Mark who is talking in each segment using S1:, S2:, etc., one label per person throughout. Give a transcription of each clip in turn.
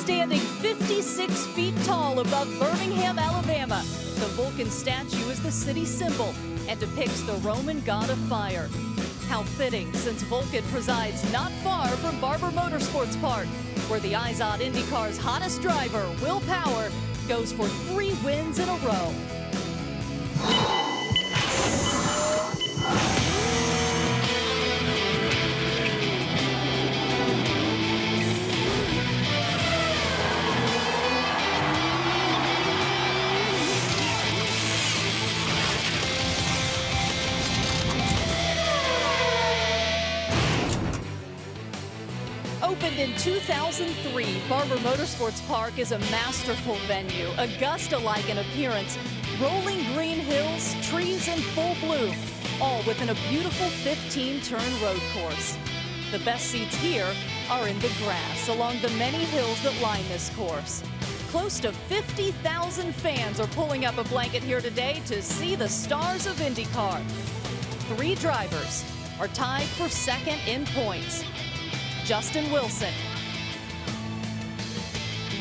S1: Standing 56 feet tall above Birmingham, Alabama, the Vulcan statue is the city's symbol and depicts the Roman god of fire. How fitting, since Vulcan presides not far from Barber Motorsports Park, where the IZOD IndyCar's hottest driver, Willpower, goes for 3 wins in a row. Opened in 2003, Barber Motorsports Park is a masterful venue, Augusta-like in appearance, rolling green hills, trees in full bloom, all within a beautiful 15-turn road course. The best seats here are in the grass along the many hills that line this course. Close to 50,000 fans are pulling up a blanket here today to see the stars of IndyCar. 3 drivers are tied for second in points. Justin Wilson,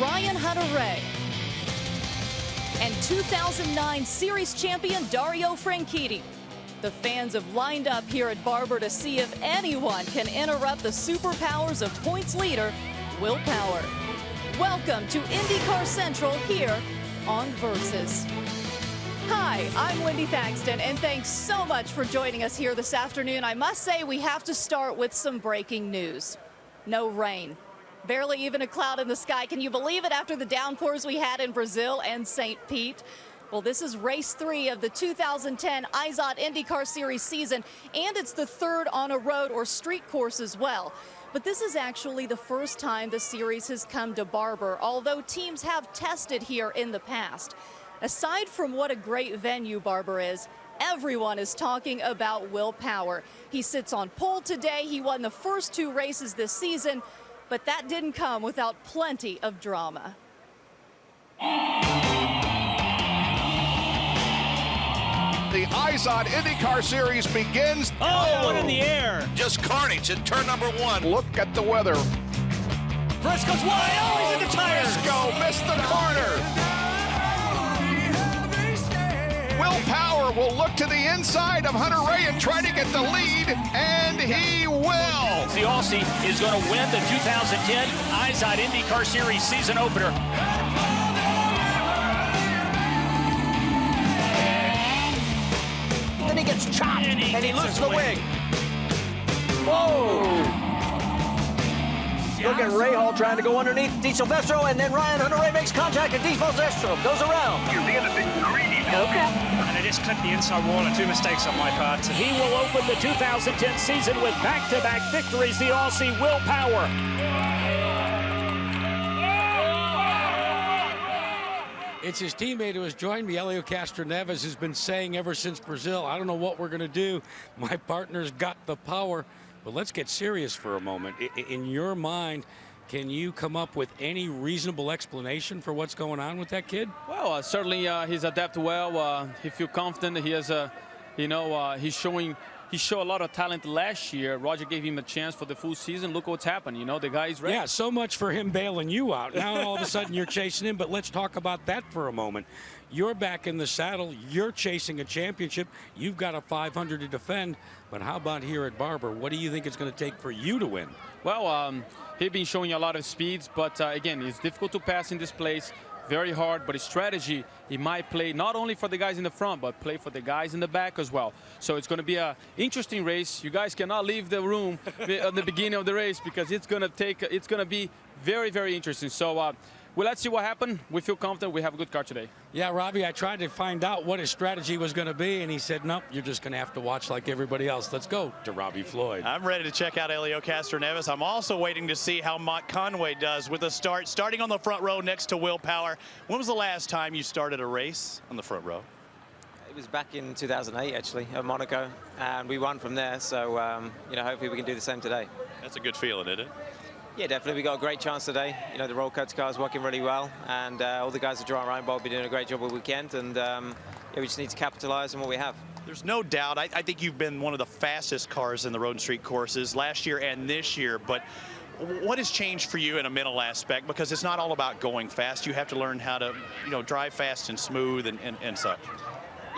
S1: Ryan Hunter-Reay, and 2009 Series champion Dario Franchitti. The fans have lined up here at Barber to see if anyone can interrupt the superpowers of points leader, Willpower. Welcome to IndyCar Central here on Versus. Hi, I'm Wendy Thaxton, and thanks so much for joining us here this afternoon. I must say we have to start with some breaking news. No rain. Barely even a cloud in the sky. Can you believe it after the downpours we had in Brazil and St. Pete? Well, this is race 3 of the 2010 IZOD IndyCar Series season, and it's the 3rd on a road or street course as well. But this is actually the first time the series has come to Barber, although teams have tested here in the past. Aside from what a great venue Barber is, everyone is talking about Willpower. He sits on pole today. He won the first 2 races this season, but that didn't come without plenty of drama.
S2: The IZOD IndyCar Series begins.
S3: Oh, one in the air.
S4: Just carnage in turn number 1.
S2: Look at the weather.
S3: Briscoe's wide. Oh, he's in the tires.
S2: Briscoe missed the corner. Willpower will look to the inside of Hunter-Reay and try to get the lead, and he will.
S3: The Aussie is going to win the 2010 IZOD IndyCar Series season opener.
S5: Then he gets chopped, and he loses the wing. Whoa! Look at Rahal trying to go underneath Di Silvestro, and then Ryan Hunter-Reay makes contact, and Di Silvestro goes around.
S6: You're being a bit greedy.
S5: Okay.
S6: And I just clipped the inside wall and 2 mistakes on my part.
S3: He will open the 2010 season with back-to-back victories, the Aussie Willpower.
S7: It's his teammate who has joined me, Helio Castroneves, has been saying ever since Brazil, I don't know what we're going to do. My partner's got the power. But let's get serious for a moment. In your mind, can you come up with any reasonable explanation for what's going on with that kid?
S8: Well, certainly he's adapted well. He feels confident. He has a, he showed a lot of talent last year. Roger gave him a chance for the full season. Look what's happened. The guy's ready.
S7: Yeah, so much for him bailing you out. Now all of a sudden you're chasing him. But let's talk about that for a moment. You're back in the saddle. You're chasing a championship. You've got a 500 to defend. But how about here at Barber? What do you think it's going to take for you to win?
S8: Well, he's been showing a lot of speeds, but again, it's difficult to pass in this place. Very hard, but his strategy, he might play not only for the guys in the front, but play for the guys in the back as well. So it's going to be an interesting race. You guys cannot leave the room at the beginning of the race because it's going to be very, very interesting. So well, let's see what happened. We feel confident. We have a good car today.
S7: Yeah, Robbie, I tried to find out what his strategy was going to be, and he said, nope, you're just going to have to watch like everybody else. Let's go to Robbie Floyd.
S9: I'm ready to check out Helio Castroneves. I'm also waiting to see how Conway does with a starting on the front row next to Willpower. When was the last time you started a race on the front row?
S10: It was back in 2008, actually, at Monaco, and we won from there. So, hopefully we can do the same today.
S9: That's a good feeling, isn't it?
S10: Yeah, definitely. We got a great chance today. The roll coats car is working really well, and all the guys at Dry Ryan Bowl will be doing a great job all weekend, and we just need to capitalize on what we have.
S9: There's no doubt. I think you've been one of the fastest cars in the road and street courses last year and this year, but What has changed for you in a mental aspect? Because it's not all about going fast. You have to learn how to, drive fast and smooth and such.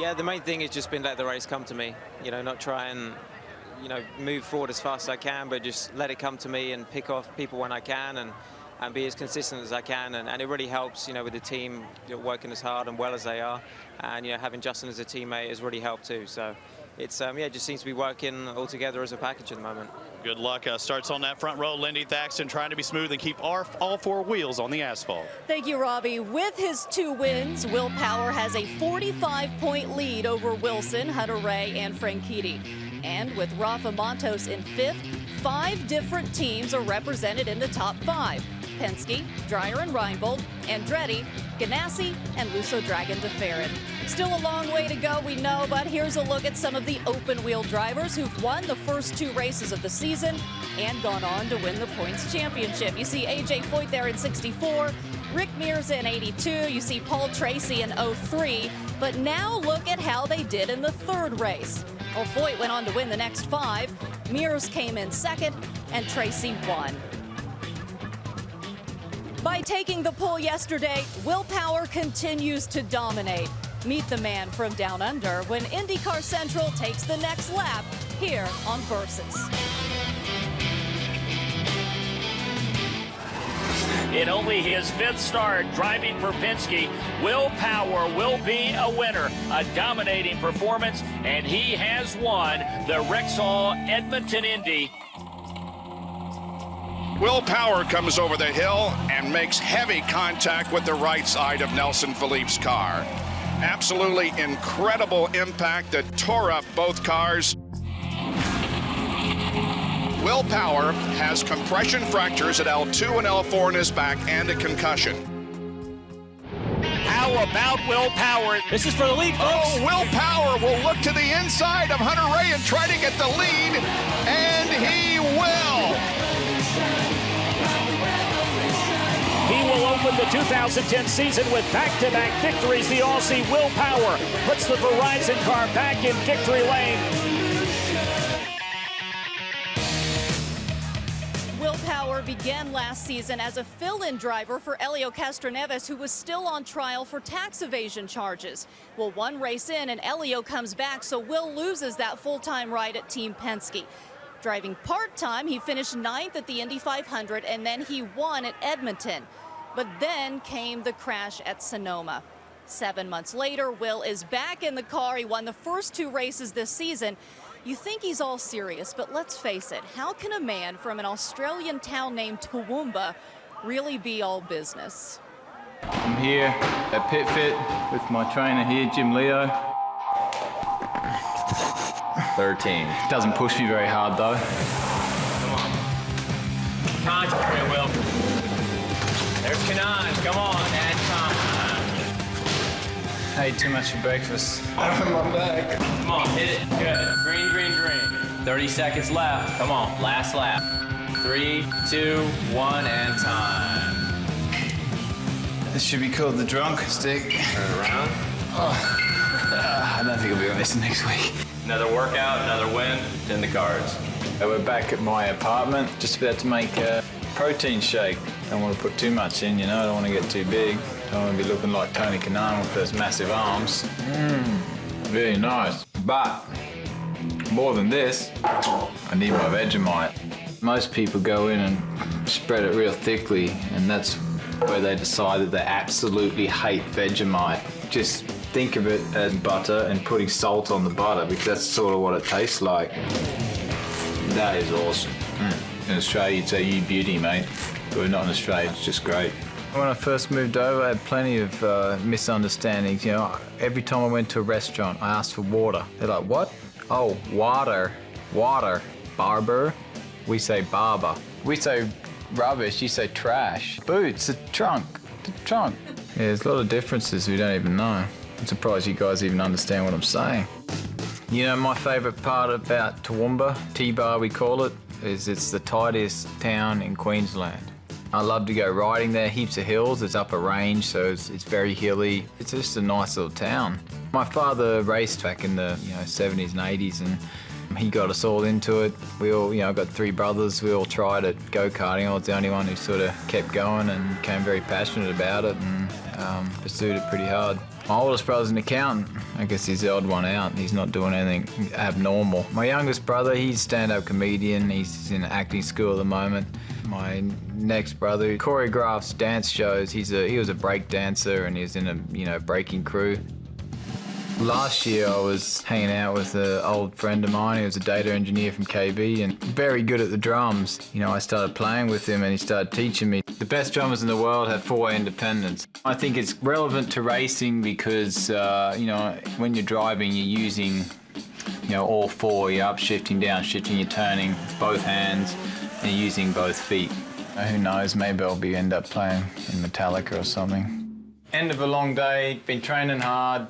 S10: Yeah, the main thing has just been let the race come to me. Not try and, move forward as fast as I can, but just let it come to me and pick off people when I can and be as consistent as I can. And it really helps, with the team working as hard and well as they are. And, having Justin as a teammate has really helped too. So it's, it just seems to be working all together as a package at the moment.
S9: Good luck. Starts on that front row. Lindy Thaxton trying to be smooth and keep all four wheels on the asphalt.
S1: Thank you, Robbie. With his 2 wins, Willpower has a 45-point lead over Wilson, Hunter Ray, and Franchitti. And with Rafa Montos in 5th, 5 different teams are represented in the top 5. Penske, Dreyer and Reinbold, Andretti, Ganassi, and Lusso Dragon de Ferrin. Still a long way to go, we know, but here's a look at some of the open-wheel drivers who've won the first 2 races of the season and gone on to win the points championship. You see A.J. Foyt there in 64, Rick Mears in 82, you see Paul Tracy in 03, but now look at how they did in the 3rd race. Well, Foyt went on to win the next 5, Mears came in 2nd, and Tracy won. By taking the pole yesterday, Willpower continues to dominate. Meet the man from down under when IndyCar Central takes the next lap here on Versus.
S3: In only his 5th start driving for Penske, Willpower will be a winner. A dominating performance, and he has won the Rexall Edmonton Indy.
S2: Willpower comes over the hill and makes heavy contact with the right side of Nelson Philippe's car. Absolutely incredible impact that tore up both cars. Willpower has compression fractures at L2 and L4 in his back and a concussion.
S3: How about Willpower?
S5: This is for the lead, folks.
S2: Oh, Willpower will look to the inside of Hunter Ray and try to get the lead, and he will.
S3: He will open the 2010 season with back-to-back victories. The Aussie Willpower puts the Verizon car back in victory lane.
S1: Willpower began last season as a fill-in driver for Helio Castroneves, who was still on trial for tax evasion charges. Well, 1 race in and Helio comes back, so Will loses that full-time ride at Team Penske. Driving part-time, he finished 9th at the Indy 500, and then he won at Edmonton. But then came the crash at Sonoma. 7 months later, Will is back in the car. He won the first 2 races this season. You think he's all serious, but let's face it, how can a man from an Australian town named Toowoomba really be all business?
S11: I'm here at Pit Fit with my trainer here, Jim Leo. 13. Doesn't push me very hard though.
S12: Come on. Concentrate, Will. There's Canon. Come on, and
S11: I ate too much for breakfast.
S12: I'm on my back. Come on, hit it. Good. Green, green, green. 30 seconds left. Come on, last lap. 3, 2, 1, and time.
S11: This should be called the drunk stick.
S12: Turn around.
S11: I don't think I'll be on this next week.
S12: Another workout, another win, in the cards.
S11: We're back at my apartment, just about to make a protein shake. Don't want to put too much in, I don't want to get too big. I don't want to be looking like Tony Kanaan with those massive arms. Very nice. But more than this, I need my Vegemite. Most people go in and spread it real thickly, and that's where they decide that they absolutely hate Vegemite. Just think of it as butter and putting salt on the butter, because that's sort of what it tastes like. That is awesome. In Australia, you'd say you beauty, mate. But we're not in Australia, it's just great. When I first moved over, I had plenty of misunderstandings. Every time I went to a restaurant, I asked for water. They're like, what? Oh, water. Water. Barber. We say barber. We say rubbish, you say trash. Boots, the trunk. The trunk. Yeah, there's a lot of differences we don't even know. I'm surprised you guys even understand what I'm saying. My favourite part about Toowoomba, T-Bar we call it, is it's the tightest town in Queensland. I love to go riding there, heaps of hills, it's up a range, so it's very hilly. It's just a nice little town. My father raced back in the 70s and 80s and He got us all into it. We all, I've got 3 brothers. We all tried it, go-karting. I was the only one who sort of kept going and became very passionate about it and pursued it pretty hard. My oldest brother's an accountant. I guess he's the odd one out. He's not doing anything abnormal. My youngest brother, he's a stand-up comedian. He's in acting school at the moment. My next brother choreographs dance shows. He was a break dancer and he was in a breaking crew. Last year I was hanging out with an old friend of mine. He was a data engineer from KB and very good at the drums. I started playing with him and he started teaching me. The best drummers in the world have 4-way independence. I think it's relevant to racing because, when you're driving, you're using, all 4. You're upshifting, downshifting, you're turning both hands and you're using both feet. Who knows, maybe I'll end up playing in Metallica or something. End of a long day, been training hard.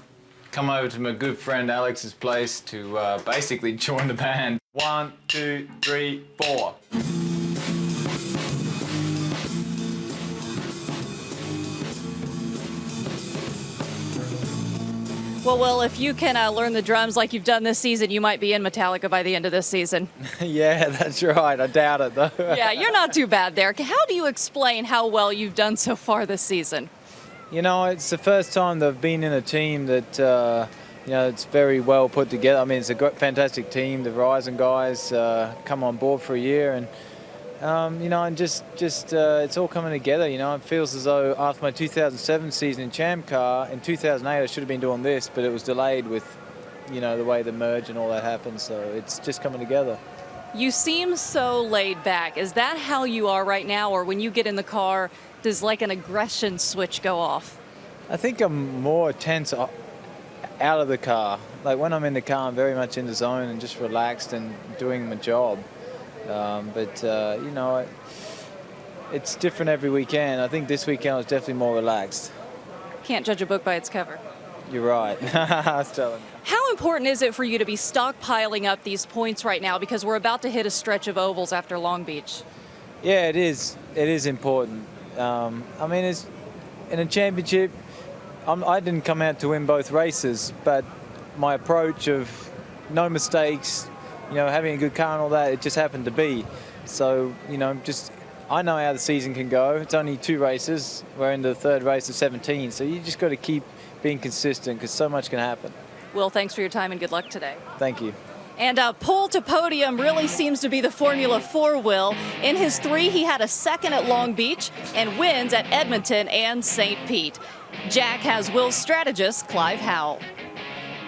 S11: Come over to my good friend Alex's place to basically join the band. 1, 2, 3, 4.
S1: Well, Will, if you can learn the drums like you've done this season, you might be in Metallica by the end of this season.
S11: Yeah, that's right. I doubt it, though.
S1: Yeah, you're not too bad there. How do you explain how well you've done so far this season?
S11: It's the first time they've been in a team that, it's very well put together. I mean, it's a fantastic team. The Verizon guys come on board for a year and, it's all coming together. It feels as though after my 2007 season in Champ Car, in 2008 I should have been doing this, but it was delayed with, the way the merge and all that happened. So it's just coming together.
S1: You seem so laid back. Is that how you are right now, or when you get in the car, does like an aggression switch go off?
S11: I think I'm more tense out of the car. Like when I'm in the car, I'm very much in the zone and just relaxed and doing my job. It's different every weekend. I think this weekend I was definitely more relaxed.
S1: Can't judge a book by its cover.
S11: You're right. I was telling you.
S1: How important is it for you to be stockpiling up these points right now, because we're about to hit a stretch of ovals after Long Beach?
S11: Yeah, it is. It is important. It's in a championship. I didn't come out to win both races, but my approach of no mistakes, having a good car and all that, it just happened to be. So, I know how the season can go. It's only 2 races. We're in the 3rd race of 17, so you just got to keep being consistent because so much can happen.
S1: Will, thanks for your time and good luck today.
S11: Thank you.
S1: And pole to podium really seems to be the formula for Will. In his 3, he had a 2nd at Long Beach and wins at Edmonton and St. Pete. Jack has Will's strategist, Clive Howell.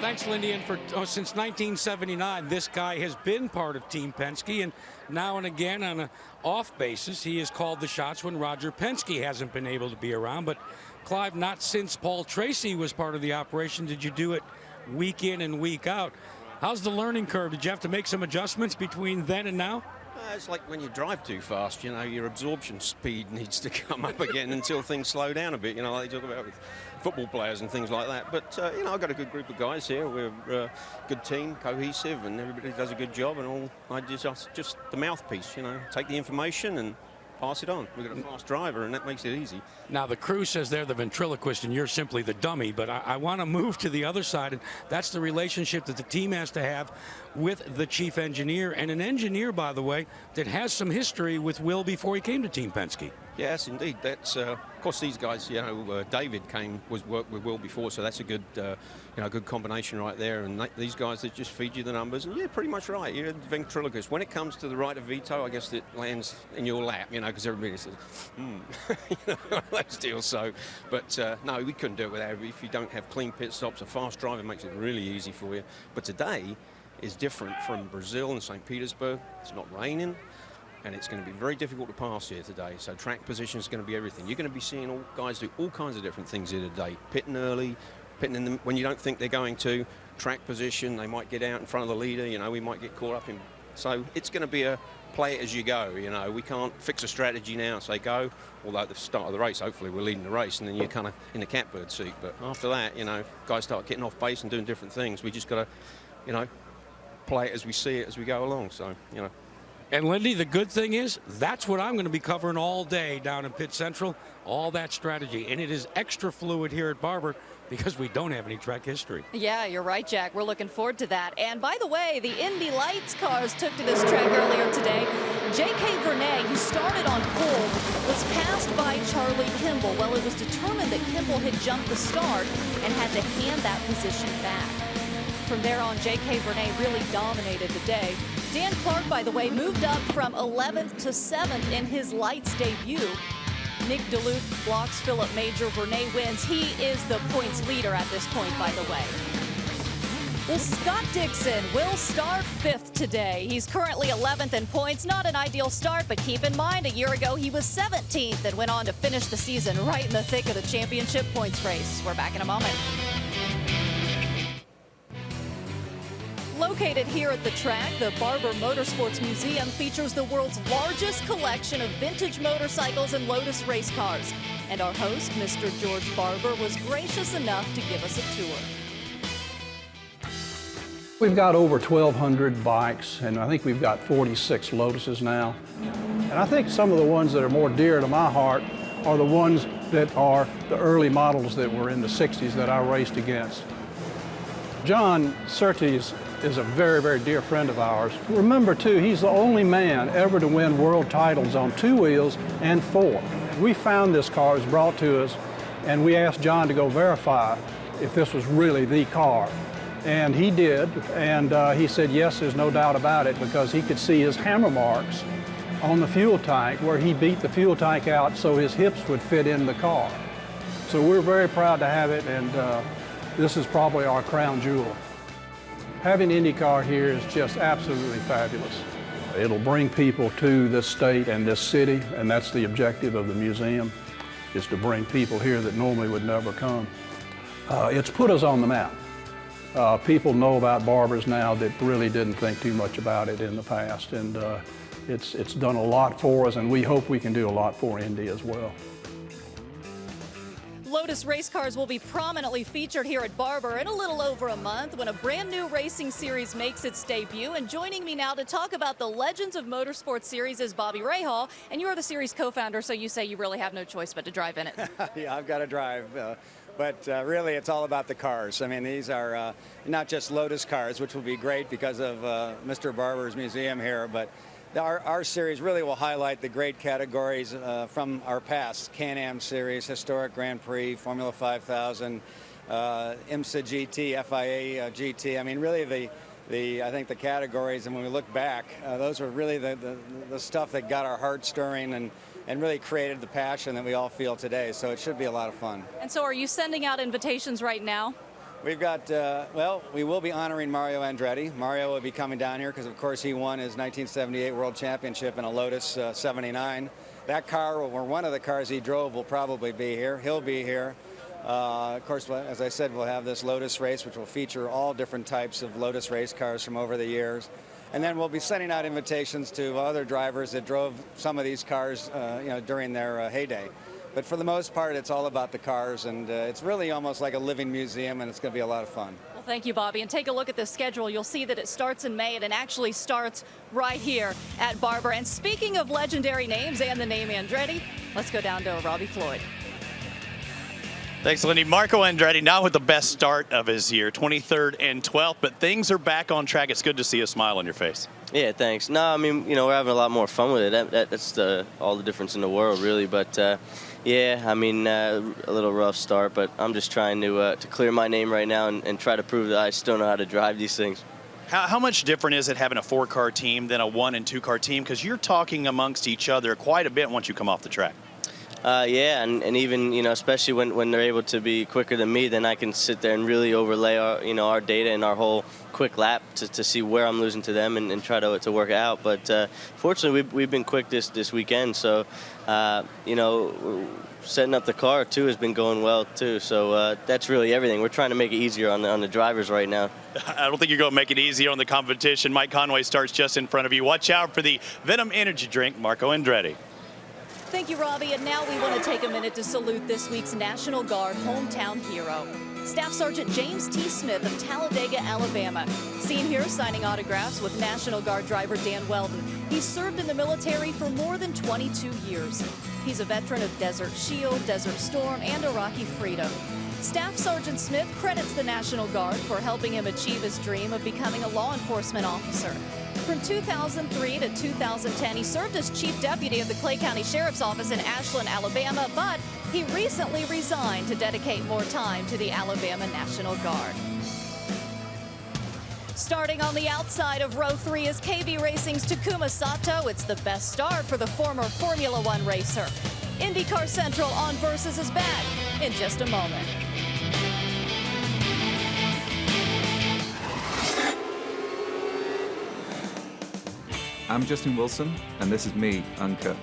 S7: Thanks, Lindy. And since 1979, this guy has been part of Team Penske, and now and again on an off basis, he has called the shots when Roger Penske hasn't been able to be around. But Clive, not since Paul Tracy was part of the operation did you do it week in and week out. How's the learning curve? Did you have to make some adjustments between then and now?
S13: It's like when you drive too fast, your absorption speed needs to come up again until things slow down a bit, like they talk about with football players and things like that. But, I've got a good group of guys here. We're a good team, cohesive, and everybody does a good job. And all I just the mouthpiece, take the information and pass it on. We've got a fast driver, and that makes it easy.
S7: Now, the crew says they're the ventriloquist, and you're simply the dummy. But I want to move to the other side, and that's the relationship that the team has to have with the chief engineer, and an engineer, by the way, that has some history with Will before he came to Team Penske.
S13: Yes, indeed. That's of course these guys. David was worked with Will before, so that's a good, good combination right there. And these guys that just feed you the numbers, and you're pretty much right. You're the ventriloquist. When it comes to the right of veto, I guess it lands in your lap, because everybody says, let's deal. So, but no, we couldn't do it without. If you don't have clean pit stops, a fast driver makes it really easy for you. But today is different from Brazil and St. Petersburg. It's not raining. And it's going to be very difficult to pass here today. So track position is going to be everything. You're going to be seeing all guys do all kinds of different things here today. Pitting early, pitting in when you don't think they're going to. Track position, they might get out in front of the leader. We might get caught up in. So it's going to be a play it as you go. We can't fix a strategy now and say go. Although at the start of the race, hopefully we're leading the race, and then you're kind of in the catbird seat. But after that, guys start getting off base and doing different things. We just got to, play it as we see it as we go along. So,
S7: And Lindy, the good thing is that's what I'm going to be covering all day down in Pit Central, all that strategy. And it is extra fluid here at Barber because we don't have any track history.
S1: Yeah, you're right, Jack. We're looking forward to that. And by the way, the Indy Lights cars took to this track earlier today. J.K. Vernet, who started on pole, was passed by Charlie Kimball. Well, it was determined that Kimball had jumped the start and had to hand that position back. From there on, J.K. Vernet really dominated the day. Dan Clark, by the way, moved up from 11th to 7th in his Lights debut. Nick Duluth blocks Philip Major. Vernet wins. He is the points leader at this point, by the way. Well, Scott Diction will start 5th today. He's currently 11th in points. Not an ideal start, but keep in mind, a year ago he was 17th and went on to finish the season right in the thick of the championship points race. We're back in a moment. Located here at the track, the Barber Motorsports Museum features the world's largest collection of vintage motorcycles and Lotus race cars. And our host, Mr. George Barber, was gracious enough to give us a tour.
S14: We've got over 1,200 bikes, and I think we've got 46 Lotuses now. And I think some of the ones that are more dear to my heart are the ones that are the early models that were in the 60s that I raced against. John Surtees is a very, very dear friend of ours. Remember, too, he's the only man ever to win world titles on 2 wheels and 4. We found this car, it was brought to us, and we asked John to go verify if this was really the car. And he did, and he said, yes, there's no doubt about it, because he could see his hammer marks on the fuel tank where he beat the fuel tank out so his hips would fit in the car. So we're very proud to have it, and this is probably our crown jewel. Having IndyCar here is just absolutely fabulous. It'll bring people to this state and this city, and that's the objective of the museum, is to bring people here that normally would never come. It's put us on the map. People know about Barbers now that really didn't think too much about it in the past, and it's done a lot for us, and we hope we can do a lot for Indy as well.
S1: Lotus race cars will be prominently featured here at Barber in a little over a month when a brand new racing series makes its debut. And joining me now to talk about the Legends of Motorsports series is Bobby Rahal, and you are the series co-founder, so you say you really have no choice but to drive in it.
S15: Yeah, I've got to drive, but really it's all about the cars. I mean, these are not just Lotus cars, which will be great because of Mr. Barber's museum here, but our series really will highlight the great categories from our past: Can-Am Series, Historic Grand Prix, Formula 5000, IMSA GT, FIA GT. I mean, really I think the categories, and when we look back, those were really the stuff that got our heart stirring and really created the passion that we all feel today. So it should be a lot of fun.
S1: And so are you sending out invitations right now?
S15: We've got, well, we will be honoring Mario Andretti. Mario will be coming down here because, of course, he won his 1978 World Championship in a Lotus 79. That car, or one of the cars he drove, will probably be here. He'll be here. Of course, as I said, we'll have this Lotus race, which will feature all different types of Lotus race cars from over the years. And then we'll be sending out invitations to other drivers that drove some of these cars during their heyday. But for the most part, it's all about the cars, and it's really almost like a living museum, and it's going to be a lot of fun.
S1: Well, thank you, Bobby. And take a look at the schedule. You'll see that it starts in May, and it actually starts right here at Barber. And speaking of legendary names and the name Andretti, let's go down to Robbie Floyd.
S9: Thanks, Lindy. Marco Andretti not with the best start of his year, 23rd and 12th, but things are back on track. It's good to see a smile on your face.
S16: Yeah, thanks. No, I mean, we're having a lot more fun with it. That's all the difference in the world, really. But yeah, I mean, a little rough start, but I'm just trying to clear my name right now and try to prove that I still know how to drive these things.
S9: How much different is it having a 4-car team than a 1- and 2-car team? Because you're talking amongst each other quite a bit once you come off the track.
S16: Yeah, and even, especially when they're able to be quicker than me, then I can sit there and really overlay our, our data and our whole quick lap to see where I'm losing to them and try to work it out. But fortunately, we've been quick this weekend, so, setting up the car, too, has been going well, too. So that's really everything. We're trying to make it easier on the drivers right now.
S9: I don't think you're going to make it easier on the competition. Mike Conway starts just in front of you. Watch out for the Venom Energy Drink, Marco Andretti.
S1: Thank you, Robbie. And now we want to take a minute to salute this week's National Guard hometown hero, Staff Sergeant James T. Smith of Talladega, Alabama. Seen here signing autographs with National Guard driver Dan Weldon. He served in the military for more than 22 years. He's a veteran of Desert Shield, Desert Storm, and Iraqi Freedom. Staff Sergeant Smith credits the National Guard for helping him achieve his dream of becoming a law enforcement officer. From 2003 to 2010, he served as Chief Deputy of the Clay County Sheriff's Office in Ashland, Alabama, but he recently resigned to dedicate more time to the Alabama National Guard. Starting on the outside of row 3 is KB Racing's Takuma Sato. It's the best start for the former Formula One racer. IndyCar Central on Versus is back in just a moment.
S17: I'm Justin Wilson, and this is me, Uncut.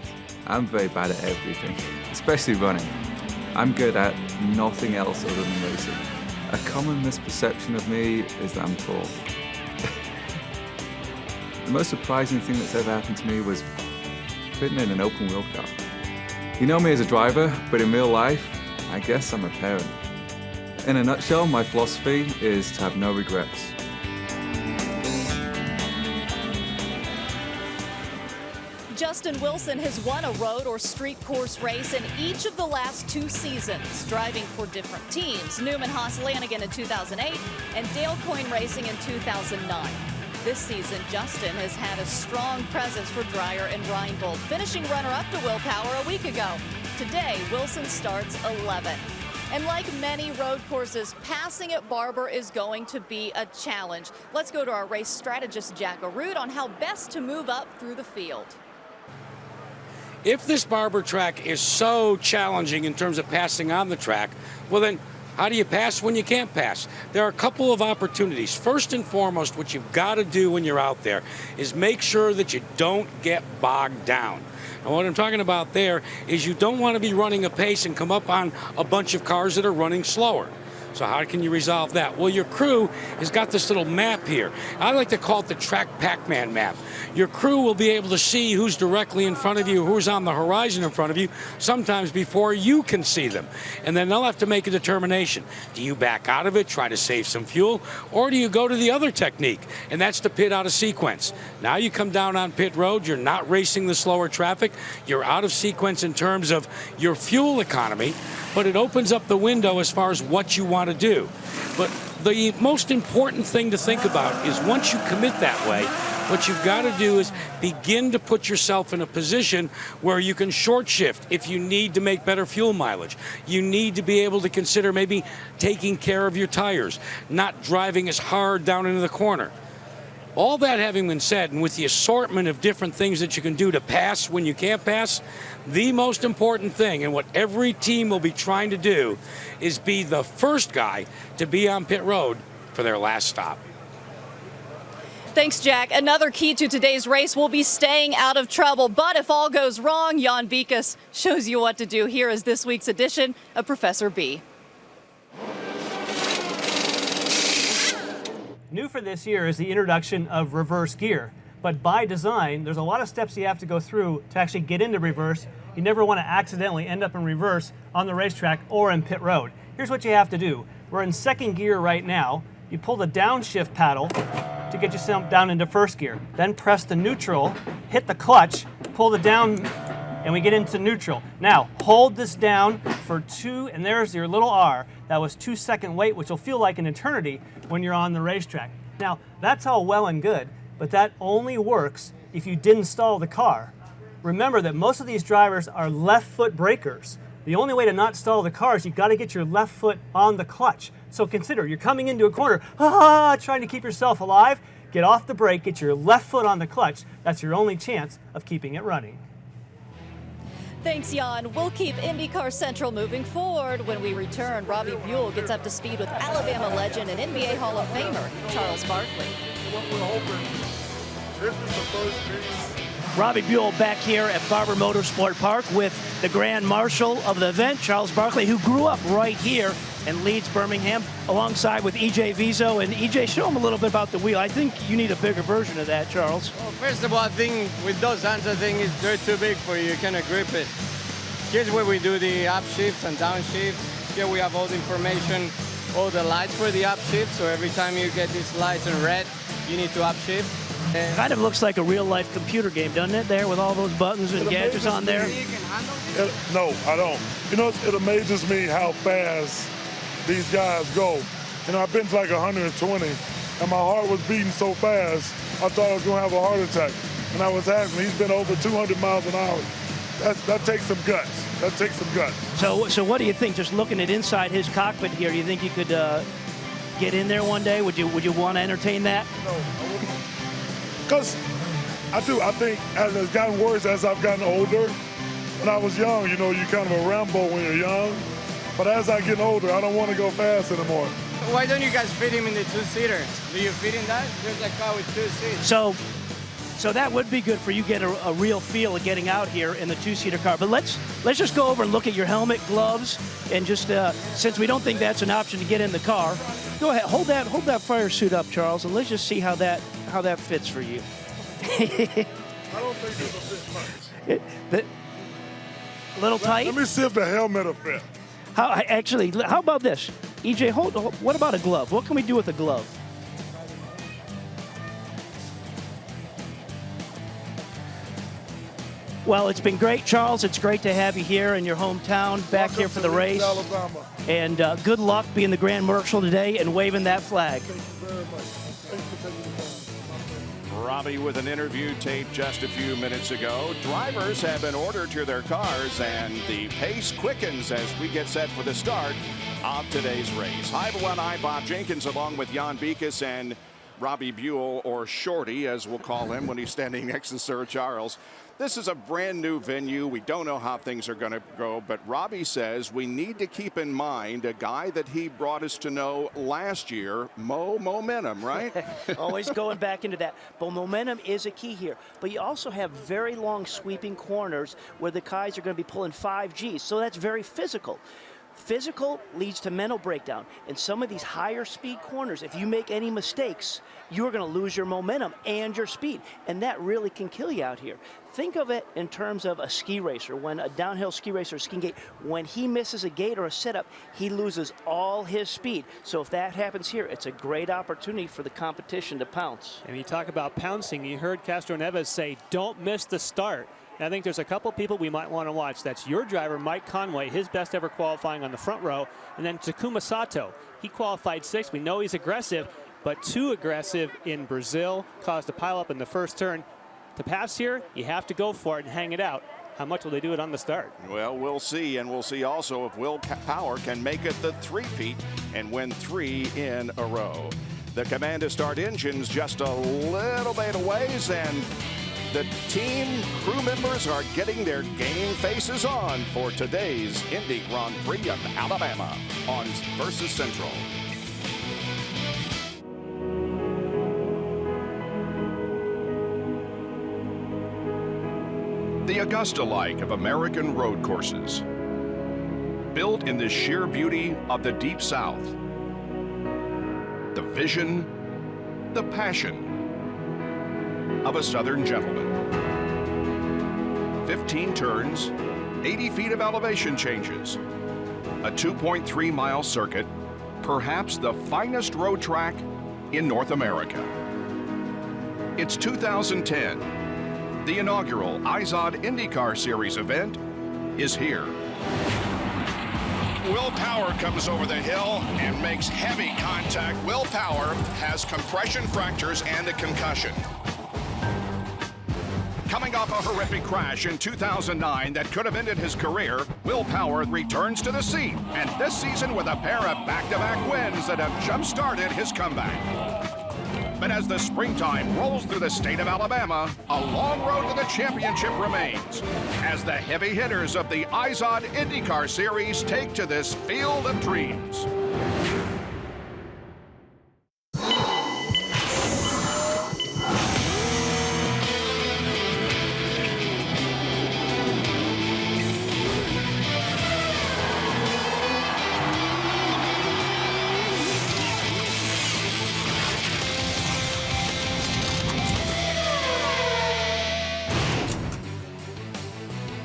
S17: I'm very bad at everything, especially running. I'm good at nothing else other than racing. A common misperception of me is that I'm tall. The most surprising thing that's ever happened to me was fitting in an open wheel car. You know me as a driver, but in real life, I guess I'm a parent. In a nutshell, my philosophy is to have no regrets.
S1: Justin Wilson has won a road or street course race in each of the last 2 seasons, driving for different teams, Newman Haas Lanigan in 2008 and Dale Coyne Racing in 2009. This season, Justin has had a strong presence for Dreyer and Reinbold, finishing runner-up to Willpower a week ago. Today, Wilson starts 11th. And like many road courses, passing at Barber is going to be a challenge. Let's go to our race strategist, Jack Arute, on how best to move up through the field.
S7: If this Barber track is so challenging in terms of passing on the track, well then, how do you pass when you can't pass? There are a couple of opportunities. First and foremost, what you've got to do when you're out there is make sure that you don't get bogged down. And what I'm talking about there is you don't want to be running a pace and come up on a bunch of cars that are running slower. So how can you resolve that? Well, your crew has got this little map here. I like to call it the track Pac-Man map. Your crew will be able to see who's directly in front of you, who's on the horizon in front of you, sometimes before you can see them. And then they'll have to make a determination. Do you back out of it, try to save some fuel, or do you go to the other technique? And that's to pit out of sequence. Now you come down on pit road, you're not racing the slower traffic, you're out of sequence in terms of your fuel economy, but it opens up the window as far as what you want to do. But the most important thing to think about is once you commit that way, what you've got to do is begin to put yourself in a position where you can short shift if you need to make better fuel mileage. You need to be able to consider maybe taking care of your tires, not driving as hard down into the corner. All that having been said, and with the assortment of different things that you can do to pass when you can't pass, the most important thing, and what every team will be trying to do, is be the first guy to be on pit road for their last stop.
S1: Thanks, Jack. Another key to today's race will be staying out of trouble. But if all goes wrong, Jan Bikas shows you what to do. Here is this week's edition of Professor B.
S18: New for this year is the introduction of reverse gear. But by design, there's a lot of steps you have to go through to actually get into reverse. You never want to accidentally end up in reverse on the racetrack or in pit road. Here's what you have to do. We're in second gear right now. You pull the downshift paddle to get yourself down into first gear. Then press the neutral, hit the clutch, pull the down, and we get into neutral. Now, hold this down for 2, and there's your little R. That was 2-second wait, which will feel like an eternity when you're on the racetrack. Now, that's all well and good, but that only works if you didn't stall the car. Remember that most of these drivers are left foot brakers. The only way to not stall the car is you've got to get your left foot on the clutch. So consider, you're coming into a corner, trying to keep yourself alive. Get off the brake, get your left foot on the clutch. That's your only chance of keeping it running.
S1: Thanks, Jan. We'll keep IndyCar Central moving forward. When we return, Robbie Buell gets up to speed with Alabama legend and NBA Hall of Famer Charles Barkley.
S19: What we're hoping, this is the first piece.
S20: Robbie Buell back here at Barber Motorsports Park with the Grand Marshal of the event, Charles Barkley, who grew up right here in Leeds, Birmingham, alongside with EJ Vizo. And EJ, show him a little bit about the wheel. I think you need a bigger version of that, Charles.
S21: Well, first of all, I think with those hands, I think they're too big for you. You cannot grip it. Here's where we do the upshifts and downshifts. Here we have all the information, all the lights for the upshift. So every time you get these lights in red, you need to upshift.
S20: Kind of looks like a real-life computer game, doesn't it, there, with all those buttons and gadgets on there?
S19: No, I don't. You know, it amazes me how fast these guys go. You know, I've been to like 120, and my heart was beating so fast, I thought I was going to have a heart attack. And I was having, he's been over 200 miles an hour. That takes some guts. That takes some guts.
S20: So what do you think, just looking at inside his cockpit here, do you think you could get in there one day? Would you want to entertain that?
S19: No, I wouldn't. Because I do. I think as it's gotten worse as I've gotten older. When I was young, you know, you're kind of a Rambo when you're young. But as I get older, I don't want to go fast anymore.
S21: Why don't you guys fit him in the two-seater? Do you fit in that? There's a car with 2 seats.
S20: So that would be good for you to get a real feel of getting out here in the two-seater car. But let's just go over and look at your helmet, gloves, and just since we don't think that's an option to get in the car, go ahead, hold that fire suit up, Charles, and let's just see how that fits for you.
S19: I don't think it'll fit much.
S20: A little tight?
S19: Let me see if the helmet will fit.
S20: How about this? EJ, what about a glove? What can we do with a glove? Well, it's been great, Charles. It's great to have you here in your hometown, back here for the race.
S19: Alabama.
S20: And good luck being the Grand Marshal today and waving that flag.
S19: Thank you very much. Thanks for taking the time.
S2: Robbie with an interview taped just a few minutes ago. Drivers have been ordered to their cars, and the pace quickens as we get set for the start of today's race. Hi, everyone. I'm Bob Jenkins, along with Jan Beekes and Robbie Buell, or Shorty, as we'll call him when he's standing next to Sir Charles. This is a brand new venue. We don't know how things are going to go, but Robbie says we need to keep in mind a guy that he brought us to know last year, Momentum, right?
S20: Always going back into that. But momentum is a key here. But you also have very long sweeping corners where the guys are going to be pulling 5Gs, so that's very physical. Physical leads to mental breakdown. In some of these higher speed corners, if you make any mistakes, you're going to lose your momentum and your speed, and that really can kill you out here. Think of it in terms of a ski racer. When a downhill ski racer, skiing gate, when he misses a gate or a setup, he loses all his speed. So if that happens here, it's a great opportunity for the competition to pounce.
S18: And you talk about pouncing, you heard Castro Neves say, don't miss the start. And I think there's a couple people we might want to watch. That's your driver, Mike Conway, his best ever qualifying on the front row. And then Takuma Sato. He qualified 6th. We know he's aggressive, but too aggressive in Brazil. Caused a pileup in the first turn. To pass here, you have to go for it and hang it out. How much will they do it on the start?
S2: Well, we'll see, and we'll see also if Willpower can make it the three-peat and win 3 in a row. The command to start engines just a little bit away, and the team crew members are getting their game faces on for today's Indy Grand Prix of Alabama on Versus Central. The Augusta-like of American road courses, built in the sheer beauty of the Deep South. The vision, the passion of a Southern gentleman. 15 turns, 80 feet of elevation changes, a 2.3-mile circuit, perhaps the finest road track in North America. It's 2010. The inaugural IZOD IndyCar Series event is here. Willpower comes over the hill and makes heavy contact. Willpower has compression fractures and a concussion. Coming off a horrific crash in 2009 that could have ended his career, Willpower returns to the scene, and this season with a pair of back-to-back wins that have jump-started his comeback. But as the springtime rolls through the state of Alabama, a long road to the championship remains as the heavy hitters of the IZOD IndyCar Series take to this field of dreams.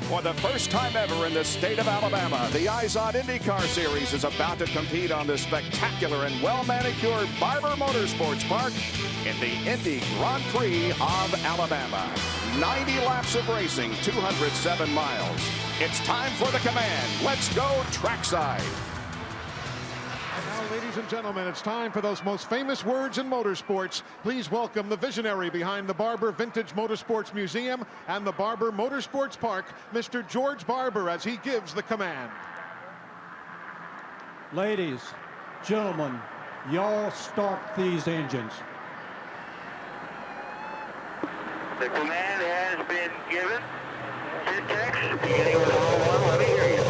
S2: For the first time ever in the state of Alabama, the IZOD IndyCar Series is about to compete on the spectacular and well-manicured Barber Motorsports Park in the Indy Grand Prix of Alabama. 90 laps of racing, 207 miles. It's time for the command. Let's go trackside.
S4: And now, ladies and gentlemen, it's time for those most famous words in motorsports. Please welcome the visionary behind the Barber Vintage Motorsports Museum and the Barber Motorsports Park, Mr. George Barber, as he gives the command.
S14: Ladies, gentlemen, y'all start these engines.
S22: The command has been given. Syntax, beginning with hole 1, let me hear you.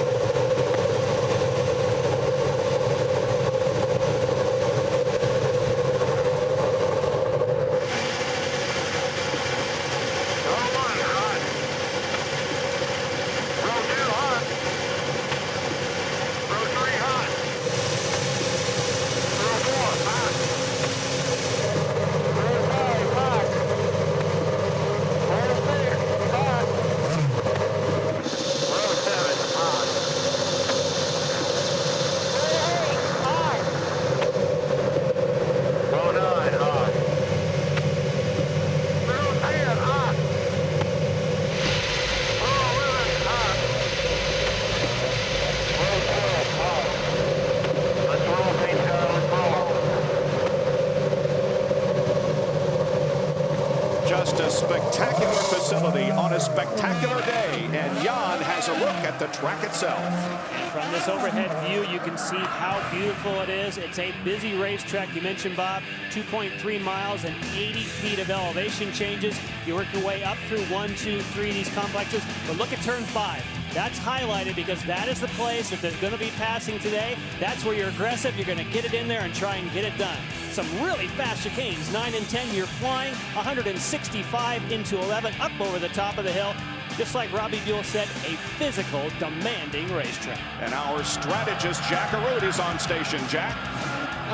S2: Just a spectacular facility on a spectacular day, and Jan has a look at the track itself.
S23: And from this overhead view, you can see how beautiful it is. It's a busy racetrack. You mentioned, Bob, 2.3 miles and 80 feet of elevation changes. You work your way up through 1, 2, 3, these complexes. But look at turn 5. That's highlighted because that is the place that there's going to be passing today. That's where you're aggressive. You're going to get it in there and try and get it done. Some really fast chicanes, 9 and 10. You're flying 165 into 11 up over the top of the hill. Just like Robbie Buell said, a physical, demanding racetrack.
S2: And our strategist, Jack Arute, is on station. Jack?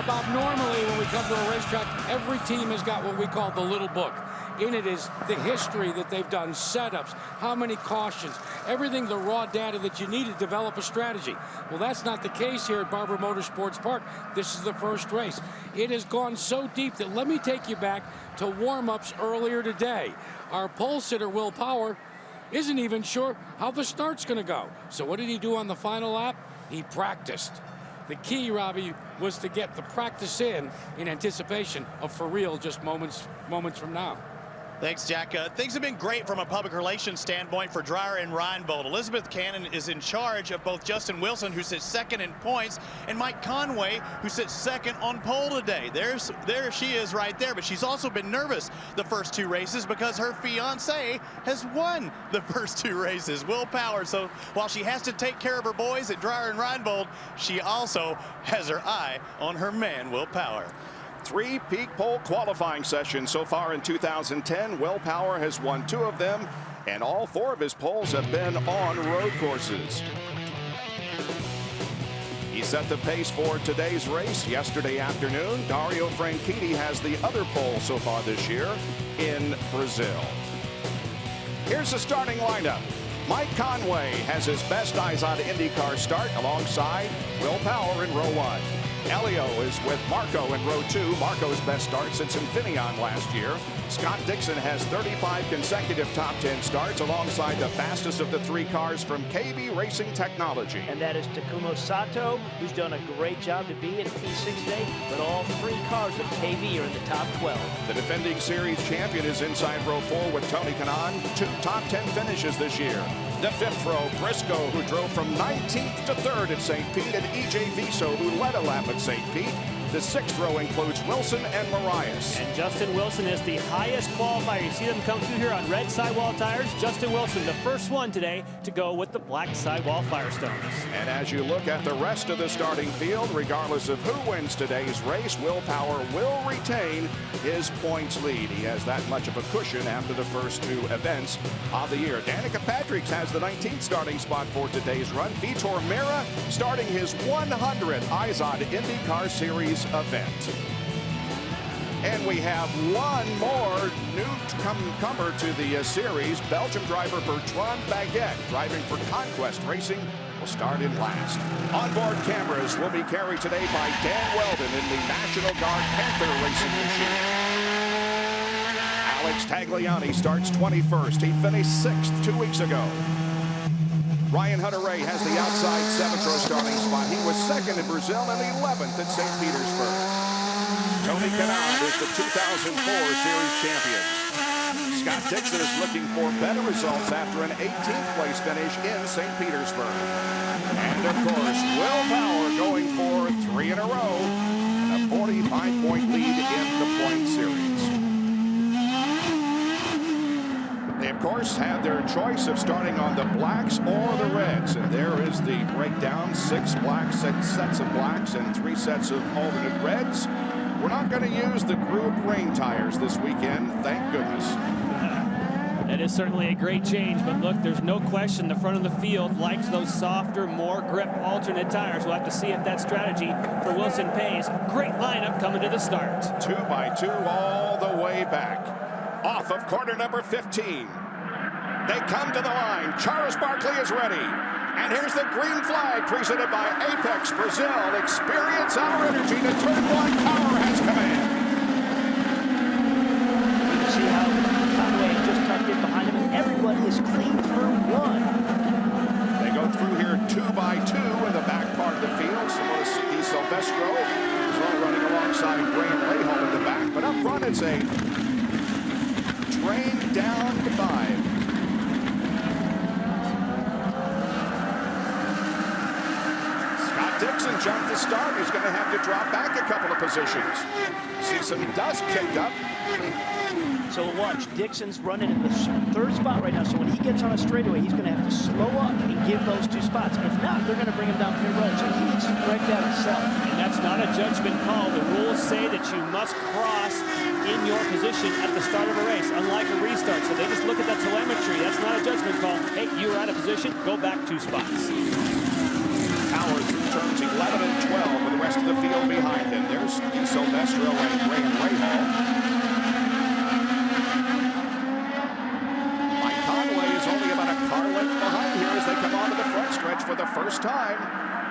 S7: About normally when we come to a racetrack, every team has got what we call the little book. In it is the history that they've done, setups, how many cautions, everything, the raw data that you need to develop a strategy. Well, that's not the case here at Barber Motorsports Park. This is the first race. It has gone so deep that let me take you back to warm-ups earlier today. Our pole sitter, Willpower, isn't even sure how the start's going to go. So what did he do on the final lap? He practiced. The key, Robbie, was to get the practice in anticipation of for real just moments from now.
S9: Thanks, Jack. Things have been great from a public relations standpoint for Dreyer and Reinbold. Elizabeth Cannon is in charge of both Justin Wilson, who sits second in points, and Mike Conway, who sits second on pole today. There she is right there, but she's also been nervous the first 2 races because her fiance has won the first 2 races, Willpower. So while she has to take care of her boys at Dreyer and Reinbold, she also has her eye on her man, Willpower.
S2: 3 peak pole qualifying sessions so far in 2010. Willpower has won 2 of them, and all 4 of his poles have been on road courses. He set the pace for today's race yesterday afternoon. Dario Franchitti has the other pole so far this year in Brazil. Here's the starting lineup. Mike Conway has his best IZOD IndyCar start alongside Willpower in row 1. Elio is with Marco in row 2. Marco's best start since Infineon last year. Scott Diction has 35 consecutive top 10 starts alongside the fastest of the 3 cars from KB Racing Technology.
S20: And that is Takuma Sato, who's done a great job to be in P6 today, but all 3 cars of KB are in the top 12.
S2: The defending series champion is inside row 4 with Tony Kanaan. 2 top 10 finishes this year. The 5th row, Briscoe, who drove from 19th to 3rd at St. Pete, and EJ Viso, who led a lap at St. Pete. The 6th row includes Wilson and Marias.
S23: And Justin Wilson is the highest qualifier. You see them come through here on red sidewall tires. Justin Wilson, the first one today to go with the black sidewall Firestones.
S2: And as you look at the rest of the starting field, regardless of who wins today's race, Willpower will retain his points lead. He has that much of a cushion after the first 2 events of the year. Danica Patrick has the 19th starting spot for today's run. Vitor Meira starting his 100th IZOD IndyCar Series event. And we have one more newcomer to the series. Belgium driver Bertrand Baguette, driving for Conquest Racing, will start in last. Onboard cameras will be carried today by Dan Weldon in the National Guard Panther racing machine. Alex Tagliani starts 21st. He finished 6th 2 weeks ago. Ryan Hunter-Reay has the outside Semitro starting spot. He was 2nd in Brazil and 11th at St. Petersburg. Tony Kanaan is the 2004 Series champion. Scott Diction is looking for better results after an 18th place finish in St. Petersburg. And of course, Willpower going for 3 in a row and a 45-point lead in the point series. They, of course, had their choice of starting on the blacks or the reds. And there is the breakdown. 6 blacks, 6 sets of blacks, and 3 sets of alternate reds. We're not going to use the group rain tires this weekend, thank goodness.
S23: That is certainly a great change, but look, there's no question the front of the field likes those softer, more grip alternate tires. We'll have to see if that strategy for Wilson pays. Great lineup coming to the start.
S2: 2 by 2 all the way back. Off of corner number 15. They come to the line. Charles Barkley is ready. And here's the green flag presented by Apex Brazil. Experience our energy. The turn 1 power has command.
S20: You can see how Conway just tucked in behind him, and everyone is clean through 1.
S2: They go through here 2 by 2 in the back part of the field. Simona Di Silvestro is running alongside Graham Rahal in the back. But up front, it's a train down to 5. Diction jumped the start. He's going to have to drop back a couple of positions. See some dust kicked up.
S20: So watch, Dixon's running in the 3rd spot right now. So when he gets on a straightaway, he's going to have to slow up and give those 2 spots. If not, they're going to bring him down pit road. So he needs to correct that himself.
S23: And that's not a judgment call. The rules say that you must cross in your position at the start of a race, unlike a restart. So they just look at that telemetry. That's not a judgment call. Hey, you were out of position. Go back 2 spots.
S2: Power through turns 11 and 12 with the rest of the field behind him. There's Di Silvestro and Graham Rahal. Mike Conway is only about a car length behind here as they come onto the front stretch for the first time.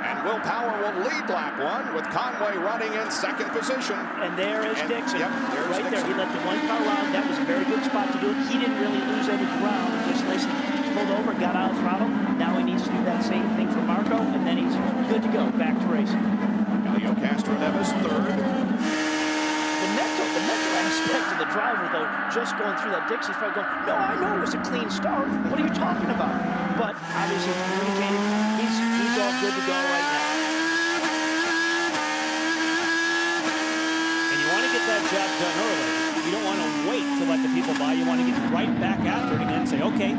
S2: And Willpower will lead lap 1 with Conway running in 2nd position.
S20: And there is Diction.
S2: Yep, there's
S20: right
S2: Diction.
S20: there. He let the 1 car round. That was a very good spot to do it. He didn't really lose any ground. Just nicely pulled over, got out of throttle. Now he needs to do that same thing for Marco, and then he's good to go. Back to racing.
S2: Leo Castro-Neves 3rd.
S20: The mental aspect of the driver, though, just going through that Dixie's probably going, no, I know it was a clean start. What are you talking about? But obviously communicated, he's all good to go right now.
S23: And you want to get that job done early. You don't want to wait to let the people by. You want to get right back after it again and say, okay,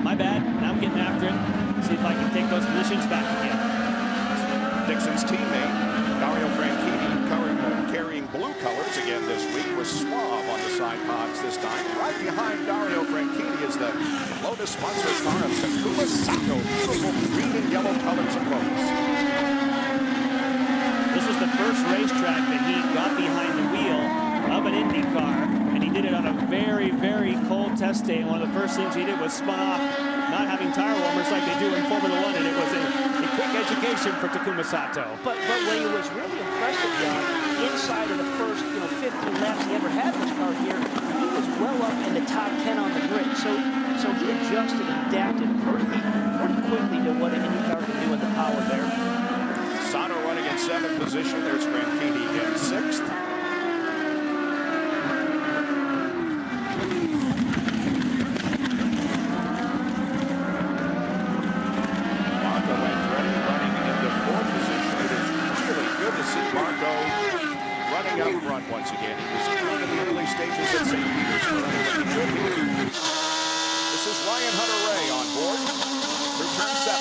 S23: my bad, now I'm getting after it. See if I can take those positions back again.
S2: Dixon's teammate, Dario Franchitti, carrying blue colors again this week, with Suave on the side pods this time. Right behind Dario Franchitti is the Lotus sponsored car of Takuma Sato. Beautiful green and yellow colors of Lotus.
S23: This is the first racetrack that he got behind the wheel of an Indy car, and he did it on a very, very cold test day. One of the first things he did was spun off, not having tire warmers like they do in Formula 1, and it was a quick education for Takuma Sato.
S20: But when he was really impressive, inside of the first 15 laps he ever had in this car here, he was well up in the top 10 on the grid. So he adjusted and adapted pretty quickly to what an Indy car can do with the power there.
S2: Sato running in 7th position. There's Franchitti in 6th. Up front once again. He was in the early stages at St. Petersburg. This is Ryan Hunter-Reay on board for turn 7.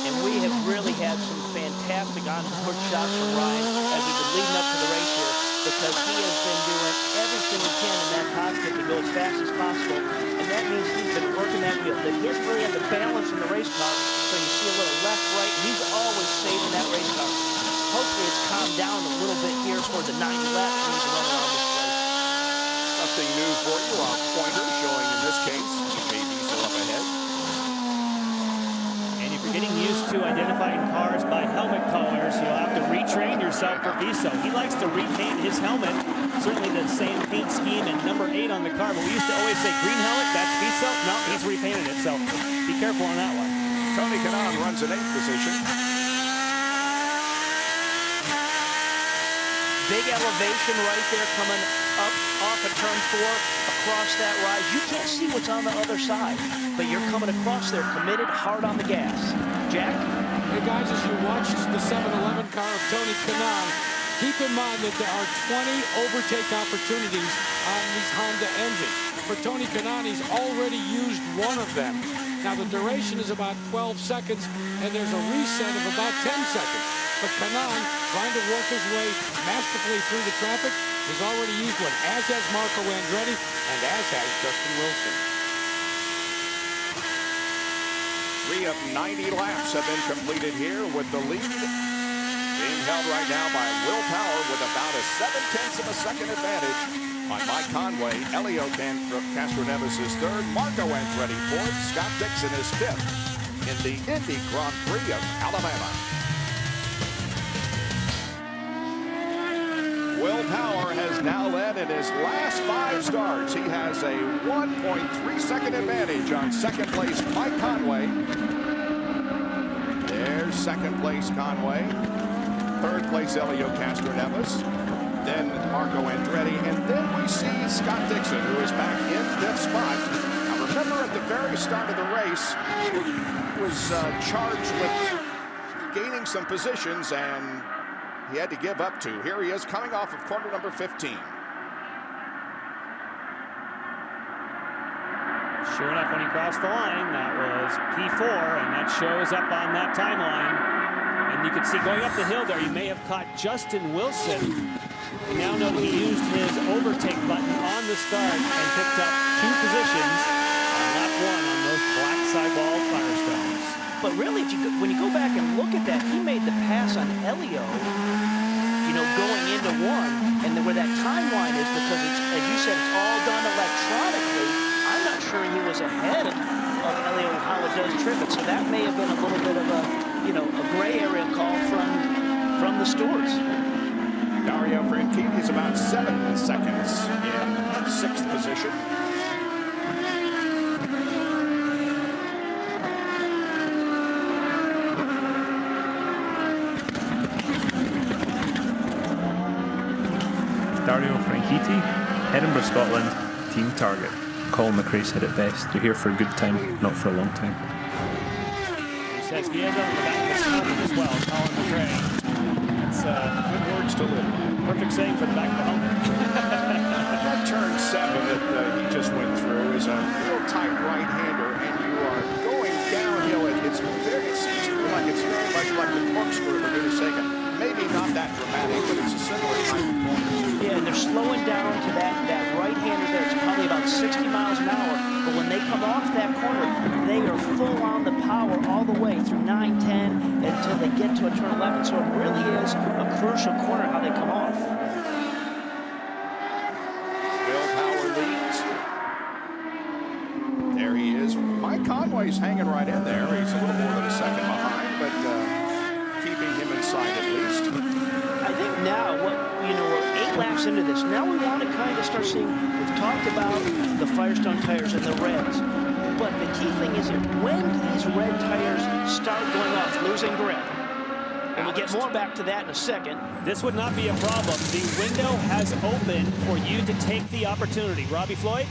S20: And we have really had some fantastic on-board shots from Ryan as we've been leading up to the race here, because he has been doing everything he can in that cockpit to go as fast as possible. And that means he's been working that wheel. The history and the balance in the race car, so you see a little left, right, and he's always saving that race car. Hopefully it's calmed down a little bit here for the 9th lap when he's running on this place.
S2: something new for you, a pointer showing in this case EJ Visa up ahead.
S23: And if you're getting used to identifying cars by helmet colors, you'll have to retrain yourself for Viso. He likes to repaint his helmet, certainly the same paint scheme and number 8 on the car, but we used to always say green helmet, that's Viso. No, he's repainted it, so be careful on that one.
S2: Tony Kanaan runs in 8th position.
S6: Big elevation right there coming up off of turn 4, across that rise. You can't see what's on the other side, but you're coming across there committed, hard on the gas. Jack?
S7: Hey guys, as you watched the 7-Eleven car of Tony Kanaan, keep in mind that there are 20 overtake opportunities on these Honda engines. For Tony Kanaan, he's already used one of them. Now the duration is about 12 seconds, and there's a reset of about 10 seconds. But Kanaan, trying to work his way masterfully through the traffic, has already used one, as has Marco Andretti, and as has Justin Wilson.
S2: 3 of 90 laps have been completed here, with the lead being held right now by Willpower with about a 7/10 of a second advantage on Mike Conway. Elio Castroneves is 3rd, Marco Andretti 4th, Scott Diction is 5th in the Indy Grand Prix of Alabama. Willpower has now led in his last 5 starts. He has a 1.3-second advantage on 2nd place Mike Conway. There's 2nd place Conway. 3rd place Elio Castroneves. Then Marco Andretti. And then we see Scott Diction, who is back in 5th spot. Now remember, at the very start of the race, he was charged with gaining some positions, and he had to give up 2. Here he is coming off of corner number 15.
S23: Sure enough, when he crossed the line, that was P4, and that shows up on that timeline. And you can see going up the hill there, you may have caught Justin Wilson. You now know that he used his overtake button on the start and picked up 2 positions, not 1 on those black sidewall Firestones.
S6: But really, when you go back and look at that, he made the pass on Elio, you know, going into 1. And then where that timeline is, because it's, as you said, it's all done electronically, I'm not sure he was ahead of Elio and how it does trip it. So that may have been a little bit of a, you know, a gray area call from the stewards.
S2: Dario Franchitti is about 7 seconds in 6th position.
S8: Dario Franchitti, Edinburgh, Scotland, team target. Colin McRae said it best. You're here for a good time, not for a long time.
S23: He says he has on the back of his helmet as well, Colin McRae. It's good words to live by. Perfect saying for the back of the helmet.
S2: That turn 7 that he just went through is a real tight right-hander, and you are going downhill. It seems to me like it's very much like the corkscrew of Bermuda Sega. Maybe not that dramatic, but it's a similar type of corner.
S6: Yeah, and they're slowing down to that right-hander there. It's probably about 60 miles an hour. But when they come off that corner, they are full on the power all the way through 9, 10 until they get to a turn 11. So it really is a crucial corner how they come off.
S2: Willpower leads. There he is. Mike Conway's hanging right in there. He's a little more than a second behind, but keeping him inside at least.
S6: I think now, we're 8 laps into this. Now we want to kind of start seeing, we've talked about the Firestone tires and the reds. But the key thing is when do these red tires start going off, losing grip? And we'll get more back to that in a second.
S23: This would not be a problem. The window has opened for you to take the opportunity. Robbie Floyd?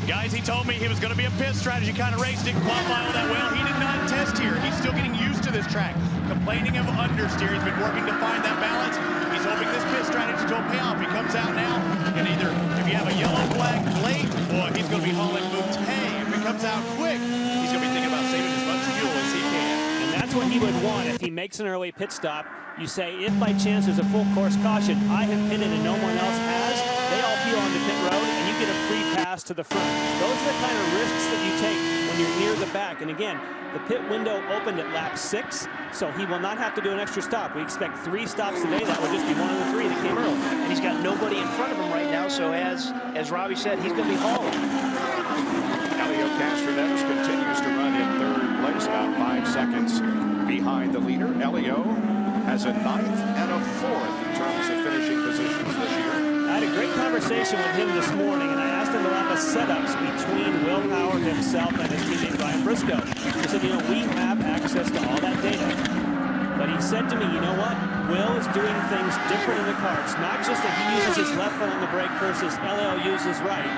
S9: Guys, he told me he was going to be a pit strategy kind of race. Didn't qualify all that well. He did not test here. He's still getting used to this track. Complaining of understeer. He's been working to find that balance. He's hoping this pit strategy will pay off. He comes out now, and either if you have a yellow flag late, or he's going to be hauling Boutte. If he comes out quick, he's going to be thinking about saving as much fuel as he can.
S23: And that's what he would want if he makes an early pit stop. You say, if by chance there's a full course caution, I have pitted and no one else has, they all peel onto pit road, and you get a free pass to the front. Those are the kind of risks that you take. when you're near the back. And again, the pit window opened at lap 6, so he will not have to do an extra stop. We expect 3 stops today. That would just be one of the 3 that came early.
S6: And he's got nobody in front of him right now, so as Robbie said, he's going to be hauling.
S2: Elio Castroneves continues to run in 3rd place, about 5 seconds behind the leader. Elio has a 9th and a 4th in terms of finishing positions this year.
S23: I had a great conversation with him this morning, and I asked him about the setups between Willpower himself and his teammate Brian Briscoe. He said, you know, we have access to all that data. But he said to me, you know what? Will is doing things different in the car. It's not just that he uses his left foot on the brake versus Elio uses right.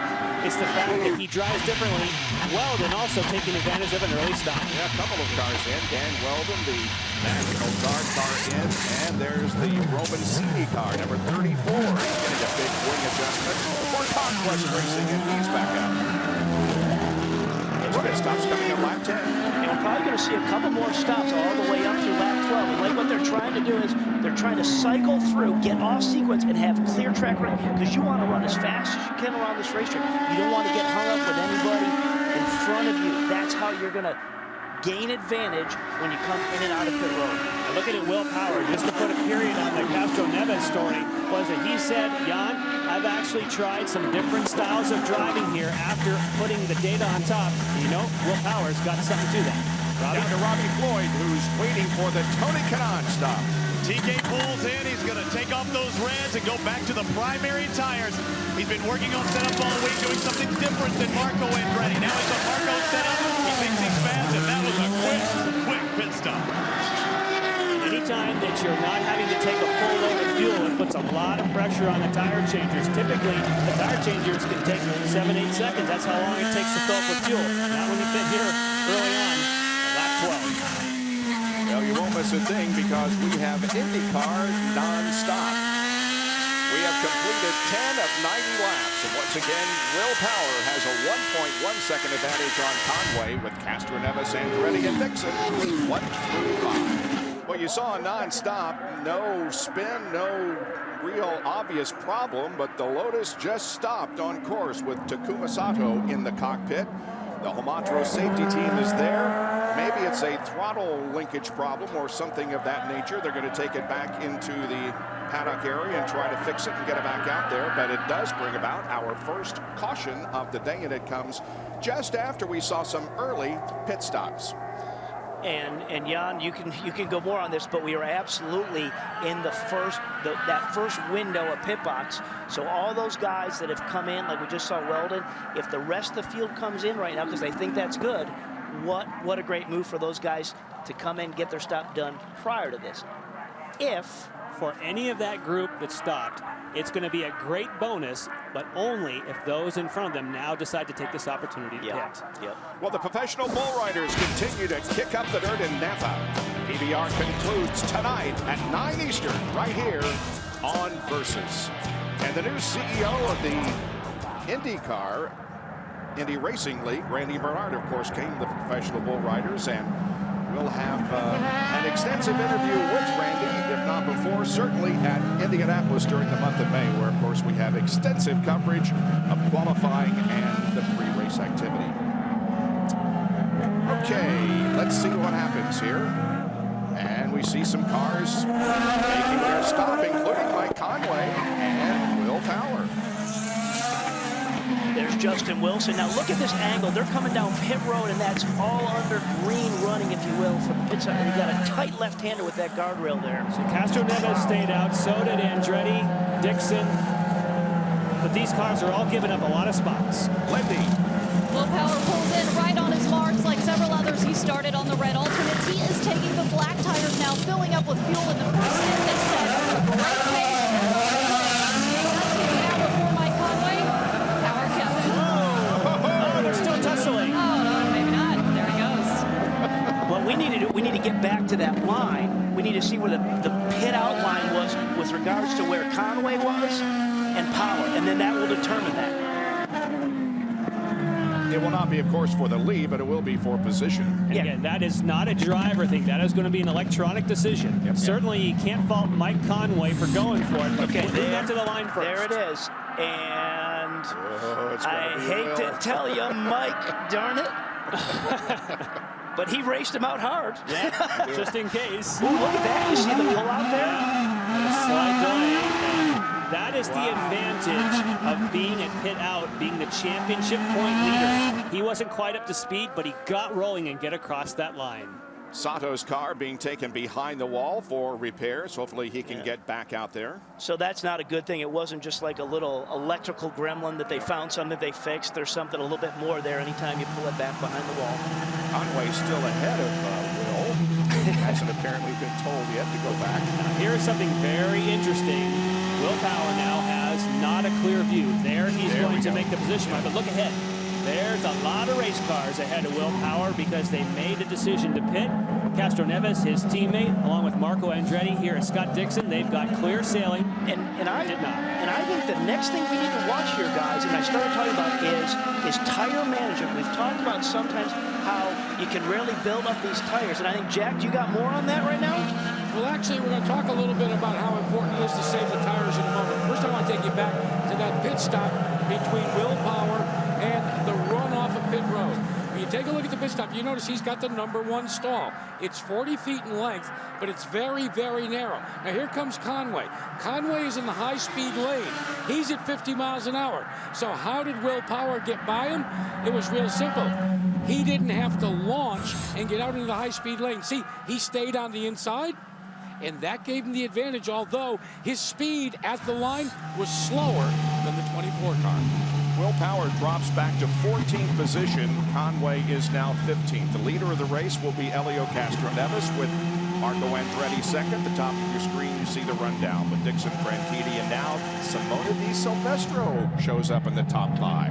S23: It's the fact that he drives differently. Weldon also taking advantage of an early stop.
S2: Yeah, a couple of cars in. Dan Weldon, the National Guard car in. And there's the Roman CD car, number 34. He's getting a big wing adjustment for Conquest Racing, and he's back out. Pit stops coming in lap 10.
S6: And we're probably going to see a couple more stops all the way up through lap 12. And like what they're trying to do is they're trying to cycle through, get off sequence, and have clear track running, because you want to run as fast as you can around this racetrack. You don't want to get hung up with anybody in front of you. That's how you're going to gain advantage when you come in and out of pit road.
S23: Looking at Willpower, just to put a period on the Castroneves story, was that he said, Jan, I've actually tried some different styles of driving here after putting the data on top. You know, Willpower's got something to that.
S2: Down to Robbie Floyd, who's waiting for the Tony Kanaan stop.
S9: TK pulls in. He's going to take off those reds and go back to the primary tires. He's been working on setup all week, doing something different than Marco Andretti. Now he's on Marco's setup. He thinks he's fast, and that was a quick pit stop.
S23: Anytime that you're not having to take a full load of fuel, it puts a lot of pressure on the tire changers. Typically, the tire changers can take 7-8 seconds. That's how long it takes to fill up with fuel. Not when you fit here early on, lap 12.
S2: Well, you won't miss a thing because we have IndyCar non-stop. We have completed 10 of 90 laps, and once again, Willpower has a 1.1 second advantage on Conway with Castroneves, Andretti, and Diction 1 through 5. Well, you saw a non-stop, no spin, no real obvious problem, but the Lotus just stopped on course with Takuma Sato in the cockpit. The Homatro safety team is there. Maybe it's a throttle linkage problem or something of that nature. They're going to take it back into the paddock area and try to fix it and get it back out there. But it does bring about our first caution of the day, and it comes just after we saw some early pit stops.
S6: And Jan, you can go more on this, but we are absolutely in that first window of pit box. So all those guys that have come in, like we just saw Weldon, if the rest of the field comes in right now because they think that's good, what a great move for those guys to come in, get their stop done prior to this. If
S23: for any of that group that stopped, it's going to be a great bonus, but only if those in front of them now decide to take this opportunity to pit.
S2: Well, the professional bull riders continue to kick up the dirt in Napa. PBR concludes tonight at 9 Eastern, right here on Versus. And the new CEO of the IndyCar, Indy Racing League, Randy Bernard, of course, came to the professional bull riders, and we'll have an extensive interview with Randy, if not before, certainly at Indianapolis during the month of May, where, of course, we have extensive coverage of qualifying and the pre-race activity. Okay, let's see what happens here. And we see some cars making their stop, including Mike Conway and Willpower.
S6: There's Justin Wilson. Now look at this angle. They're coming down pit road, and that's all under green running, if you will, from the pit side. And you got a tight left-hander with that guardrail there.
S23: So Castroneves stayed out. So did Andretti, Diction. But these cars are all giving up a lot of spots.
S2: Lindy.
S1: Willpower pulls in right on his marks like several others. He started on the red alternates. He is taking the black tires now, filling up with fuel in the first stint. They set great pace.
S6: We need to get back to that line. We need to see where the pit outline was with regards to where Conway was and Power, and then that will determine that.
S2: It will not be, of course, for the lead, but it will be for position.
S23: And again, that is not a driver thing. That is going to be an electronic decision. Certainly, you can't fault Mike Conway for going for it. But okay, we'll get to the line first.
S6: There it is. And I hate to tell you, Mike, darn it.
S20: But he raced him out hard.
S23: Yeah, just in case.
S20: Ooh, look at that. You see the pull out there?
S23: Slight delay. That is the advantage of being at pit out, being the championship point leader. He wasn't quite up to speed, but he got rolling and get across that line.
S2: Sato's car being taken behind the wall for repairs. Hopefully he can get back out there.
S6: So that's not a good thing. It wasn't just like a little electrical gremlin that they found something they fixed. There's something a little bit more there anytime you pull it back behind the wall.
S2: Conway's still ahead of Will. Hasn't apparently been told yet to go back.
S23: Now here's something very interesting. Willpower now has not a clear view. There he's going to make the position line, but look ahead. There's a lot of race cars ahead of Willpower because they made a decision to pit. Castro Neves, his teammate, along with Marco Andretti here at Scott Diction, they've got clear sailing.
S20: And I think the next thing we need to watch here, guys, and I started talking about is tire management. We've talked about sometimes how you can really build up these tires, and I think, Jack, you got more on that right now?
S7: Well, actually, we're going to talk a little bit about how important it is to save the tires in a moment. First, I want to take you back to that pit stop between Willpower and the run off of pit road. When you take a look at the pit stop, you notice he's got the #1 stall. It's 40 feet in length, but it's very, very narrow. Now here comes Conway. Conway is in the high-speed lane. He's at 50 miles an hour. So how did Willpower get by him? It was real simple. He didn't have to launch and get out into the high-speed lane. See, he stayed on the inside, and that gave him the advantage, although his speed at the line was slower than the 24 car.
S2: Willpower drops back to 14th position. Conway is now 15th. The leader of the race will be Helio Castroneves with Marco Andretti second. At the top of your screen, you see the rundown with Diction, Franchitti, and now Simona Di Silvestro shows up in the top 5.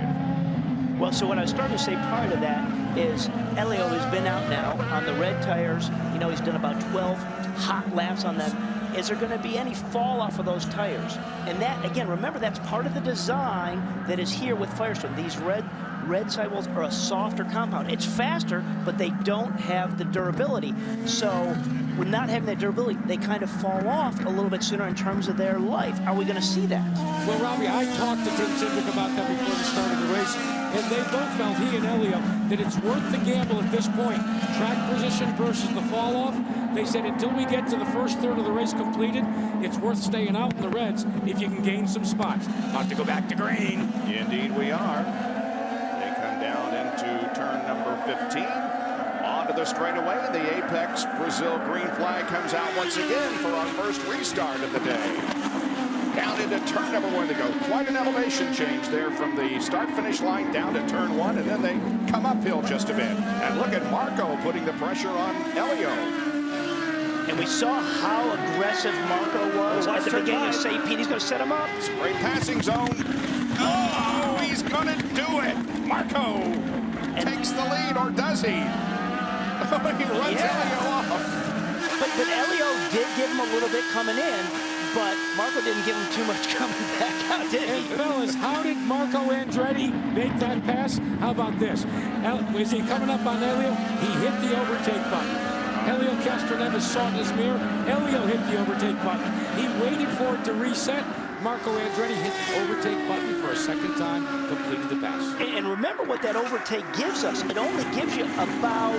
S6: Well, so what I was starting to say prior to that is Helio has been out now on the red tires. You know, he's done about 12 hot laps on them. Is there going to be any fall off of those tires? And that, again, remember, that's part of the design that is here with Firestone. These red sidewalls are a softer compound. It's faster, but they don't have the durability. So with not having that durability, they kind of fall off a little bit sooner in terms of their life. Are we going to see that?
S7: Well, Robbie, I talked to Tim Cindric about that before the start of the race, and they both felt, he and Helio, that it's worth the gamble at this point. Track position versus the fall off. They said until we get to the first third of the race completed, it's worth staying out in the reds if you can gain some spots. About to go back to green.
S2: Indeed we are. They come down into turn number 15. Onto the straightaway. The Apex Brazil green flag comes out once again for our first restart of the day. Down into turn number 1 to go. Quite an elevation change there from the start-finish line down to turn 1, and then they come uphill just a bit. And look at Marco putting the pressure on Helio.
S6: And we saw how aggressive Marco was at the beginning of St. Pete. He's going to set him up.
S2: It's a great passing zone. Oh, he's going to do it. Marco takes the lead, or does he? He runs Helio off.
S6: But Helio did give him a little bit coming in, but Marco didn't give him too much coming back out, did he?
S7: And fellas, how did Marco Andretti make that pass? How about this? Was he coming up on Helio? He hit the overtake button. Helio Castroneves saw it in his mirror. Helio hit the overtake button. He waited for it to reset. Marco Andretti hit the overtake button for a second time, completed the pass.
S6: And remember what that overtake gives us. It only gives you about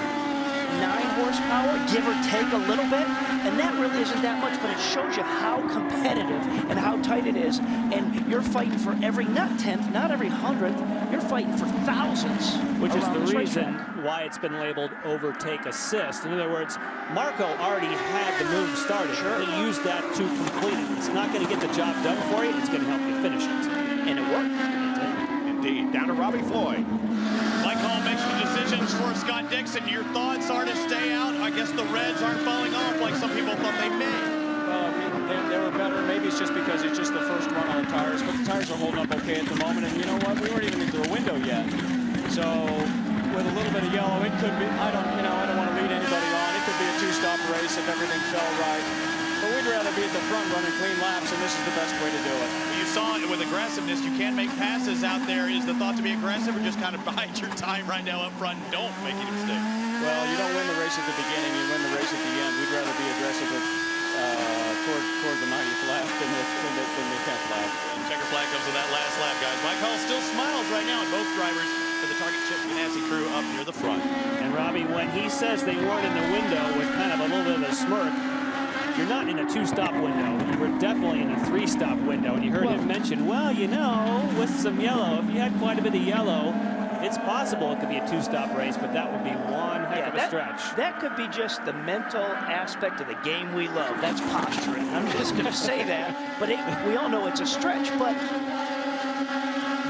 S6: 9 horsepower, give or take a little bit, and that really isn't that much, but it shows you how competitive and how tight it is, and you're fighting for every, not 10th, not every 100th, you're fighting for thousands.
S23: Which is the reason why it's been labeled overtake assist. In other words, Marco already had the move started. Sure. He used that to complete it. It's not going to get the job done for you, it's going to help you finish it.
S6: And it worked.
S2: Indeed. Down to Robbie Floyd.
S9: Mike Hall makes the decisions for Scott Diction. Your thoughts are to stay out. I guess the Reds aren't falling off like some people thought they may.
S3: Well, they were better. Maybe it's just because it's just the first run on the tires, but the tires are holding up okay at the moment. And you know what? We weren't even into the window yet. So with a little bit of yellow, it could be. I don't want to lead anybody on. It could be a 2-stop race if everything fell right. But we'd rather be at the front running clean laps, and this is the best way to do it.
S9: You saw it with aggressiveness. You can make passes out there. Is the thought to be aggressive, or just kind of bide your time right now up front and don't make any mistakes?
S3: Well, you don't win the race at the beginning. You win the race at the end. We'd rather be aggressive toward the 90th lap than the 10th lap.
S9: And checker flag goes to that last lap, guys. Mike Hall still smiles right now, and both drivers for the Target Chip Ganassi crew up near the front.
S23: And Robbie, when he says they weren't in the window with kind of a little bit of a smirk, you're not in a 2-stop window. You were definitely in a 3-stop window. And you heard him mention, well, you know, with some yellow, if you had quite a bit of yellow, it's possible it could be a 2-stop race, but that would be one heck of a stretch.
S6: That could be just the mental aspect of the game we love. That's posturing. I'm just going to say that. But we all know it's a stretch. But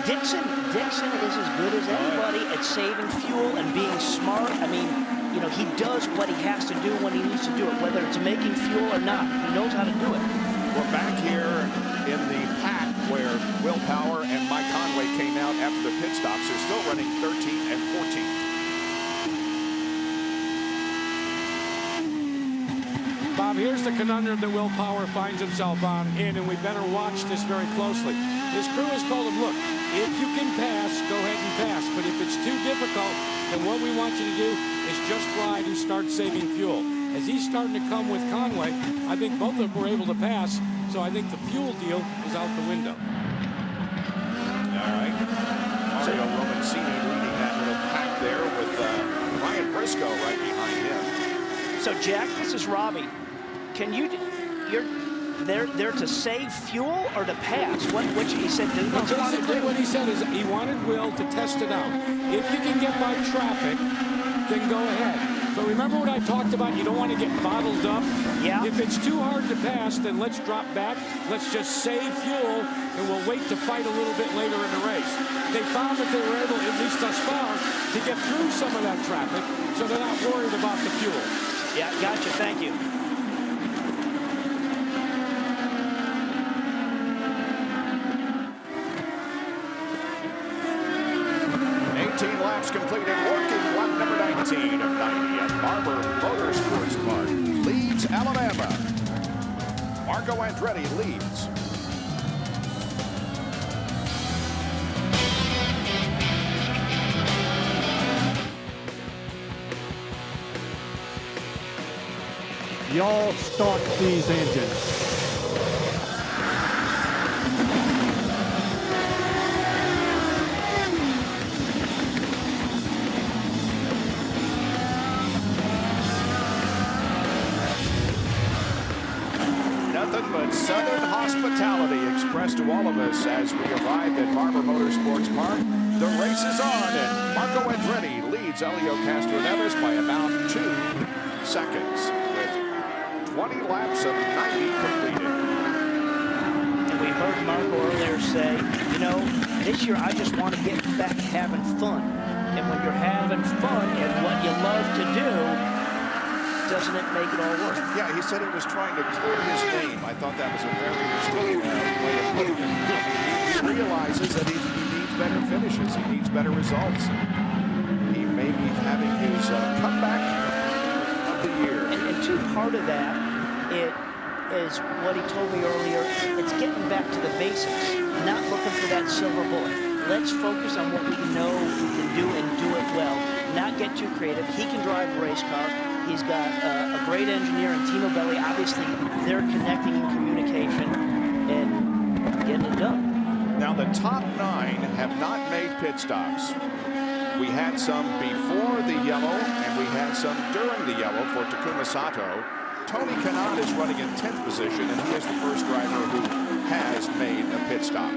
S6: Diction is as good as anybody at saving fuel and being smart. I mean, you know, he does what he has to do when he needs to do it, whether it's making fuel or not. He knows how to do it.
S2: We're back here in the pack where Willpower and Mike Conway came out after the pit stops. They're still running 13th and 14th.
S7: Bob, here's the conundrum that Willpower finds himself on, and we better watch this very closely. His crew has told him, look, if you can pass, go ahead and pass. But if it's too difficult, then what we want you to do is just ride and start saving fuel. As he's starting to come with Conway, I think both of them were able to pass, so I think the fuel deal is out the window.
S2: All right. Mario Romancini leading that little pack there with Ryan Briscoe right behind him.
S6: So, Jack, this is Robbie. You're there to save fuel or to pass? What he said?
S7: Basically, what he said is he wanted Will to test it out. If you can get by traffic, then go ahead. But remember what I talked about? You don't want to get bottled up.
S6: Yeah.
S7: If it's too hard to pass, then let's drop back. Let's just save fuel, and we'll wait to fight a little bit later in the race. They found that they were able, at least thus far, to get through some of that traffic, so they're not worried about the fuel.
S6: Yeah, gotcha. Thank you.
S2: 18 laps completed, working lap number 19 of 90 at Barber Motorsports Park. Leeds, Alabama. Marco Andretti leads.
S4: Y'all start these engines.
S2: Nothing but Southern hospitality expressed to all of us as we arrived at Barber Motorsports Park. The race is on, and Marco Andretti leads Elio Castroneves by about 2 seconds with 20 laps of 90 completed.
S6: And we heard Marco earlier say, you know, this year I just want to get back having fun. And when you're having fun and what you love to do, doesn't it make it all work?
S2: Yeah, he said he was trying to clear his name. I thought that was a very interesting way of putting it. He realizes that he needs better finishes. He needs better results. He may be having his comeback of the year.
S6: And part of that, it is what he told me earlier. It's getting back to the basics, not looking for that silver bullet. Let's focus on what we know we can do and do it well. Not get too creative. He can drive a race car. He's got a great engineer in Tino Belli. Obviously, they're connecting in communication and getting it done.
S2: Now, the top 9 have not made pit stops. We had some before the yellow, and we had some during the yellow for Takuma Sato. Tony Kanaan is running in 10th position, and he is the first driver who has made a pit stop.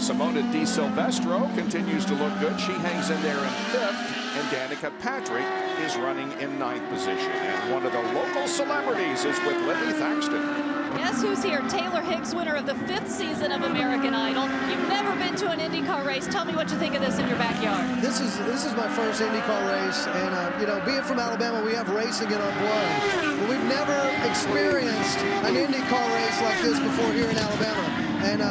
S2: Simona Di Silvestro continues to look good. She hangs in there in 5th. And Danica Patrick is running in 9th position. And one of the local celebrities is with Lindy Thaxton.
S1: Guess who's here? Taylor Hicks, winner of the 5th season of American Idol. You've never been to an IndyCar race. Tell me what you think of this in your backyard.
S5: This is my first IndyCar race, and you know, being from Alabama, we have racing in our blood. But we've never experienced an IndyCar race like this before here in Alabama. And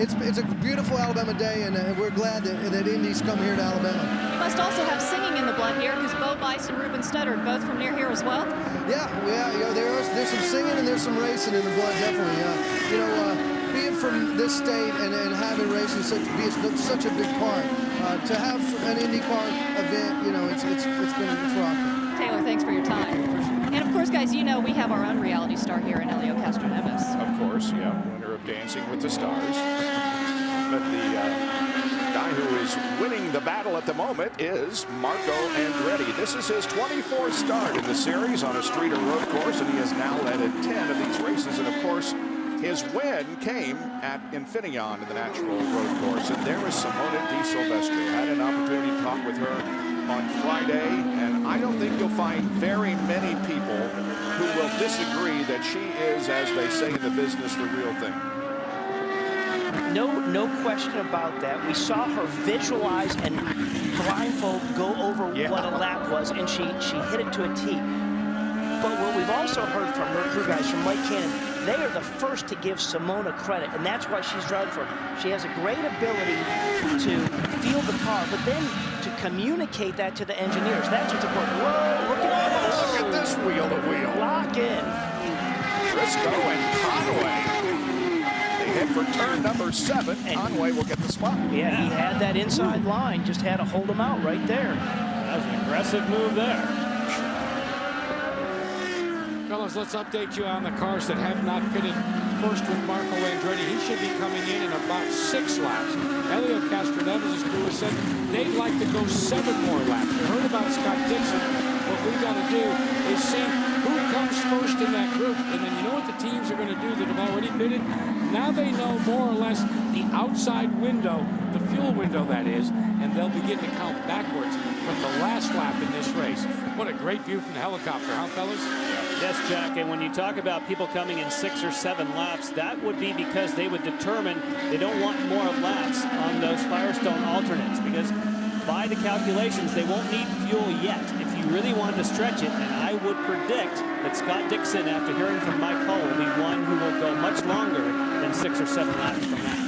S5: it's a beautiful Alabama day, and we're glad that Indy's come here to Alabama.
S1: You must also have singing in the blood here, because Bo Bice and Ruben Studdard, both from near here as well.
S5: Yeah, you know, there's some singing and there's some racing in the blood, definitely. You know, being from this state and having racing such a big part, to have an IndyCar event, you know, it's rocking.
S1: Taylor, thanks for your time. And of course, guys, you know we have our own reality star here in Elio Castroneves.
S2: Of course, yeah, winner of Dancing with the Stars. But guy who is winning the battle at the moment is Marco Andretti. This is his 24th start in the series on a street or road course, and he has now led in 10 of these races. And of course, his win came at Infineon in the natural road course. And there is Simona Di Silvestro. Had an opportunity to talk with her on Friday, and I don't think you'll find very many people who will disagree that she is, as they say in the business, the real thing.
S6: No question about that. We saw her visualize and blindfold go over what a lap was, and she hit it to a T. But what we've also heard from her crew guys, from Mike Cannon, they are the first to give Simona credit, and that's why she's driving for her. She has a great ability to feel the car, but then to communicate that to the engineers. That's what's important. Whoa, look at this.
S2: Look at this wheel to wheel.
S6: Lock in.
S2: Briscoe and Conway. Hit for turn number 7. Conway will get the spot.
S6: Yeah, he had that inside line, just had to hold him out right there.
S23: That was an aggressive move there.
S7: Fellas, let's update you on the cars that have not pitted. First with Marco Andretti. He should be coming in about 6 laps. Helio Castroneves' crew has said they'd like to go 7 more laps. You heard about Scott Diction. What we got to do is see who comes first in that group. And then you know what the teams are going to do that have already pitted? Now they know more or less the outside window, the fuel window that is, and they'll begin to count backwards from the last lap in this race. What a great view from the helicopter, huh, fellas?
S23: Yes, Jack, and when you talk about people coming in 6 or 7 laps, that would be because they would determine they don't want more laps on those Firestone alternates, because by the calculations, they won't need fuel yet if you really wanted to stretch it. And I would predict that Scott Diction, after hearing from Mike Hull, will be one who will go much longer than 6 or 7 laps from that.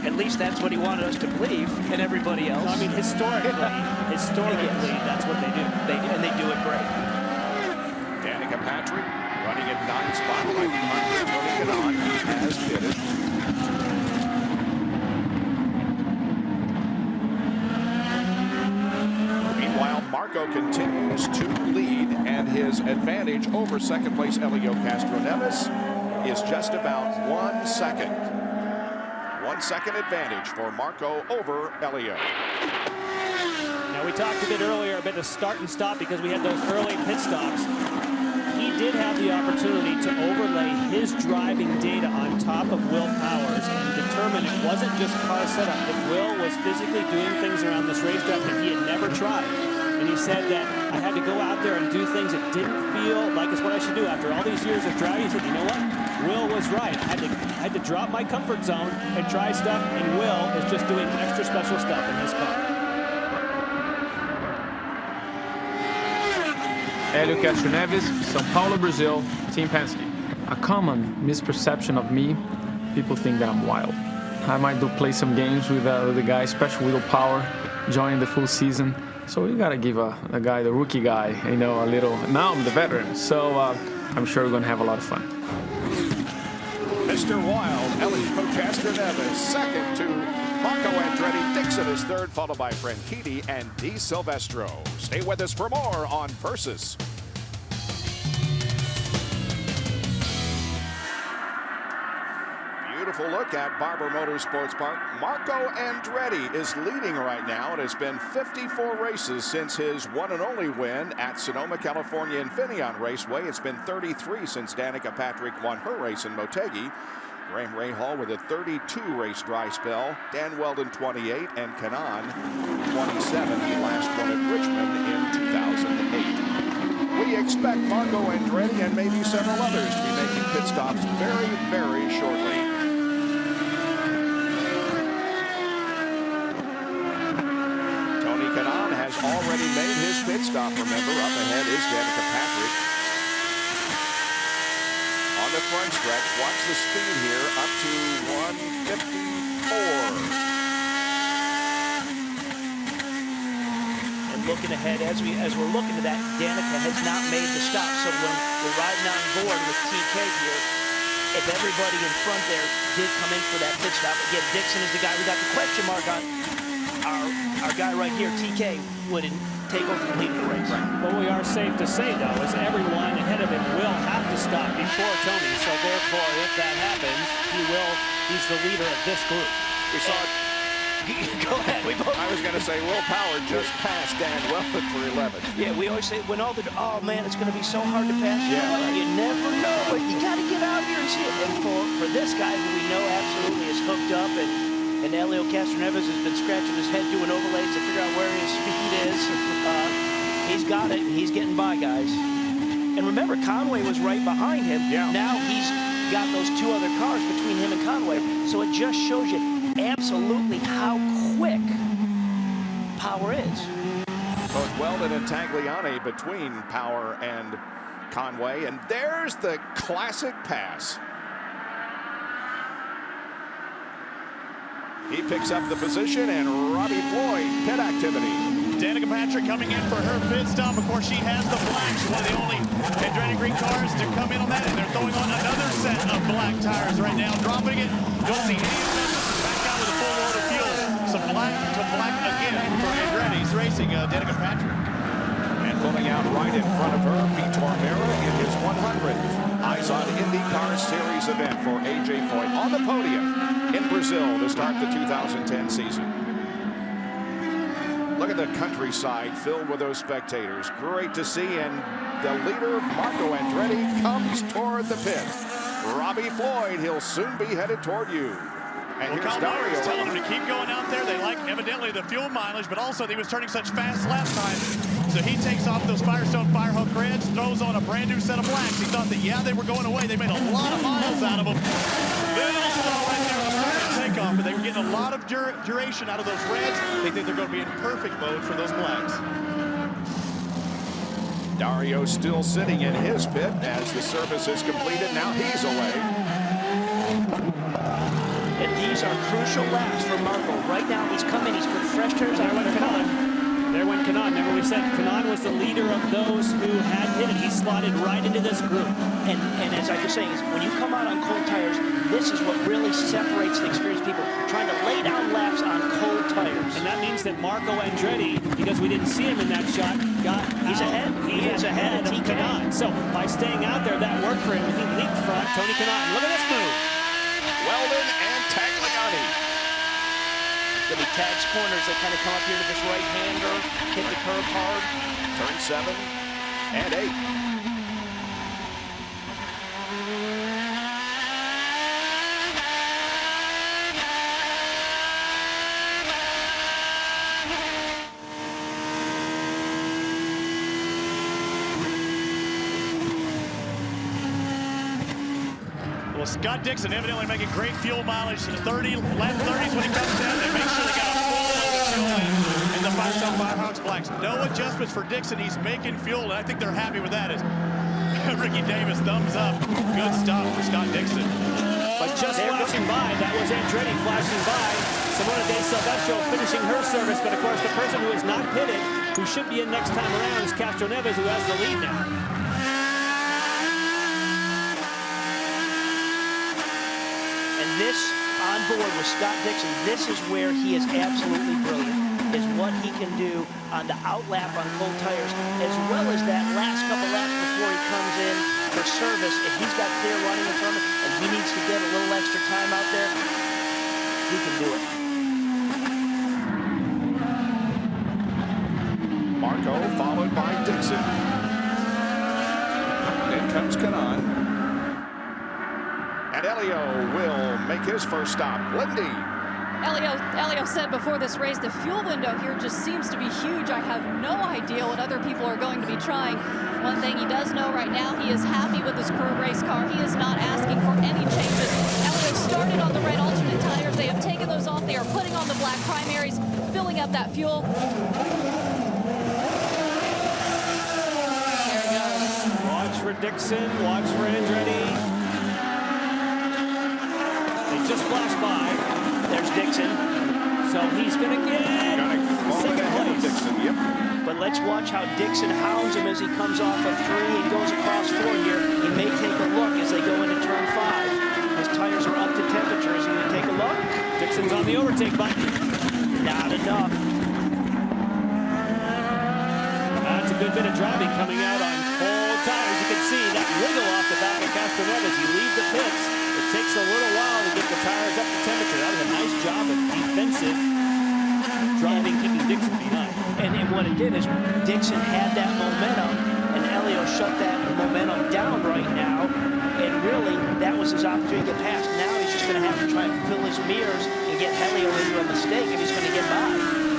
S6: At least that's what he wanted us to believe, and everybody else.
S23: I mean, historically, that's what they do.
S6: And they do it great.
S2: Danica Patrick running at 9 spot right behind Tony Kanaan. He has pitted. Meanwhile, Marco continues to lead, and his advantage over second place Helio Castroneves is just about 1 second. 1 second advantage for Marco over Helio.
S23: Now, we talked a bit earlier about the start and stop because we had those early pit stops. He did have the opportunity to overlay his driving data on top of Willpower's and determine it wasn't just car setup, that Will was physically doing things around this racetrack that he had never tried. And he said that I had to go out there and do things that didn't feel like it's what I should do. After all these years of driving, he said, you know what? Will was right. I had to drop my comfort zone and try stuff, and Will is just doing extra special stuff in his car.
S8: Helio Castroneves, São Paulo, Brazil, Team Penske. A common misperception of me, people think that I'm wild. I might play some games with the guy, especially Willpower, joining the full season. So you gotta give a guy, the rookie guy, you know, a little. Now I'm the veteran, so I'm sure we're gonna have a lot of fun.
S2: Mr. Wild, Helio Castroneves, second to Marco Andretti. Diction is third, followed by Franchitti and Di Silvestro. Stay with us for more on Versus. Beautiful look at Barber Motorsports Park. Marco Andretti is leading right now. It has been 54 races since his one and only win at Sonoma, California Infineon Raceway. It's been 33 since Danica Patrick won her race in Motegi. Graham Rahal with a 32-race dry spell. Dan Weldon 28 and Kanaan 27. He last won at Richmond in 2008. We expect Marco Andretti and maybe several others to be making pit stops very, very shortly. Tony Kanaan has already made his pit stop. Remember, up ahead is Danica Patrick. On the front stretch, watch the speed here, up to 154.
S6: And looking ahead, as we're looking to that, Danica has not made the stop. So when we're riding on board with TK here, if everybody in front there did come in for that pit stop, again, Diction is the guy we got the question mark on. Our guy right here, TK, would take over the lead of the race.
S23: What we are safe to say, though, is everyone ahead of him will have to stop before Tony. So therefore, if that happens, he's the leader of this group.
S2: We saw it.
S6: Go ahead.
S2: I was going to say Willpower just passed Dan Weldon for 11th.
S6: Yeah, we always say when all the man, it's going to be so hard to pass. You know what? You never know, but you got to get out here and see it. And for this guy who we know absolutely is hooked up, and Elio Castroneves has been scratching his head doing overlays to figure out where his speed is. He's got it. He's getting by, guys. And remember, Conway was right behind him. Yeah. Now he's got those two other cars between him and Conway. So it just shows you absolutely how quick Power is.
S2: Both Weldon and Tagliani between Power and Conway. And there's the classic pass. He picks up the position, and Robbie Floyd, pit activity.
S9: Danica Patrick coming in for her pit stop. Of course, she has the black. She's one of the only Andretti Green cars to come in on that, and they're throwing on another set of black tires right now, dropping it. Don't see any amendments. Back out with a full load of fuel. Some black to black again for Andretti's racing Danica Patrick.
S2: And pulling out right in front of her, Vitor Meira in his 100th Eyes on IndyCar Series event for A.J. Foyt on the podium in Brazil to start the 2010 season. Look at the countryside filled with those spectators. Great to see, and the leader, Marco Andretti, comes toward the pit. Robbie Floyd, he'll soon be headed toward you. And
S9: well,
S2: here's
S9: Conway was telling
S2: Dario.
S9: him to keep going out there. They like, evidently, the fuel mileage, but also he was turning such fast last time. So he takes off those Firestone Firehook reds, throws on a brand new set of blacks. He thought that, yeah, they were going away. They made a lot of miles out of them. Little slow right there on the start of takeoff, but they were getting a lot of duration out of those reds. They think they're going to be in perfect mode for those blacks.
S2: Dario still sitting in his pit as the service is completed. Now he's away.
S6: And these are crucial laps for Marco. Right now, he's coming. He's put fresh tires on.
S23: There went Canan. Remember we said Canan was the leader of those who had hit it. He slotted right into this group.
S6: And as I was saying, is when you come out on cold tires, this is what really separates the experienced people, trying to lay down laps on cold tires.
S23: And that means that Marco Andretti, because we didn't see him in that shot,
S6: he's ahead. He is ahead of
S23: Canan. So by staying out there, that worked for him. He leapfrogged Tony Canan. Look at this move.
S2: Weldon and Tagliani.
S6: There'll be tags corners that kind of come up here to this right-hander, hit the curb hard.
S2: Turn 7 and 8.
S9: Well, Scott Diction evidently making great fuel mileage. 30, lap 30s when he comes down. They make sure they got a full load of fuel in the Firestone Firehawks blacks. No adjustments for Diction. He's making fuel, and I think they're happy with that. As Ricky Davis thumbs up. Good stop for Scott Diction.
S23: But just flashing by, that was Andretti flashing by. Simona De Silvestro finishing her service, but of course the person who is not pitted, who should be in next time around, is Castroneves, who has the lead now.
S6: This on board with Scott Diction, this is where he is absolutely brilliant, is what he can do on the outlap on cold tires, as well as that last couple laps before he comes in for service. If he's got clear running in front of him and he needs to get a little extra time out there, he can do it.
S2: Marco followed by Diction. In comes Canan. And Elio will make his first stop. Lindy.
S1: Elio said before this race, the fuel window here just seems to be huge. I have no idea what other people are going to be trying. One thing he does know right now, he is happy with his crew race car. He is not asking for any changes. Elio started on the red alternate tires. They have taken those off. They are putting on the black primaries, filling up that fuel. There it goes.
S23: Watch for Diction, watch for Andretti. Just flashed by.
S6: There's Diction.
S23: So he's going to get second place.
S2: Diction, yep.
S6: But let's watch how Diction hounds him as he comes off of 3 and goes across 4 here. He may take a look as they go into turn 5. His tires are up to temperature. Is he going to take a look?
S23: Dixon's on the overtake button.
S6: Not enough.
S23: That's a good bit of driving coming out on cold tires. You can see that wiggle off the back of Castroneves. He leaves the pits. It takes a little while to get the tires up to temperature. That was a nice job of defensive big from behind.
S6: And what it did is Diction had that momentum, and Elio shut that momentum down right now. And really, that was his opportunity to get past. Now he's just going to have to try and fill his mirrors and get Elio into a mistake, and he's going to get by.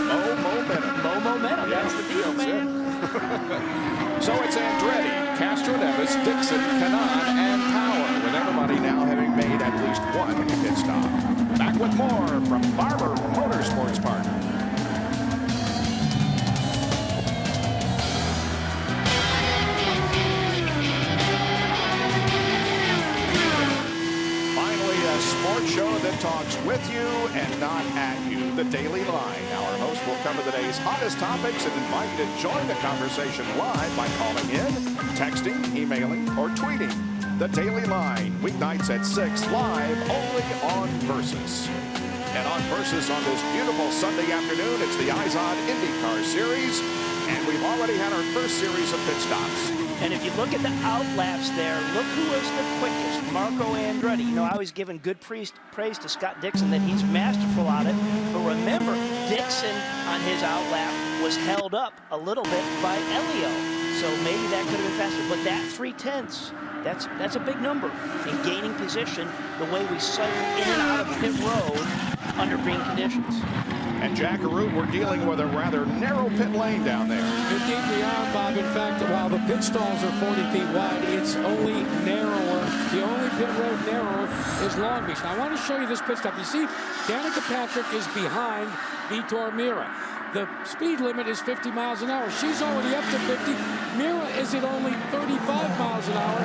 S2: Low momentum.
S6: Low momentum. Yeah. That's the deal, man.
S2: So it's Andretti, Castroneves, Diction, Canan, and Power, with everybody now having made at least one pit stop. Back with more from Barber Motorsports Park. Finally, a sports show that talks with you and not at you. The Daily Line. Our host will cover the day's hottest topics and invite you to join the conversation live by calling in, texting, emailing, or tweeting. The Daily Line, weeknights at 6, live only on Versus. And on Versus on this beautiful Sunday afternoon, it's the Eyes on IndyCar Series, and we've already had our first series of pit stops.
S6: And if you look at the outlaps there, look who was the quickest, Marco Andretti. You know, I was giving good praise to Scott Diction that he's masterful at it. But remember, Diction on his outlap was held up a little bit by Elio. So maybe that could have been faster. But that 3/10, that's a big number in gaining position the way we cycle in and out of pit road under green conditions.
S2: And Jackaroo, we're dealing with a rather narrow pit lane down there.
S7: Indeed we are, Bob. In fact, while the pit stalls are 40 feet wide, it's only narrower. The only pit road narrower is Long Beach. Now, I want to show you this pit stop. You see, Danica Patrick is behind Vitor Meira. The speed limit is 50 miles an hour. She's already up to 50. Meira is at only 35 miles an hour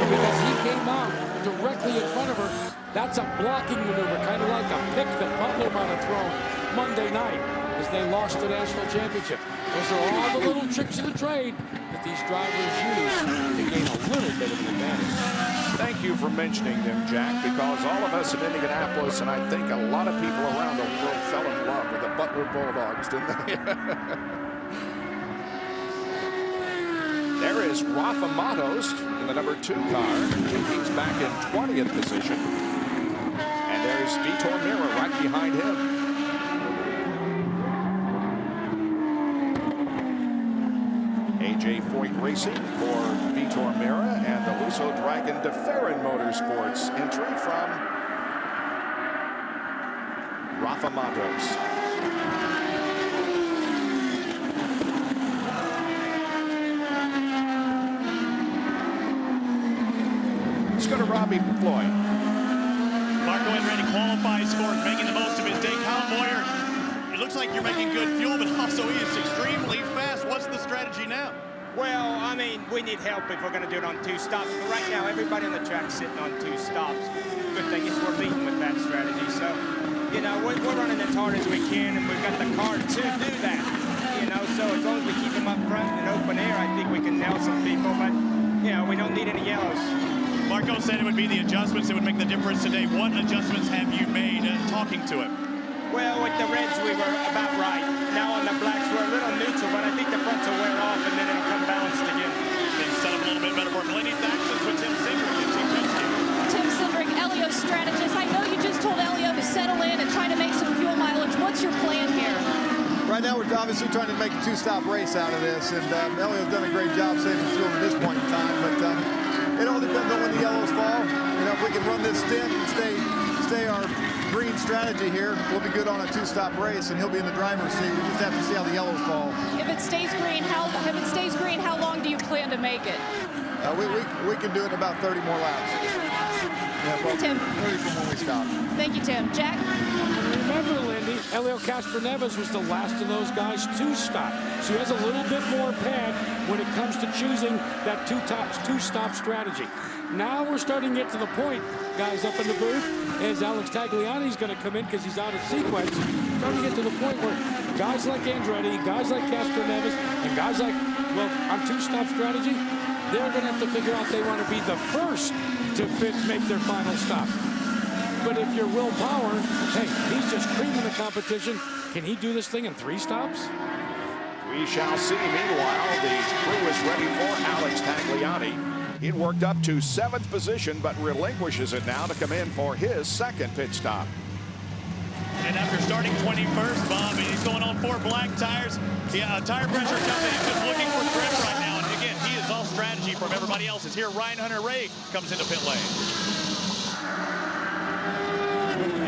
S7: because he came out directly in front of her. That's a blocking maneuver, kind of like a pick that Butler might have thrown Monday night as they lost the national championship. Those are all the little tricks of the trade that these drivers use to gain a little bit of an advantage.
S2: Thank you for mentioning them, Jack, because all of us in Indianapolis, and I think a lot of people around the world, fell in love with the Butler Bulldogs, didn't they? There is Rafa Matos in the number 2 car. He's back in 20th position. And there's Vitor Meira right behind him. AJ Foyt Racing for Vitor Meira and the Lusso Dragon DeFerrin Motorsports entry from Rafa Matos. Let's go to Robbie Floyd.
S9: Marco Andretti qualifies for it, making the most of his day. Kyle Moyer, it looks like you're making good fuel, but also he is extremely fast. What's the strategy now?
S10: Well, I mean, we need help if we're going to do it on 2 stops. But right now, everybody on the track's sitting on 2 stops. Good thing is we're leading with that strategy. So, you know, we're running as hard as we can, and we've got the car to do that. You know, so as long as we keep them up front in open air, I think we can nail some people. But, you know, we don't need any yellows.
S9: Marco said it would be the adjustments that would make the difference today. What adjustments have you made talking to him?
S10: Well, with the reds, we were about right. Now on the blacks, we're a little neutral, but I think the fronts will wear off, and then it'll come balanced again.
S9: Things set up a little bit better for Lady Thaxton's with Tim Sindrick and Team Penske.
S1: Tim Sindrick, Elio's strategist. I know you just told Elio to settle in and try to make some fuel mileage. What's your plan here?
S11: Right now, we're obviously trying to make a 2-stop race out of this, and Elio's done a great job saving fuel at this point in time, but it all depends on when the yellows fall. You know, if we can run this stint and stay our green strategy here, we'll be good on a 2-stop race, and he'll be in the driver's seat. We just have to see how the yellows fall.
S1: If it stays green, how long do you plan to make it?
S11: We can do it in about 30 more laps. Yeah, well,
S1: Tim.
S11: 30 from when we stop.
S1: Thank you, Tim. Jack?
S7: Remember, Lindy, Elio Castroneves was the last of those guys to stop. So he has a little bit more pad when it comes to choosing that 2-stop strategy. Now we're starting to get to the point, guys up in the booth, as Alex Tagliani's going to come in because he's out of sequence. Starting to get to the point where guys like Andretti, guys like Castroneves, and guys like, well, on 2-stop strategy, they're going to have to figure out they want to be the first to make their final stop. But if you're Willpower, hey, he's just creaming the competition. Can he do this thing in 3 stops?
S2: We shall see. Meanwhile, the crew is ready for Alex Tagliani. He worked up to 7th position, but relinquishes it now to come in for his 2nd pit stop.
S9: And after starting 21st, Bob, he's going on 4 black tires. Yeah, tire pressure company is just looking for grip right now. And again, he is all strategy from everybody else. Is here Ryan Hunter-Reay comes into pit lane.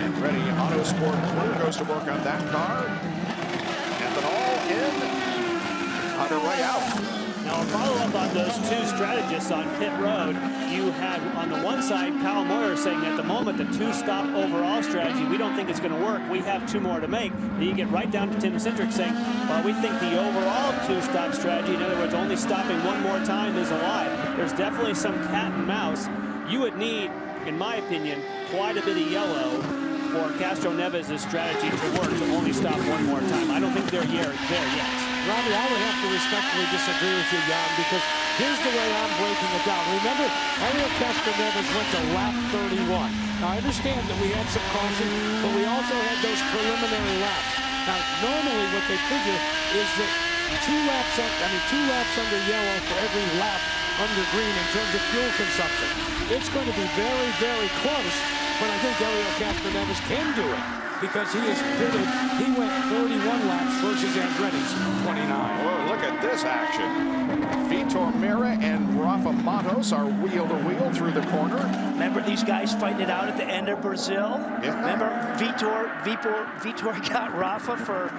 S2: And Ready Autosport crew goes to work on that car. Ethanol in. Hunter-Reay out.
S23: Now, a follow-up on those 2 strategists on pit road, you had on the one side Kyle Moyer saying at the moment the 2-stop overall strategy, we don't think it's going to work. We have 2 more to make. Then you get right down to Tim Cindric saying, well, we think the overall 2-stop strategy, in other words, only stopping 1 more time, is a lie. There's definitely some cat and mouse. You would need, in my opinion, quite a bit of yellow for Castro Neves' strategy to work to only stop 1 more time. I don't think they're there yet.
S12: Robbie, I would have to respectfully disagree with you, Jan, because here's the way I'm breaking it down. Remember, Elio Castroneves went to lap 31. Now, I understand that we had some caution, but we also had those preliminary laps. Now, normally what they figure is that 2 laps under yellow for every lap under green in terms of fuel consumption. It's going to be very, very close, but I think Elio Castroneves can do it, because he is pitted. He went 31 laps versus Andretti's 29.
S2: Whoa, look at this action. Vitor Meira and Rafa Matos are wheel-to-wheel through the corner.
S6: Remember these guys fighting it out at the end of Brazil? Yeah. Remember Vitor got Rafa for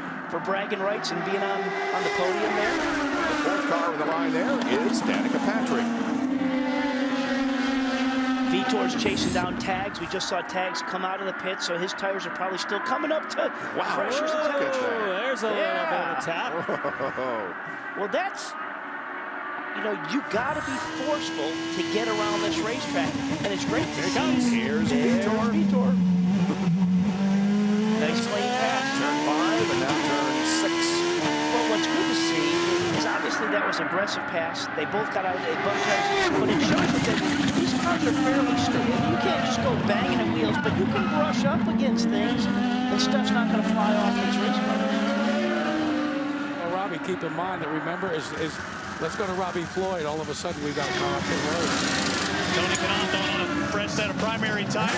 S6: bragging rights and being on the podium there?
S2: The 4th car on the line there is Danica Patrick.
S6: Vitor's chasing down Tags. We just saw Tags come out of the pit, so his tires are probably still coming up to pressures.
S23: There's a little bit of a tap.
S6: Well, that's, you got to be forceful to get around this racetrack, and it's great.
S23: Here it comes.
S2: Here's Vitor.
S6: Nice clean pass.
S2: Turn 5 and now turn 6.
S6: Well, what's good to see is obviously that was aggressive pass. They both got out. They both tires, but it shows that these cars are fairly stable. You can't just go banging at wheels, but you can brush up against things, and stuff's not going to fly off these race cars.
S12: Well, Robbie, keep in mind that remember let's go to Robbie Floyd. All of a sudden, we got car up the road.
S9: Tony Conundrum on a fresh set of primary tires.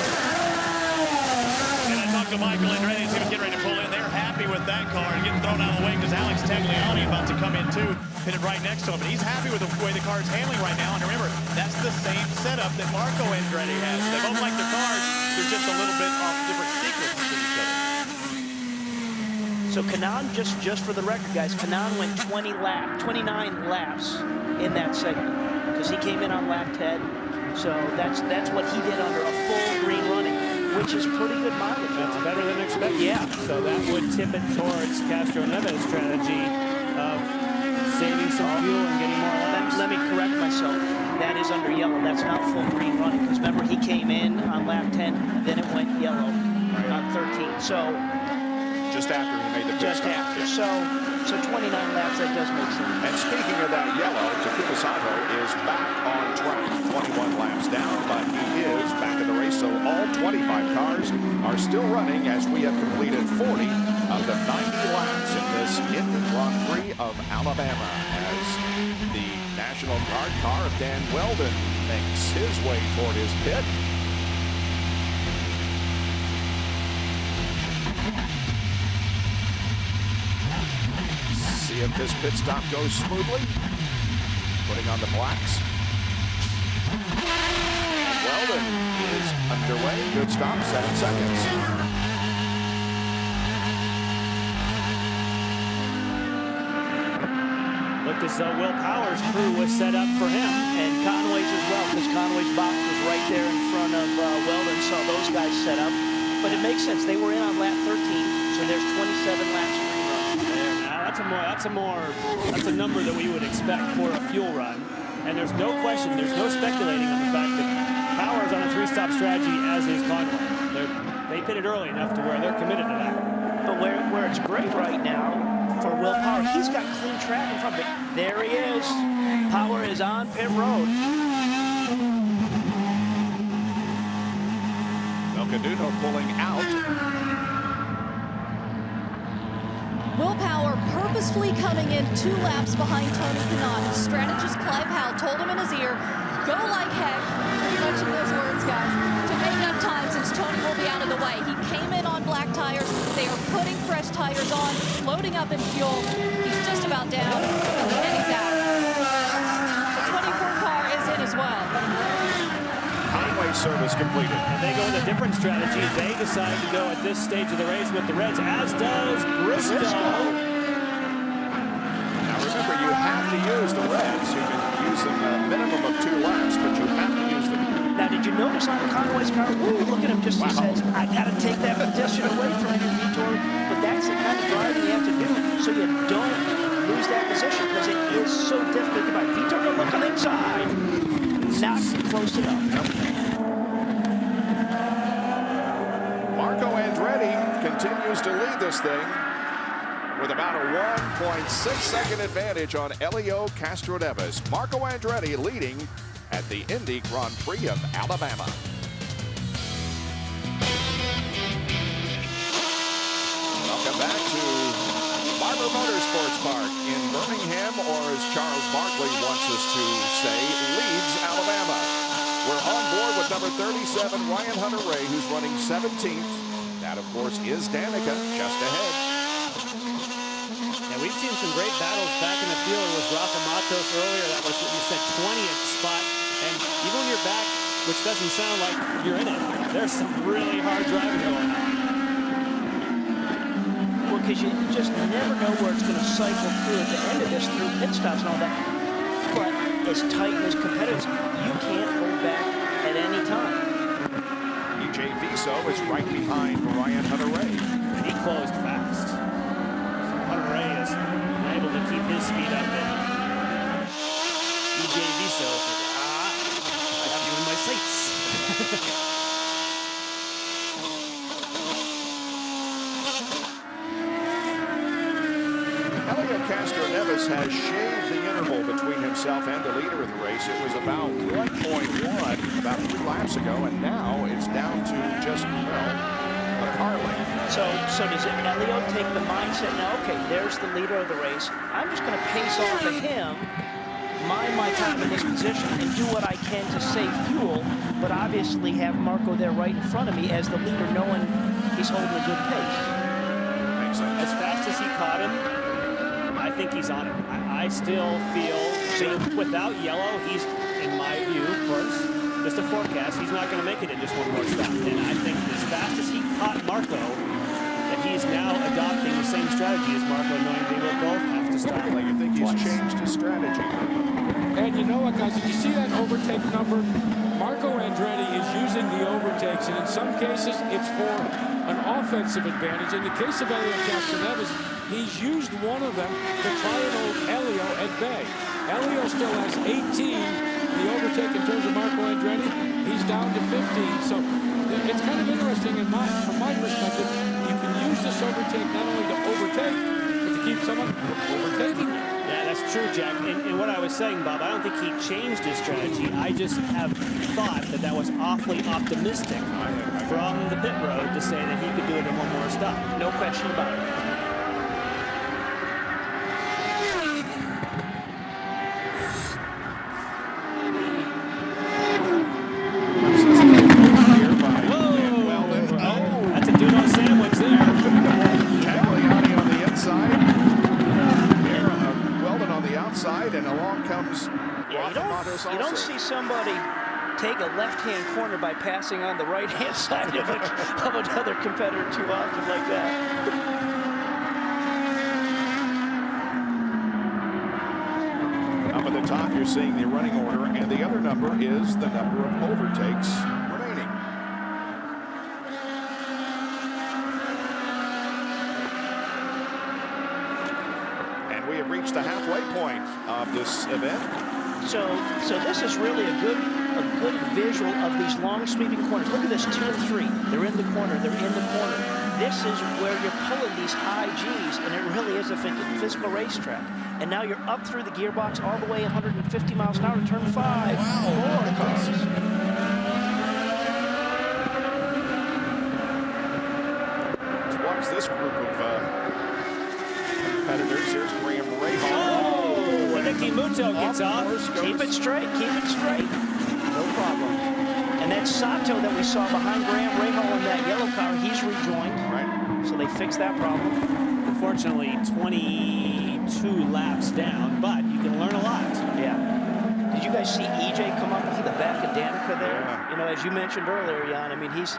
S9: And I talked to Michael Andretti as he was getting ready to pull in. They're happy with that car and getting thrown out of the way because Alex Tagliani about to come in too, pitted right next to him. But he's happy with the way the car is handling right now. And remember, that's the same setup that Marco Andretti has. They both like their cars. They're just a little bit off different sequences than each other.
S6: So Kanan, just for the record, guys, Kanan went 29 laps in that segment because he came in on lap 10. So that's what he did under a full green running, which is pretty good mileage.
S23: That's better than expected.
S6: Yeah.
S23: So that would tip it towards Castro Neves' strategy of saving some fuel and getting more laps.
S6: Let me correct myself. That is under yellow. That's not full green running because remember he came in on lap 10, then it went yellow on 13. So
S2: just after he made the pit
S6: just
S2: stop.
S6: After. So 29 laps, that does make sense.
S2: And speaking of that yellow, Takuma Sato is back on track. 21 laps down, but he is back in the race. So all 25 cars are still running as we have completed 40 of the 90 laps in this Indy Grand Prix of Alabama as the National Guard car of Dan Weldon makes his way toward his pit. See if this pit stop goes smoothly. Putting on the blacks. And Weldon is underway. Good stop, 7 seconds.
S23: Looked as though Willpower's crew was set up for him, and Conway's as well, because Conway's box was right there in front of Weldon, saw those guys set up. But it makes sense. They were in on lap 13, so there's 27 laps of green run. That's a number that we would expect for a fuel run. And there's no question, there's no speculating on the fact that Power's on a 3-stop strategy, as is Conway. They pitted early enough to where they're committed to that.
S6: But where it's great right now for Willpower, he's got clean track in front of him. There he is. Power is on pit road.
S2: Belcaduno pulling out.
S1: Willpower purposefully coming in 2 laps behind Tony Kanaan. Strategist Clive Howe told him in his ear, go like heck, pretty much in those words, guys, to make up time since knows Tony will be out of the way. He came in on black tires. They are putting fresh tires on, loading up in fuel. He's just about down, and he's out. The 24 car is in as well.
S2: Conway service completed.
S23: And they go with a different strategy. They decide to go at this stage of the race with the Reds, as does Briscoe.
S2: Now remember, you have to use the Reds. You can use them a minimum of 2 laps, but you have to use them.
S20: Now, did you notice on Conway's car? Ooh, look at him, just he says, I got to take that position away from you, Vitor. But that's the kind of driving you have to do so you don't lose that position, because it is so difficult to buy. Vitor, go look on the inside. Not close enough.
S2: Marco Andretti continues to lead this thing with about a 1.6-second advantage on Helio Castroneves. Marco Andretti leading at the Indy Grand Prix of Alabama. Welcome back to Barber Motorsports Park in Birmingham, or as Charles Barkley wants us to say, Leeds, Alabama. We're on board with number 37, Ryan Hunter-Reay, who's running 17th. That, of course, is Danica just ahead.
S23: And we've seen some great battles back in the field. It was Rafa Matos earlier. That was what you said, 20th spot. And even when you're back, which doesn't sound like you're in it, there's some really hard driving going on.
S20: Well, because you just never know where it's going to cycle through at the end of this, through pit stops and all that. But as tight and as competitive, you can't hold back at any time.
S2: EJ Viso is right behind Ryan Hunter-Reay.
S23: And he closed fast. So Hunter-Reay is able to keep his speed up. And EJ Viso says, I have you in my sights.
S2: Helio Castroneves has shaved the interval between himself and the leader of the race. It was about 1.1 about 3 laps ago, and now it's down to just, well, a car length.
S20: So does Helio take the mindset now, okay, there's the leader of the race. I'm just going to pace off of him, mind my time in this position, and do what I can to save fuel, but obviously have Marco there right in front of me as the leader, knowing he's holding a good pace.
S23: Makes sense. As fast as he caught him, I think he's on it. I still feel that without yellow, he's, in my view, of course, just a forecast, he's not going to make it in just one more stop. And I think as fast as he caught Marco, that he's now adopting the same strategy as Marco, knowing they will both have to stop.
S2: Like, you think he's changed his strategy?
S12: And you know what, guys, did you see that overtake number? Marco Andretti is using the overtakes, and in some cases, it's for an offensive advantage. In the case of Helio Castroneves, he's used one of them to try and hold Helio at bay. Helio still has 18. The overtake in terms of Marco Andretti, he's down to 15. So it's kind of interesting from my perspective. You can use this overtake not only to overtake, but to keep someone from overtaking you.
S23: Yeah, that's true, Jack. And what I was saying, Bob, I don't think he changed his strategy. I just have thought that was awfully optimistic from the pit road to say that he could do it in one more stop.
S20: No question about it.
S23: That's a do-no sandwich there.
S2: Cagliani on the inside. Weldon on the outside, and along comes Rafa Matos also.
S20: You don't see somebody take a left-hand corner by passing on the right-hand side of another competitor too often like that.
S2: Up at the top, you're seeing the running order, and the other number is the number of overtakes remaining. And we have reached the halfway point of this event.
S20: So this is really a good visual of these long sweeping corners. Look at this, 2 and 3. They're in the corner. They're in the corner. This is where you're pulling these high G's, and it really is a physical racetrack. And now you're up through the gearbox all the way 150 miles an hour to turn 5. Wow, more cars.
S2: Let's watch this group of competitors. Here's Graham Rahal.
S23: Oh, Nicky Muto gets off.
S20: Keep it straight. Keep it straight. No problem.
S6: And that Sato that we saw behind Graham Rahal in that yellow car, he's rejoined.
S2: Right.
S6: So they fixed that problem.
S23: Unfortunately, 22 laps down, but you can learn a lot.
S6: Yeah. Did you guys see EJ come up to the back of Danica there? Yeah. You know, as you mentioned earlier, Jan, I mean, he's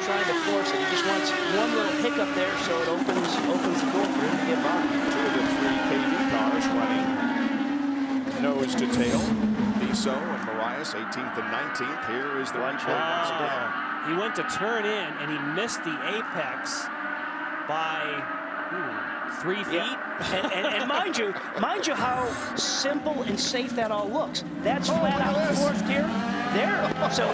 S6: trying to force it. He just wants one little hiccup there so it opens the door for him to get by.
S2: 2 of the 3 KV cars running nose to tail. Viso and Marias, 18th and 19th. Here is the replay once again.
S23: He went to turn in and he missed the apex by 3 feet.
S6: Yeah. and mind you how simple and safe that all looks. That's flat out 4th gear. There. So a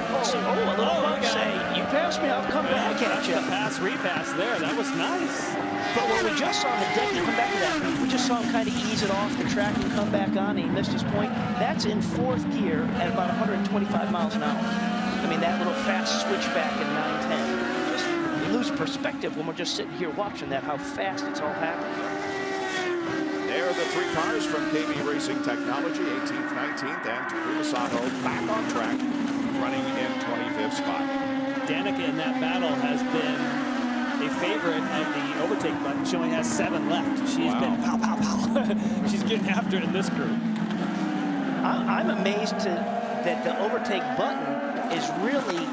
S6: little bug say, you pass me, I'll come back at you.
S23: Pass, repass there. That was nice.
S6: But what we just saw him, to come back to that, we just saw him kind of ease it off the track and come back on, and he missed his point. That's in 4th gear at about 125 miles an hour. I mean, that little fast switchback in 910. Just you lose perspective when we're just sitting here watching that, how fast it's all happening.
S2: There are the 3 cars from KB Racing Technology, 18th, 19th, and Takuma Sato back on track, running in 25th spot.
S23: Danica in that battle has been a favorite of the overtake button. She only has 7 left. She's been pow, pow, pow. She's getting after it in this group.
S6: I'm amazed that the overtake button is really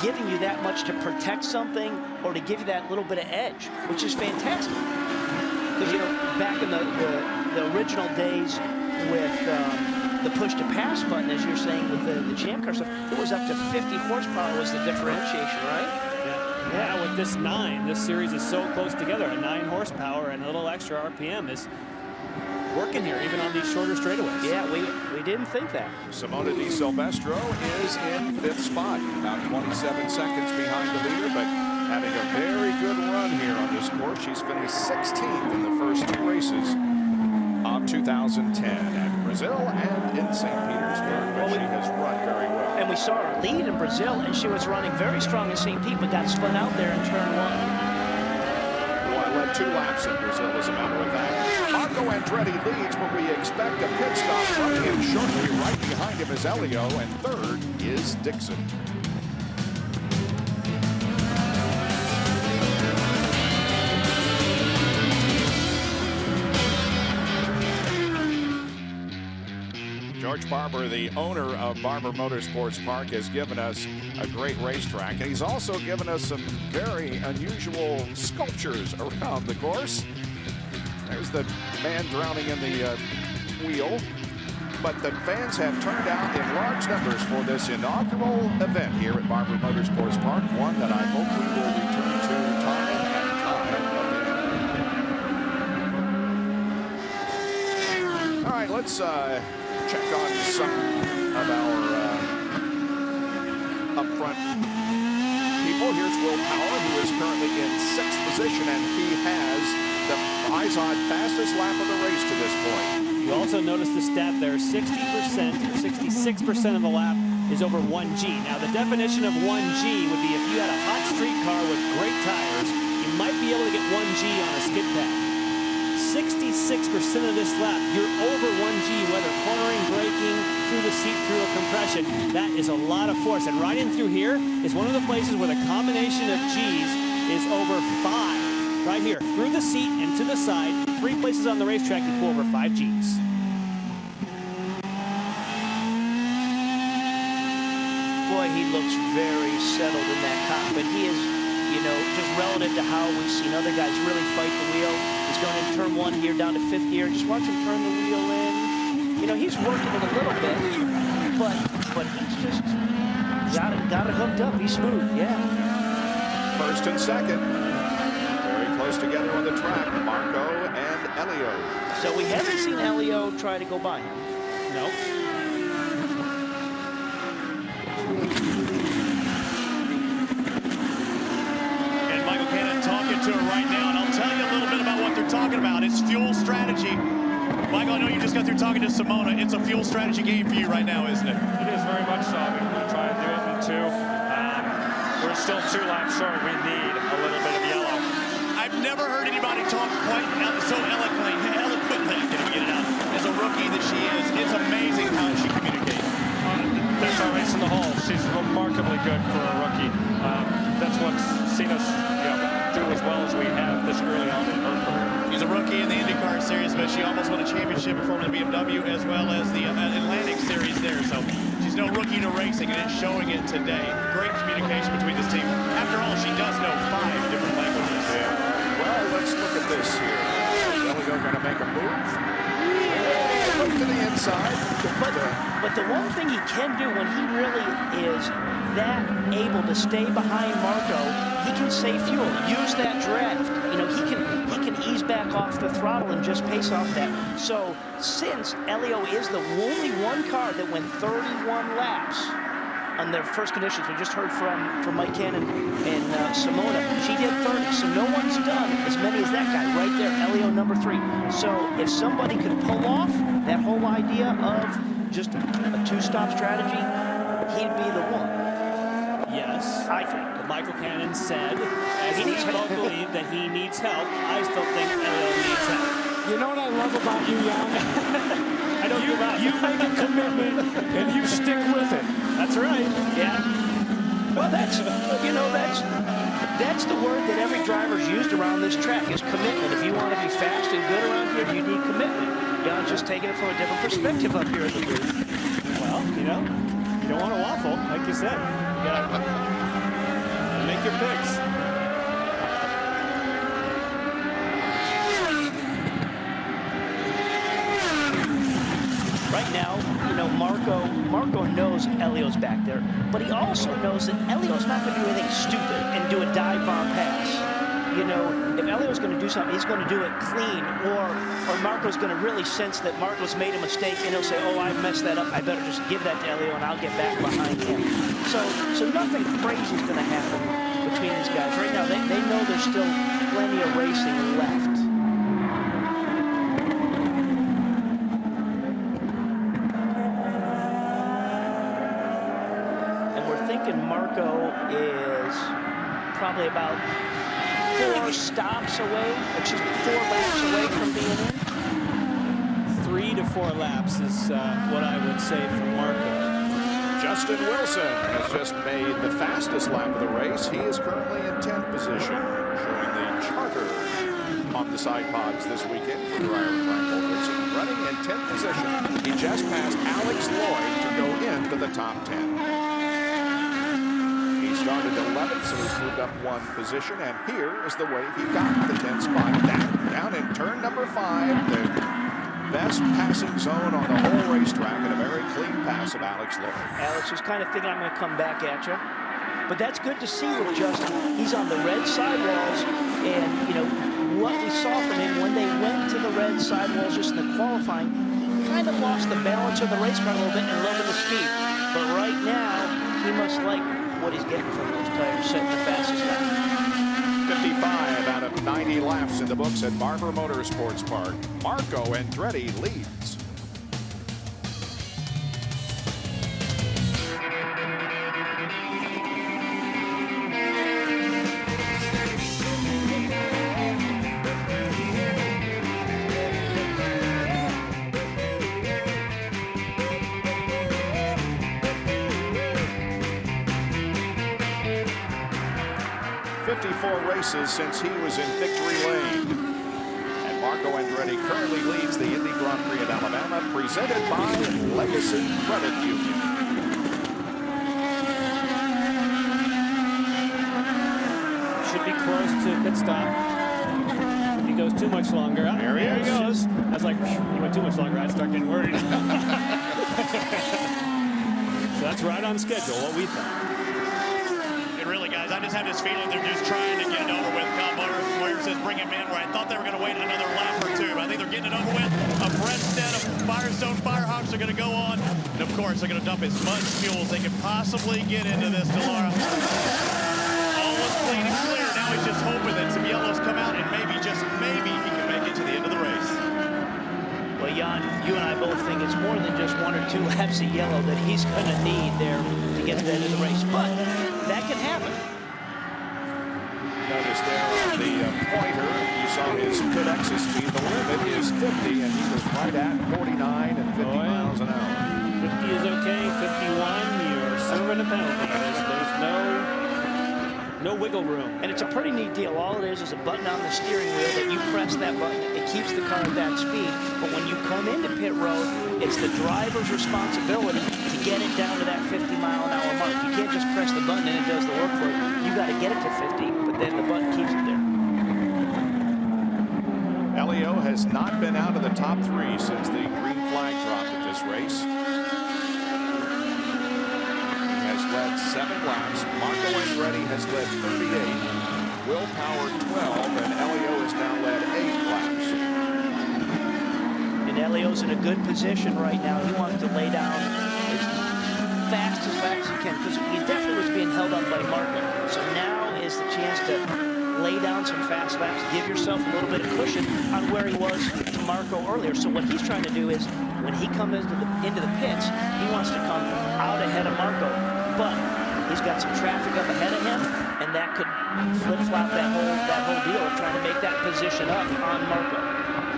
S6: giving you that much to protect something or to give you that little bit of edge, which is fantastic. Because, you know, back in the original days with the push-to-pass button, as you're saying, with the Champ Car stuff, it was up to 50 horsepower was the differentiation, right?
S23: Yeah. Now with this 9, this series is so close together. A 9 horsepower and a little extra RPM is working here, even on these shorter straightaways.
S6: Yeah, we didn't think that.
S2: Simona Di Silvestro is in 5th spot, about 27 seconds behind the leader, but having a very good run here on this course. She's finished 16th in the first 2 races of 2010 at Brazil and in St. Petersburg, but she has run very well.
S6: And we saw her lead in Brazil, and she was running very strong in St. Pete, but got spun out there in turn 1.
S2: Well, I led 2 laps in Brazil, as a matter of fact. Marco Andretti leads, but we expect a pit stop from him shortly. Right behind him is Elio, and 3rd is Diction. George Barber, the owner of Barber Motorsports Park, has given us a great racetrack, and he's also given us some very unusual sculptures around the course. There's the man drowning in the wheel, but the fans have turned out in large numbers for this inaugural event here at Barber Motorsports Park, one that I hope we will return to time and time again. All right, let's check on some of our up front people. Here's Willpower, who is currently in 6th position, and he has the eyes-on fastest lap of the race to this point.
S23: You also notice the stat there, 60% or 66% of the lap is over 1G. Now, the definition of 1G would be if you had a hot street car with great tires, you might be able to get 1G on a skid pad. 66% of this lap, you're over 1G, whether cornering, braking, through the seat, through a compression. That is a lot of force. And right in through here is one of the places where the combination of G's is over 5. Right here, through the seat and to the side, 3 places on the racetrack you pull over 5 G's.
S6: Boy, he looks very settled in that cockpit. He is, you know, just relative to how we've seen other guys really fight the wheel. He's going into turn 1 here, down to 5th gear. Just watch him turn the wheel in. You know, he's working it a little bit, but he's just got it hooked up. He's smooth, yeah.
S2: 1st and 2nd. Close together on the track, Marco and Elio.
S6: So we haven't seen Elio try to go by him.
S23: No.
S9: And Michael Cannon talking to her right now, and I'll tell you a little bit about what they're talking about. It's fuel strategy. Michael, I know you just got through talking to Simona. It's a fuel strategy game for you right now, isn't it?
S13: It is very much so. I mean, we're going to try to do it in 2. We're still 2 laps short. We need a little bit of yellow.
S9: I've never heard anybody talk quite so eloquently, I can't get it out, as a rookie that she is. It's amazing how she communicates.
S13: That's our race in the halls. He's remarkably good for a rookie. That's what's seen us do as well as we have this early on in her career.
S9: He's a rookie in the IndyCar series, but she almost won a championship in Formula BMW as well as the Atlantic series there. So she's no rookie to racing, and it's showing it today. Great communication between this team. After all, she does know 5 different languages.
S2: Yeah. Well, let's look at this here. Elio going to make a move. Look to the inside.
S6: But the one thing he can do when he really is that able to stay behind Marco, he can save fuel, use that draft. He can ease back off the throttle and just pace off that. So since Elio is the only one car that went 31 laps on their first conditions, we just heard from Mike Cannon and Simona, she did 30, so no one's done as many as that guy right there, Elio number 3. So if somebody could pull off that whole idea of just a 2-stop strategy, he'd be the one.
S23: Yes,
S6: I think.
S23: But Michael Cannon said, as we both believe that he needs help, I still think Elio needs help.
S12: You know what I love about you, Jan?
S23: I don't give up.
S12: You make a commitment and you stick with it.
S23: That's right.
S6: Yeah. Well, that's the word that every driver's used around this track is commitment. If you want to be fast and good around here, you need commitment. Jan's just taking it from a different perspective up here in the booth.
S23: Well, you don't want to waffle, like you said. You gotta make your picks.
S6: Right now, Marco knows Elio's back there, but he also knows that Elio's not going to do anything stupid and do a dive bomb pass. If Elio's going to do something, he's going to do it clean, or Marco's going to really sense that Marco's made a mistake, and he'll say, oh, I messed that up. I better just give that to Elio, and I'll get back behind him. So nothing crazy is going to happen between these guys. Right now, they know there's still plenty of racing left. Marco is probably about 4 stops away, or 4 laps away from being in.
S23: 3 to 4 laps is what I would say for Marco.
S2: Justin Wilson has just made the fastest lap of the race. He is currently in 10th position, showing the charter on the side pods this weekend for Dreyer and Frankel Racing. Running in 10th position, he just passed Alex Lloyd to go into the top 10. Started 11th, so he's moved up 1 position, and here is the way he got the 10th spot. Down in turn number 5, the best passing zone on the whole racetrack, and a very clean pass of Alex Lloyd.
S6: Alex was kind of thinking, I'm going to come back at you. But that's good to see with Justin. He's on the red sidewalls, and what we saw from him when they went to the red sidewalls just in the qualifying, he kind of lost the balance of the race car a little bit and a little bit of speed. But right now, he must like what he's getting from those tires, setting the fastest lap.
S2: 55 out of 90 laps in the books at Barber Motorsports Park. Marco Andretti leads. Races since he was in victory lane. And Marco Andretti currently leads the Indy Grand Prix at Alabama, presented by Legacy Credit Union.
S23: Should be close to pit stop. If he goes too much longer.
S2: There he goes.
S23: I was like, he went too much longer. I'd start getting worried. So that's right on schedule, what we thought.
S9: Guys, I just have this feeling they're just trying to get it over with. Kyle Moyer says bring him in, where I thought they were going to wait another lap or 2, but I think they're getting it over with. A Breadstead of Firestone Firehawks are going to go on, and of course they're going to dump as much fuel as they can possibly get into this, Delora. All was clean and clear. Now he's just hoping that some yellows come out, and maybe, just maybe, he can make it to the end of the race.
S6: Well, Jan, you and I both think it's more than just 1 or 2 laps of yellow that he's going to need there to get to the end of the race, but that can happen.
S2: Notice there on the pointer, you saw his pit exit speed. The limit is 50, and he was right at 49 and 50 miles an hour.
S23: 50 is okay. 51, you're soon deserving a penalty. There's no wiggle room.
S6: And it's a pretty neat deal. All it is a button on the steering wheel that you press that button. It keeps the car at that speed. But when you come into pit road, it's the driver's responsibility to get it down to that 50-mile-an-hour mark. You can't just press the button and it does the work for you. You got to get it to 50, but then the button keeps it there.
S2: Elio has not been out of the top 3 since the green flag dropped at this race. Led 7 laps. Marco Andretti has led 38. Willpower 12, and Elio has now led 8 laps.
S6: And Elio's in a good position right now. He wants to lay down as fast as he can, because he definitely was being held up by Marco. So now is the chance to lay down some fast laps, give yourself a little bit of cushion on where he was to Marco earlier. So what he's trying to do is, when he comes into the pits, he wants to come out ahead of Marco. But he's got some traffic up ahead of him, and that could flip-flop that whole deal of trying to make that position up on Marco.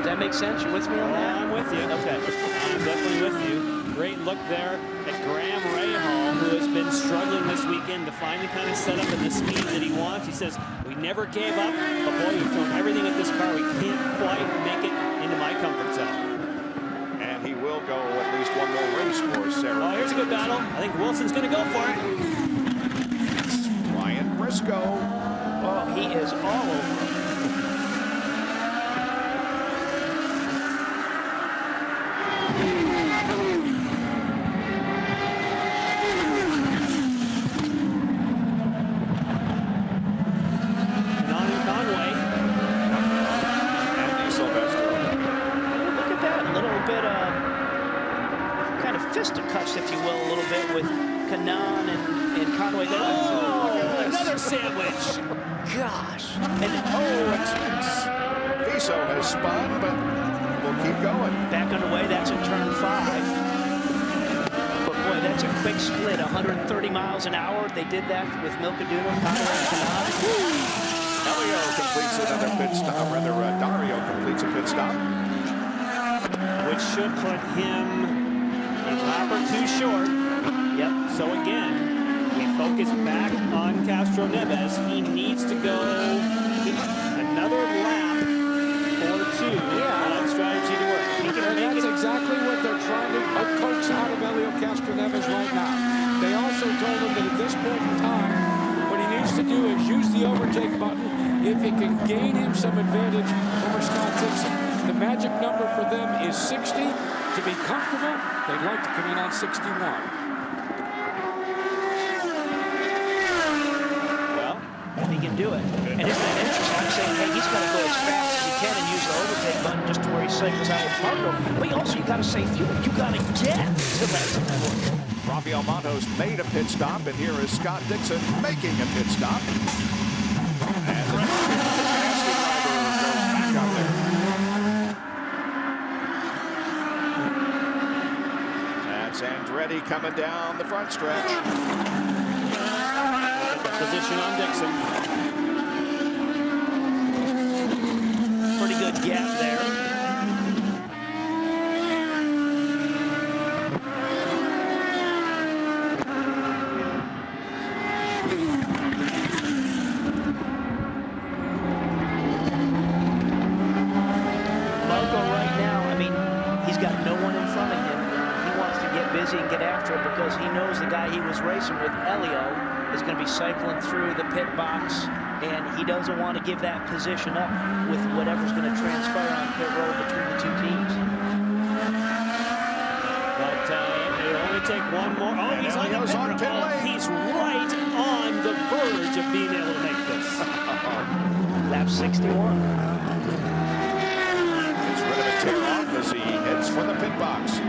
S6: Does that make sense? You with me on that?
S23: I'm with you.
S6: Okay.
S23: I'm definitely with you. Great look there at Graham Rahal, who has been struggling this weekend to find the kind of setup and the speed that he wants. He says, we never gave up, but boy, we've thrown everything at this car. We can't quite make it into my comfort zone.
S2: He will go at least one more race for Sarah.
S23: Oh, here's a good battle. I think Wilson's going to go for it.
S2: Ryan Briscoe.
S6: Oh, he is all over.
S23: Conway.
S2: Andy Silvestro.
S6: Look at that. A little bit of kind of fisticuffs, if you will, a little bit with Conundrum and Conway.
S23: Oh, another sandwich.
S6: Gosh. And
S2: Viso has spun, but we'll keep going.
S6: Back underway. That's in turn 5. But boy, that's a quick split. 130 miles an hour. They did that with Milkaduno, Conway, and Conundrum.
S2: Elio completes another pit stop. Rather, Dario completes a pit stop,
S23: which should put him a lap or 2 short.
S6: Yep.
S23: So again, we focus back on Castro Neves. He needs to go another lap or 2 on strategy to work.
S12: And that's exactly what they're trying to coax out of Elio Castro Neves right now. They also told him that at this point in time, what he needs to do is use the overtake button if it can gain him some advantage over Scott Dixon. The magic number for them is 60. To be comfortable, they'd like to come in on 61.
S6: Well, if he can do it. And isn't that interesting? I'm saying, hey, he's got to go as fast as he can and use the overtake button just to where he cycles out with Marco. But also, you got to save fuel. You got to get to that point.
S2: Rafael Matos made a pit stop, and here is Scott Dixon making a pit stop. And the Penske driver goes back out there. That's Andretti coming down the front stretch.
S23: Position on Diction.
S6: Pretty good gap there. And get after it because he knows the guy he was racing with, Elio, is going to be cycling through the pit box, and he doesn't want to give that position up with whatever's going to transpire on pit road between the 2 teams.
S23: But it'll only take one more. Oh, he's on the pit lane. He's right on the verge of being able to make this.
S6: Lap 61.
S2: Gets rid of a tear off as he heads for the pit box.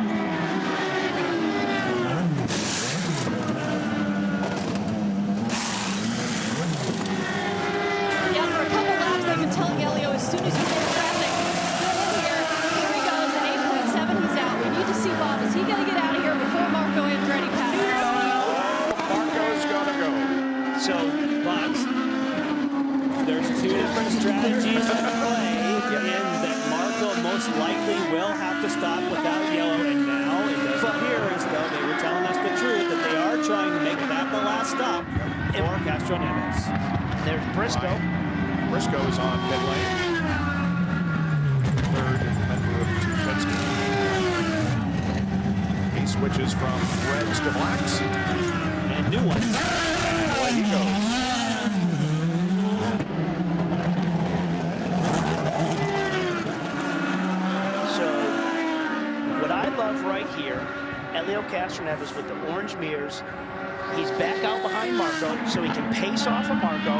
S1: Telling Elio as soon as you get traffic, get in here. Here he goes at 8.7. He's out. We need to see Bob. Is he going to get out of here before Marco Andretti passes?
S2: Marco's got to go.
S23: So, but there's 2 different strategies at play in that Marco most likely will have to stop without yellow, and now it doesn't appear as though they were telling us the truth that they are trying to make that stop for Castro Neves.
S20: There's Briscoe.
S2: Briscoe's on pit lane. Third member of Team Penske. He switches from reds to blacks.
S23: And new ones.
S2: And away he goes.
S20: So, what I love right here, Helio Castroneves with the orange mirrors. He's back out behind Marco, so he can pace off of Marco.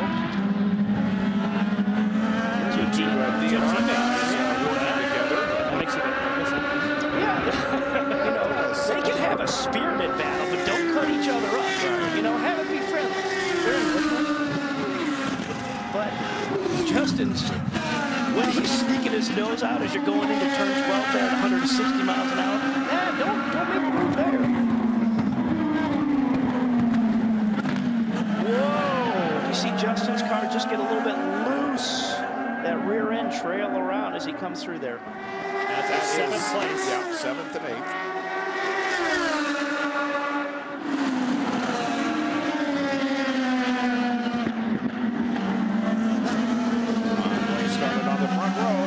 S20: Two teams. They can have a spirited battle, but don't cut each other up. You know, have it be friendly. But Justin's, when he's sneaking his nose out as you're going into turn 12 there at 160 miles an hour, don't make a move there. Whoa! You see Justin's car just get a little bit loose. That rear end trail around as he comes through there.
S23: That's at 7th place.
S2: Yeah, 7th and 8th. Started on the front row.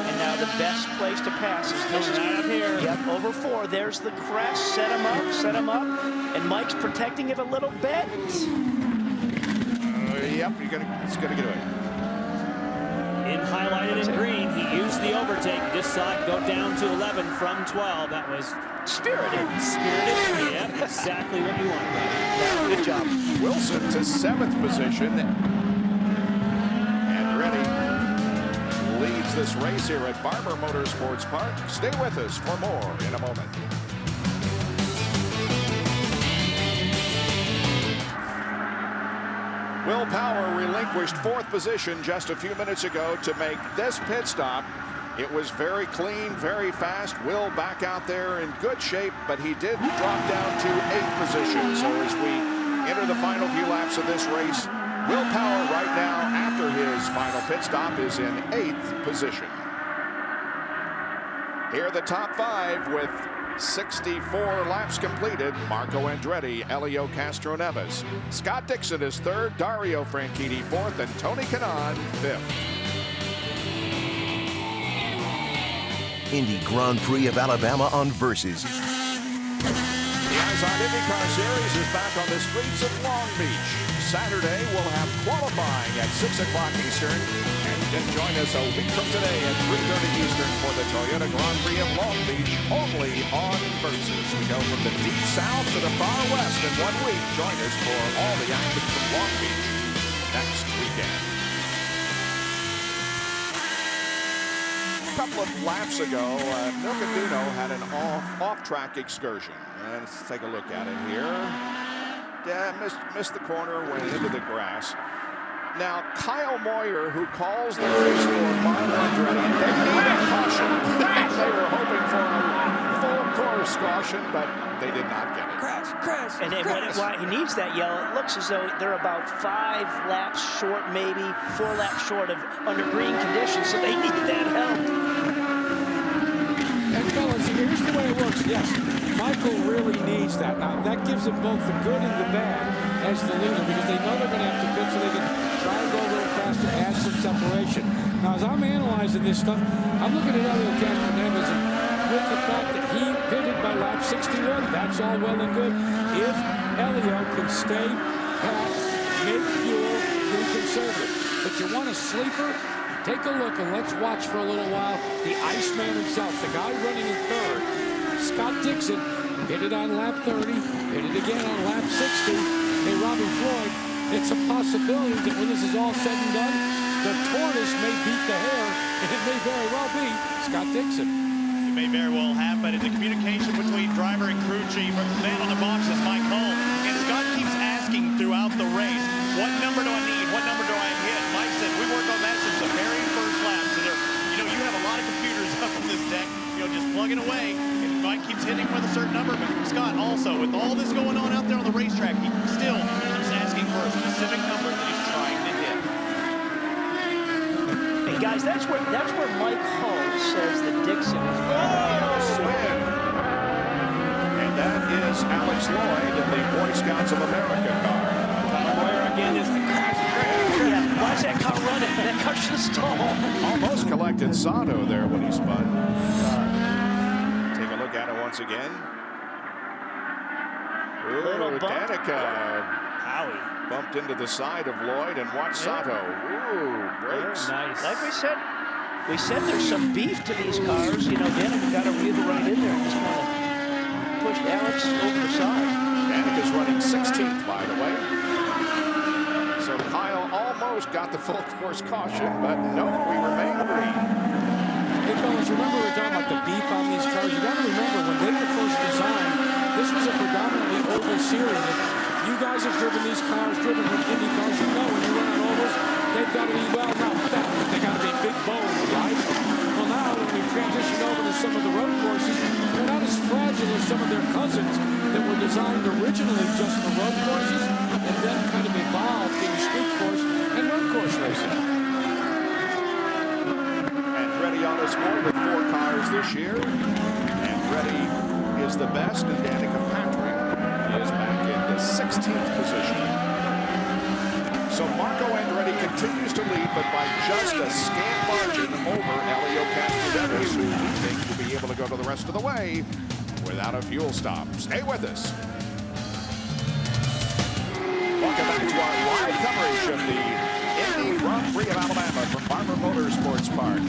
S20: And now the best place to pass is this right up here. Yep, over 4. There's the crest. Set him up, set him up. And Mike's protecting it a little bit.
S2: Yep, it's gonna get away.
S23: In highlighted in green, he used the overtake. This side go down to 11 from 12. That was
S20: spirited.
S23: Spirited. Yeah, exactly what you wanted.
S20: Good job.
S2: Wilson to 7th position. And ready. Leads this race here at Barber Motorsports Park. Stay with us for more in a moment. Willpower relinquished 4th position just a few minutes ago to make this pit stop. It was very clean, very fast. Will back out there in good shape, but he did drop down to 8th position. So as we enter the final few laps of this race, Willpower right now, after his final pit stop, is in 8th position. Here are the top 5 with 64 laps completed. Marco Andretti, Helio Castroneves. Scott Diction is 3rd, Dario Franchitti 4th, and Tony Kanaan 5th.
S15: Indy Grand Prix of Alabama on Versus.
S2: The Eyes on IndyCar Series is back on the streets of Long Beach. Saturday, we'll have qualifying at 6 o'clock Eastern. And you can join us a week from today at 3:30 Eastern for the Toyota Grand Prix of Long Beach, only on Versus. We go from the deep south to the far west in 1 week. Join us for all the action from Long Beach next weekend. A couple of laps ago, Milcaduno had an off-track excursion. Let's take a look at it here. Yeah, missed the corner, went into the grass. Now, Kyle Moyer, who calls the race for Barber Andretti, they need a caution. They were hoping for a full course caution, but they did not get it.
S20: Crash. And why he needs that yellow, it looks as though they're about 5 laps short, maybe 4 laps short of under green conditions, so they need that help.
S12: And fellas, here's the way it works. Yes, Michael really needs that. Now, that gives him both the good and the bad as the leader, because they know they're going to have to quit, so they can try and go a little faster, add some separation. Now, as I'm analyzing this stuff, I'm looking at Helio Castroneves, and with the fact that he pitted by lap 61, that's all well and good. If Helio can stay pat, make fuel, be conservative. But you want a sleeper? Take a look and let's watch for a little while the Iceman himself, the guy running in 3rd. Scott Diction pitted on lap 30, pitted again on lap 60. Hey, Robbie Floyd, it's a possibility that when this is all said and done, the tortoise may beat the hare, and it may very well be Scott Diction.
S9: It may very well happen. It's a communication between driver and crew chief. The man on the box is Mike Hull, and Scott keeps asking throughout the race, what number do I need? What number do I hit? Mike said, we worked on that since the very first lap. So there, you have a lot of computers up on this deck, just plugging away. And Mike keeps hitting with a certain number, but Scott also, with all this going on out there on the racetrack, he still keeps asking for a specific number that he's trying to hit.
S20: Hey guys, that's where Mike Hull says that Diction is
S2: And that is Alex Lloyd in the Boy Scouts of America car.
S6: Where again is the crash. Yeah, why is that car running? That car should have stalled.
S2: Almost collected Sato there when he spun. Take a look at it once again. Ooh, Danica bumped into the side of Lloyd and watch Sato. Ooh, brakes.
S6: Nice. Like we said there's some beef to these cars. You know, Danica got a wheel right in there and just kind of pushed Alex over the side.
S2: Danica's running 16th, by the way. So Kyle almost got the full course caution, but no, we remain green.
S12: Hey, fellas, remember we were talking about the beef on these cars? You got to remember, when they were first designed, this was a predominantly oval series. You guys have driven these cars, driven with Indy cars, you know when you run on ovals, they've got to be, well, not fat, but they got to be big bones, right? Well, now, when we've transitioned over to some of the road courses, they're not as fragile as some of their cousins that were designed originally just for road courses and then kind of evolved into street course and road course racing.
S2: Andretti on his board with 4 cars this year. Andretti is the best, and Danica Patrick is back in the 16th position. So Marco Andretti continues to lead, but by just a scant margin over Elio Castroneves, who we think will be able to go to the rest of the way without a fuel stop. Stay with us. Welcome back to our live coverage of the Indy Grand Prix of Alabama from Barber Motorsports Park.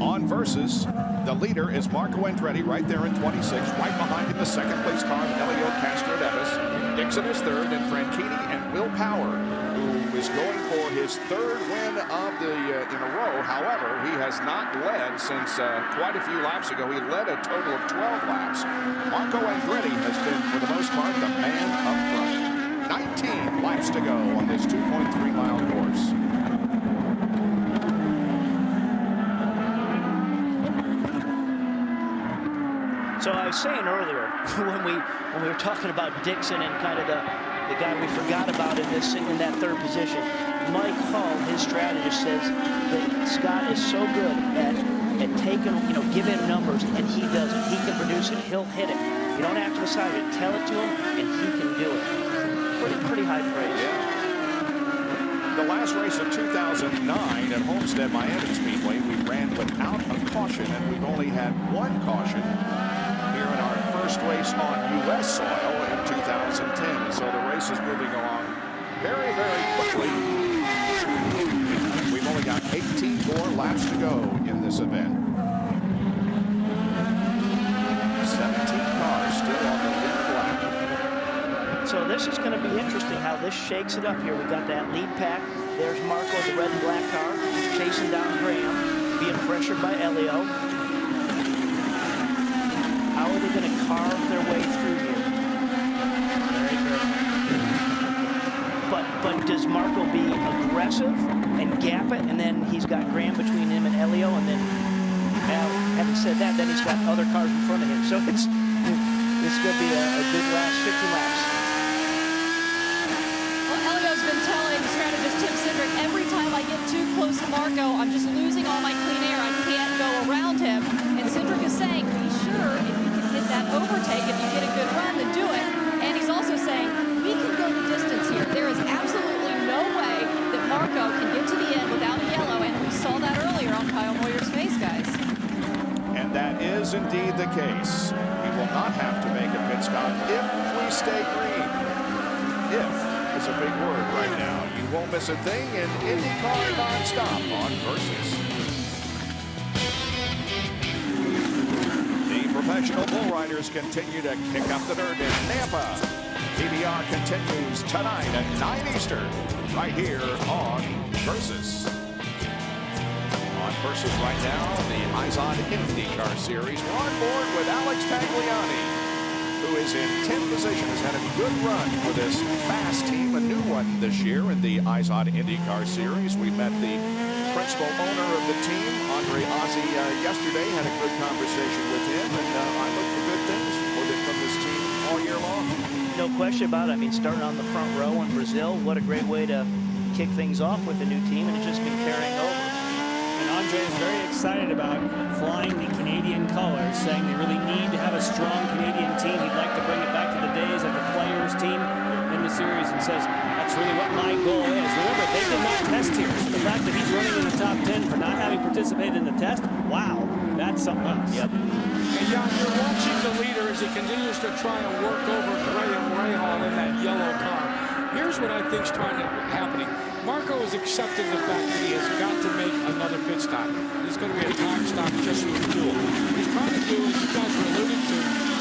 S2: On Versus, the leader is Marco Andretti right there in 26. Right behind him, the second place car, Elio Castroneves. Diction is third, and Franchitti and Willpower, who is going for his 3rd win of the in a row. However, he has not led since quite a few laps ago. He led a total of 12 laps. Marco Andretti has been, for the most part, the man up front. 19 laps to go on this 2.3-mile course.
S6: So I was saying earlier when we were talking about Diction and kind of the guy we forgot about in that 3rd position, Mike Hull, his strategist, says that Scott is so good at taking, you know, giving him numbers, and he does it. He can produce it. He'll hit it. You don't have to decide it. Tell it to him, and he can do it. Pretty high praise.
S2: Yeah. The last race of 2009 at Homestead Miami Speedway, we ran without a caution, and we've only had 1 caution here in our first race on U.S. soil in 2010. So the race is moving along very, very quickly. We've only got 18 more laps to go in this event. 17 cars still on the lead lap.
S6: So this is going to be interesting how this shakes it up here. We got that lead pack. There's Marco, the red and black car, chasing down Graham, being pressured by Elio. How are they going to carve their way through here? Very good. But does Marco be aggressive and gap it, and then he's got Graham between him and Elio, and then, having said that, then he's got other cars in front of him. So it's going to be a good last 50 laps.
S1: Well, Elio's been telling strategist Tim Cindric, every time I get too close to Marco, I'm just losing all my clean air. I can't go around him. And Cindric is saying, be sure if you can hit that overtake, if you get a good run, then do it. And he's also saying, we can go the distance here. There is absolutely no way that Marco can get to the end without a yellow, and we saw that earlier on Kyle Moyer's face, guys.
S2: And that is indeed the case. We will not have to make a pit stop if we stay green. If is a big word right now. You won't miss a thing in IndyCar nonstop on Versus. The professional bull riders continue to kick up the dirt in Nampa. PBR continues tonight at 9 Eastern, right here on Versus. On Versus right now, the IZOD IndyCar Series. We're on board with Alex Tagliani, who is in 10th position, has had a good run for this fast team, a new one this year in the IZOD IndyCar Series. We met the principal owner of the team, Andre Ozzie, yesterday, had a good conversation with him, and I look for good things from this team all year long.
S6: No question about it. I mean, starting on the front row in Brazil, what a great way to kick things off with a new team, and it's just been carrying over.
S23: And Andre is very excited about flying the Canadian colors, saying they really need to have a strong Canadian team. He'd like to bring it back to the days of the players team in the series, and says that's really what my goal is. Remember, they did not test here. So the fact that he's running in the top 10 for not having participated in the test, wow, that's something else.
S7: Yep. And Jan, you're watching the leader as he continues to try and work over Graham Rahal in that yellow car. Here's what I think is happening. Marco is accepting the fact that he has got to make another pit stop. It's going to be a time stop just for fuel. What he's trying to do, as you guys were alluding to,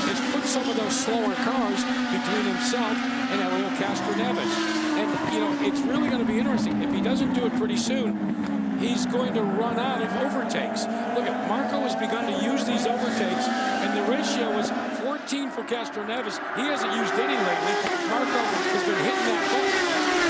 S7: is put some of those slower cars between himself and Elio Castroneves. And, you know, it's really going to be interesting. If he doesn't do it pretty soon, he's going to run out of overtakes. Look at Marco has begun to use these overtakes, and the ratio is 14 for Castroneves. He hasn't used any lately. Marco has been hitting that button.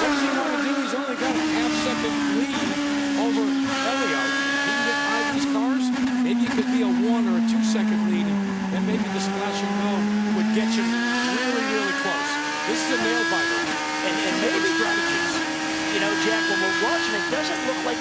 S7: What does he want to do? He's only got a half-second lead over Elio. He can get by these cars. Maybe it could be a 1 or a 2-second lead, and maybe the splash and go would get you really, really close. This is a nail-biter.
S6: And maybe strategies. You know, Jack, when we're watching, it doesn't look like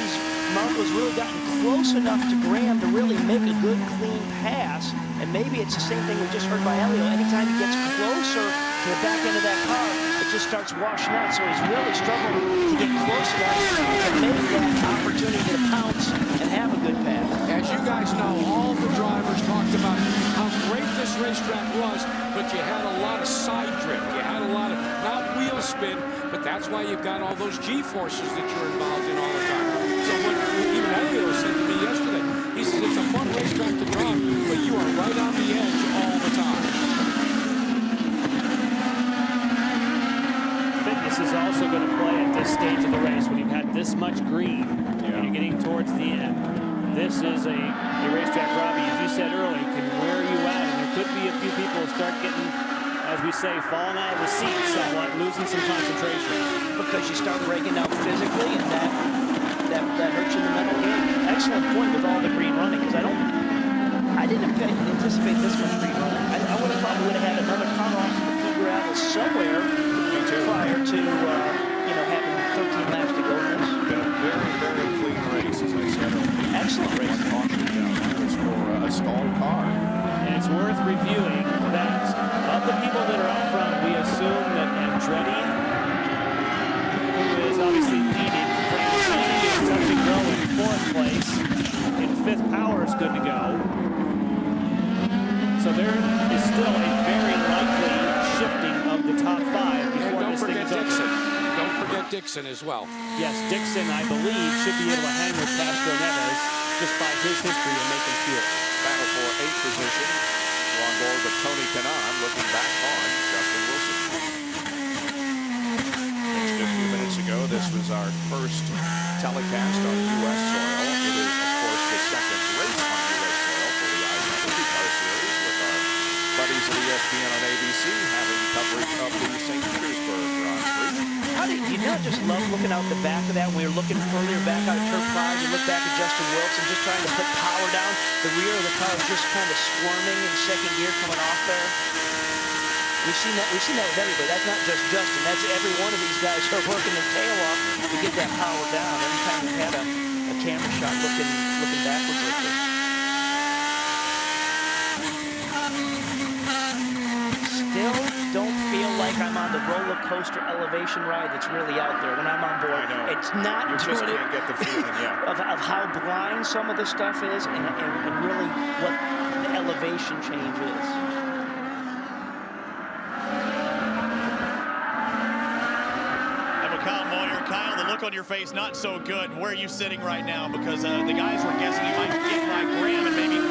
S6: Marco's really gotten close enough to Graham to really make a good, clean pass. And maybe it's the same thing we just heard by Elio. Anytime he gets closer to the back end of that car, it just starts washing out. So he's really struggling to get close enough to make that opportunity to pounce and have a good pass.
S7: As you guys know, all the drivers talked about how great this racetrack was, but you had a lot of side drift. You had a lot of, not wheel spin, but that's why you've got all those G-forces that you're involved in all the time. So what even Elio said to me yesterday, he says it's a fun racetrack to drive, but you are right on the edge all the time.
S23: Fitness is also going to play at this stage of the race when you've had this much green and you're getting towards the end. This is a racetrack, Robbie, as you said earlier, can wear you out, and there could be a few people who start getting, as we say, falling out of the seat somewhat, losing some concentration.
S6: Because you start breaking out physically, and that hurts you in the mental game. Excellent point with all the green running, because I didn't anticipate this much green running. I would have thought we would have had another car off the pea gravel somewhere prior to you know, having 13 laps to go in this.
S2: Been a very, very clean race, as I said.
S6: Excellent race.
S2: That was for a stalled car.
S23: And it's worth reviewing that of the people that are up front, we assume that Andretti, who is obviously leading, is touch and go in 4th place. In 5th, Power is good to go. So there is still a very likely shifting of the top 5 before this thing is over.
S7: Don't forget Diction as well.
S23: Yes, Diction, I believe, should be able to hang with Castroneves just by his history of making fuel.
S2: Battle for 8th position. On board with Tony Kanaan, looking back on Justin Wilson. Just a few minutes ago, this was our first telecast on U.S. soil. It is, of course, the second race on U.S. soil for the IndyCar series with our buddies at ESPN on ABC having coverage of the St. Petersburg Grand Prix.
S6: How do you not just love looking out the back of that? When we were looking earlier back out of Turf 5, you look back at Justin Wilson just trying to put power down. The rear of the car is just kind of squirming in 2nd gear coming off there. We've seen that with everybody. That's not just Justin. That's every one of these guys who are working their tail off to get that power down. Every time we've had a camera shot looking backwards like this. Still don't feel like I'm on the roller coaster elevation ride that's really out there when I'm on board.
S2: I know.
S6: It's not
S2: you just can't get the feeling, yeah.
S6: of how blind some of the stuff is and really what the elevation change is.
S9: Kyle, the look on your face, not so good. Where are you sitting right now? Because the guys were guessing you might get by Graham and maybe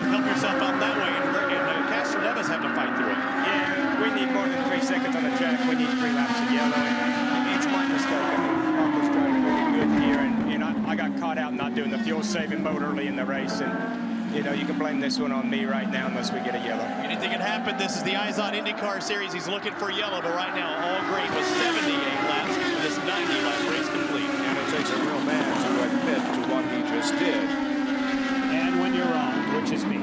S9: help yourself out that way. And Castroneves have to fight through it.
S10: Yeah, we need more than 3 seconds on the track. We need 3 laps of yellow. And it's my mistake. I mean, Marco's driving really good here. And, you know, I got caught out not doing the fuel-saving mode early in the race. And, you know, you can blame this one on me right now unless we get a yellow.
S9: Anything can happen. This is the Eyes on IndyCar series. He's looking for yellow, but right now all green with 78 laps. This 90-lap race complete.
S2: And it takes a real man to admit to what he just did.
S23: And when you're wrong, which is me.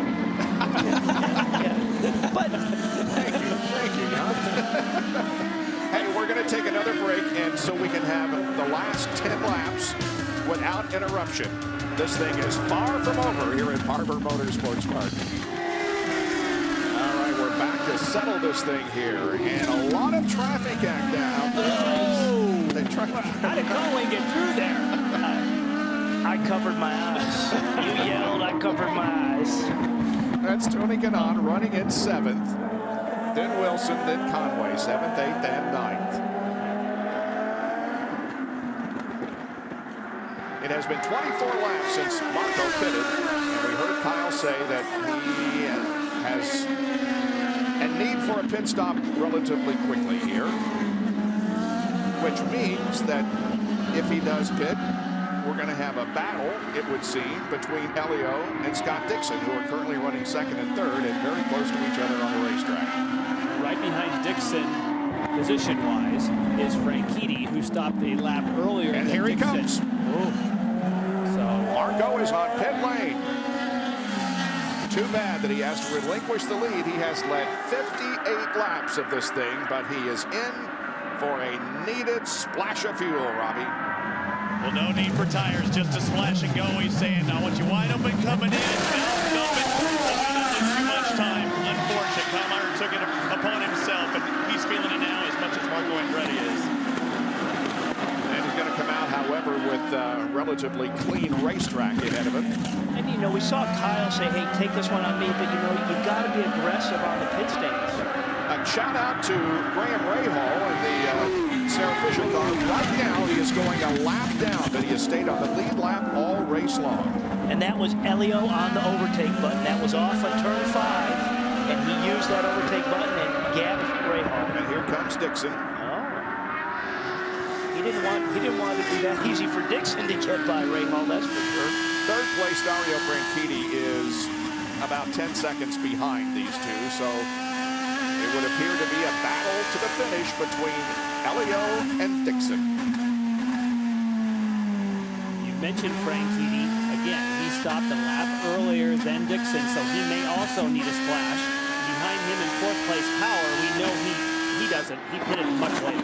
S6: But
S2: thank you, Jan. Hey, we're going to take another break, and so we can have the last 10 laps without interruption. this thing is far from over here at Barber Motorsports Park. All right, we're back to settle this thing here, and a lot of traffic act now.
S6: Oh! How did Conway get through there? I covered my eyes. You yelled, I covered my eyes.
S2: That's Tony Kanaan running in 7th. Then Wilson, then Conway, 7th, 8th, and 9th. It has been 24 laps since Marco pitted, and we heard Kyle say that he has a need for a pit stop relatively quickly here, which means that if he does pit, we're going to have a battle, it would seem, between Elio and Scott Diction, who are currently running 2nd and 3rd and very close to each other on the racetrack.
S23: Right behind Diction, position-wise, is Franchitti, who stopped a lap earlier.
S2: And here he comes.
S23: So
S2: Marco is on pit lane. Too bad that he has to relinquish the lead. He has led 58 laps of this thing, but he is in for a needed splash of fuel, Robbie.
S9: Well, no need for tires, just a splash and go. He's saying, I want you wide open coming in. Too much time. Unfortunate. Kyle Meyer took it upon himself, and he's feeling it now as much as Marco Andretti is.
S2: And he's going to come out, however, with a relatively clean racetrack ahead of him.
S6: And, you know, we saw Kyle say, hey, take this one on me, but, you know, you got to be aggressive on the pit stands.
S2: A shout out to Graham Rahal and the Sarah Fisher car. Right now, he is going a lap down, but he has stayed on the lead lap all race long.
S6: And that was Elio on the overtake button. That was off of turn 5, and he used that overtake button and gapped Rahal.
S2: And here comes Diction.
S6: Oh. He didn't want it to be that easy for Diction to get by Rahal, that's for sure.
S2: 3rd place, Dario Franchitti is about 10 seconds behind these two, so it would appear to be a battle to the finish between Elio and Diction.
S23: you mentioned Franchitti. Again, he stopped a lap earlier than Diction, so he may also need a splash. Behind him in 4th place, Power, we know he doesn't. He pitted much later.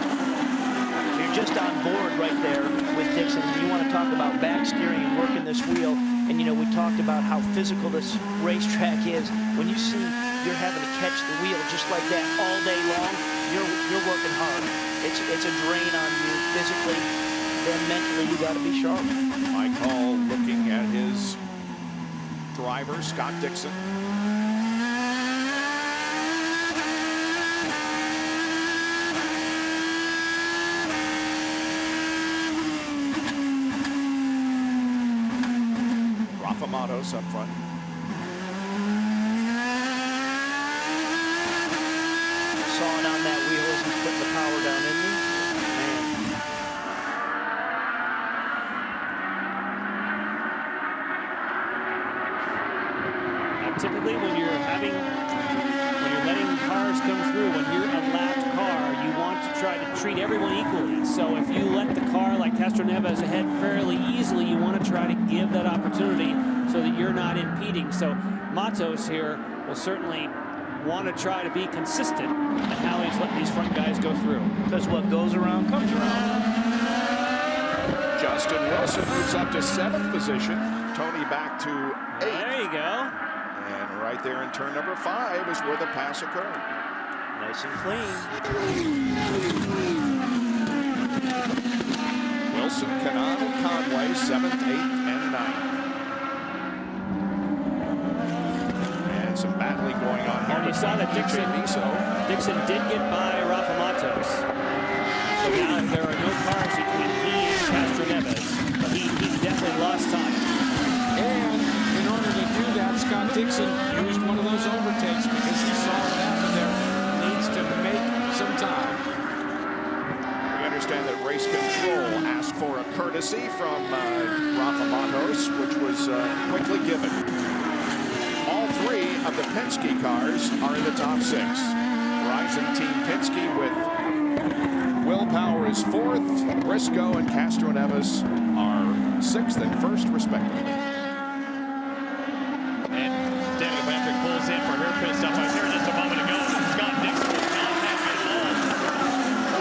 S6: You're just on board right there with Diction. You want to talk about back steering and working this wheel. And, you know, we talked about how physical this racetrack is. When you see you're having to catch the wheel just like that all day long, you're working hard. It's a drain on you physically. Then mentally, you got to be sharp.
S2: I call looking at his driver, Scott Diction. Rafa Matos up front.
S6: Sawing on that wheel as he's putting the power down in me.
S23: Typically, when you're letting cars come through, when you're a lapped car, you want to try to treat everyone equally. So if you let the car like Castroneves ahead fairly easily, you want to try to give that opportunity so that you're not impeding. So Matos here will certainly want to try to be consistent in how he's letting these front guys go through.
S6: Because what goes around comes around.
S2: Justin Wilson moves up to 7th position. Tony back to 8th.
S23: There you go.
S2: And right there in turn number 5 is where the pass occurred.
S6: Nice and clean.
S2: Wilson, Kanaan, and Conway, 7th, 8th, and 9th. And some battling going on here.
S23: You saw that Diction did get by Rafa Matos. So now there are no cars between he and Castroneves. But he definitely lost time.
S7: And in order to do that, Scott Diction used one of those overtakes because he saw what happened there. Needs to make some time.
S2: We understand that race control asked for a courtesy from Rafa Matos, which was quickly given. All 3 of the Penske cars are in the top 6. Verizon Team Penske with Willpower is 4th, Briscoe and Castroneves are 6th and 1st, respectively.
S9: And Daniel Patrick pulls in for her pit stop. I was here just a moment ago. Scott Diction was not happy at all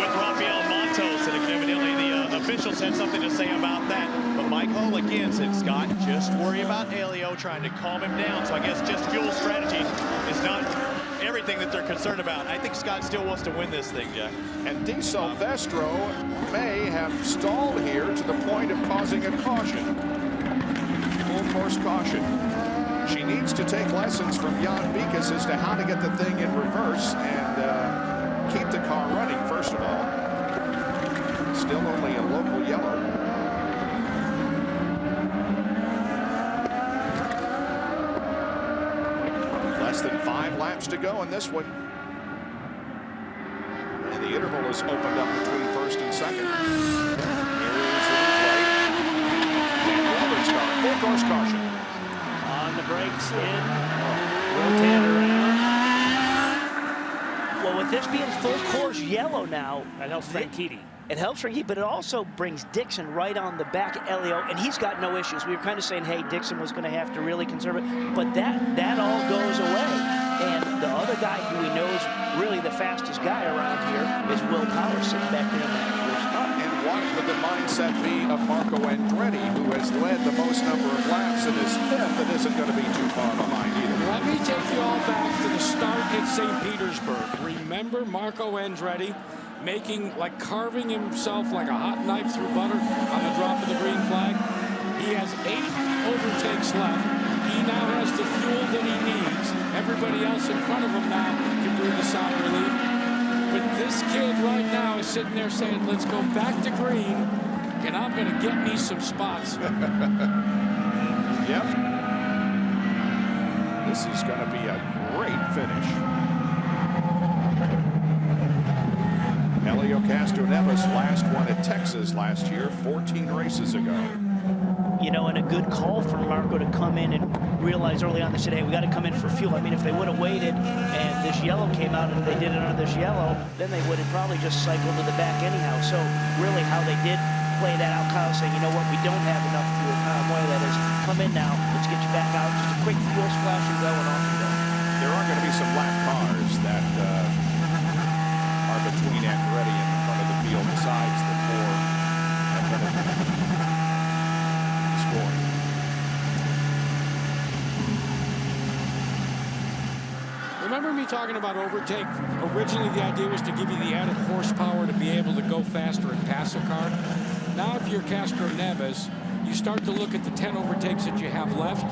S9: with Rafael Matos, and evidently the officials drivers had something to say about that. But Mike Hull again said, Scott, just worry about Elio, trying to calm him down. So I guess just fuel strategy is not everything that they're concerned about. I think Scott still wants to win this thing, Jack.
S2: And Di Silvestro may have stalled here to the point of causing a caution. Full course caution. She needs to take lessons from Jan Bikas as to how to get the thing in reverse and keep the car running, first of all. Still only a local yellow. Less than 5 laps to go in this one. And the interval is opened up between first and second. Here is the replay. And Robert's car, full course caution.
S23: On the brakes in. Rotate around.
S6: Well, with this being full course yellow now,
S23: that helps Franchitti.
S6: It helps Franchitti, but it also brings Diction right on the back of Elio, and he's got no issues. We were kind of saying, hey, Diction was going to have to really conserve it, but that all goes away. And the other guy who he knows really the fastest guy around here is Willpower, sitting back there in that first spot.
S2: And what would the mindset be of Marco Andretti, who has led the most number of laps and is fifth and isn't going to be too far behind either?
S7: Let me take you all back to the start at St. Petersburg. Remember Marco Andretti carving himself like a hot knife through butter on the drop of the green flag? He has 8 overtakes left. He now has the fuel that he needs. Everybody else in front of him now can breathe a sigh of relief. But this kid right now is sitting there saying, let's go back to green, and I'm going to get me some spots.
S2: Yep. This is going to be a great finish. Elio Castroneves last one at Texas last year, 14 races ago.
S6: You know, and a good call for Marco to come in and realize early on, they said, hey, we got to come in for fuel. I mean, if they would have waited and this yellow came out and they did it under this yellow, then they would have probably just cycled to the back anyhow. So really how they did play that out, Kyle saying, you know what, we don't have enough fuel. Conway, that is, come in now, let's get you back out, just a quick fuel splash and go, and off you go.
S2: There are going to be some lap cars that are between Andretti and the front of the field besides the 4 ahead of scoring.
S7: Remember me talking about overtake? Originally, the idea was to give you the added horsepower to be able to go faster and pass a car. Now, if you're Castroneves, you start to look at the 10 overtakes that you have left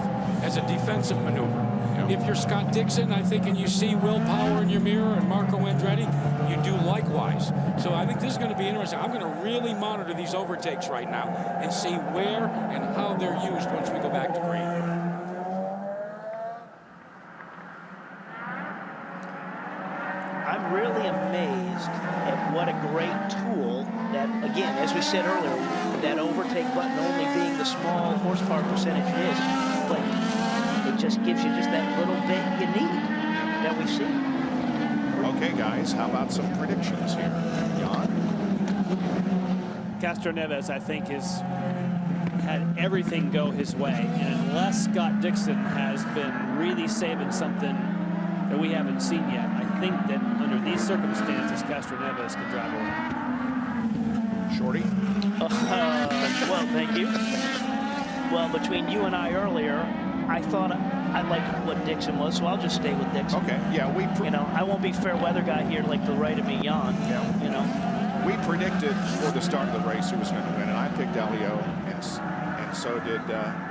S7: as a defensive maneuver. If you're Scott Diction, I think, and you see Willpower in your mirror and Marco Andretti, you do likewise. So I think this is going to be interesting. I'm going to really monitor these overtakes right now and see where and how they're used once we go back to green.
S6: I'm really amazed at what a great tool that, again, as we said earlier, that overtake button only being the small horsepower percentage it is, but it just gives you just that little bit you need that we've seen.
S2: Okay, guys, how about some predictions here? Jan?
S23: Castroneves, I think, has had everything go his way, and unless Scott Diction has been really saving something that we haven't seen yet, I think that under these circumstances, Castroneves can drive away.
S2: Shorty?
S6: Well, thank you. Well, between you and I earlier, I thought I liked what Diction was, so I'll just stay with Diction.
S2: Okay, yeah,
S6: you know, I won't be fair weather guy here like the right of me, Jan.
S2: Yeah.
S6: You know,
S2: we predicted for the start of the race who was going to win, and I picked Elio, and so did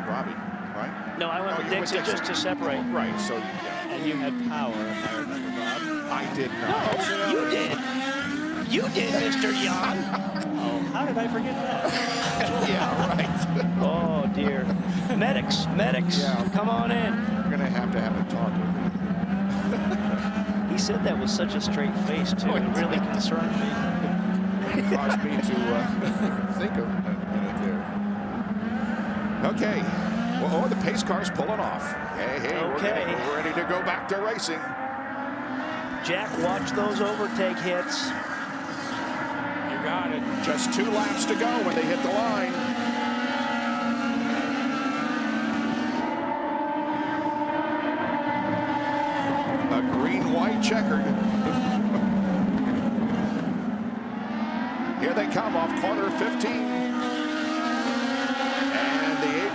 S2: Robbie, right?
S6: No, I went with Diction just to separate.
S2: Right. So, yeah.
S23: And you had power, if I remember, Bob.
S2: I did not.
S6: No, you did. You did, Mr. Jan.
S23: Oh, how did I forget that?
S2: Yeah, right.
S6: Oh dear. Medics,
S2: yeah.
S6: Come on in.
S2: We're gonna have to have a talk with him.
S6: He said that with such a straight face too. It really concerned me.
S2: It caused me to think of a minute there. Okay. Well, the pace car's pulling off. Hey,
S6: okay.
S2: We're ready to go back to racing.
S6: Jack, watch those overtake hits.
S7: You got it.
S2: Just 2 laps to go when they hit the line. A green-white checkered. Here they come off corner 15.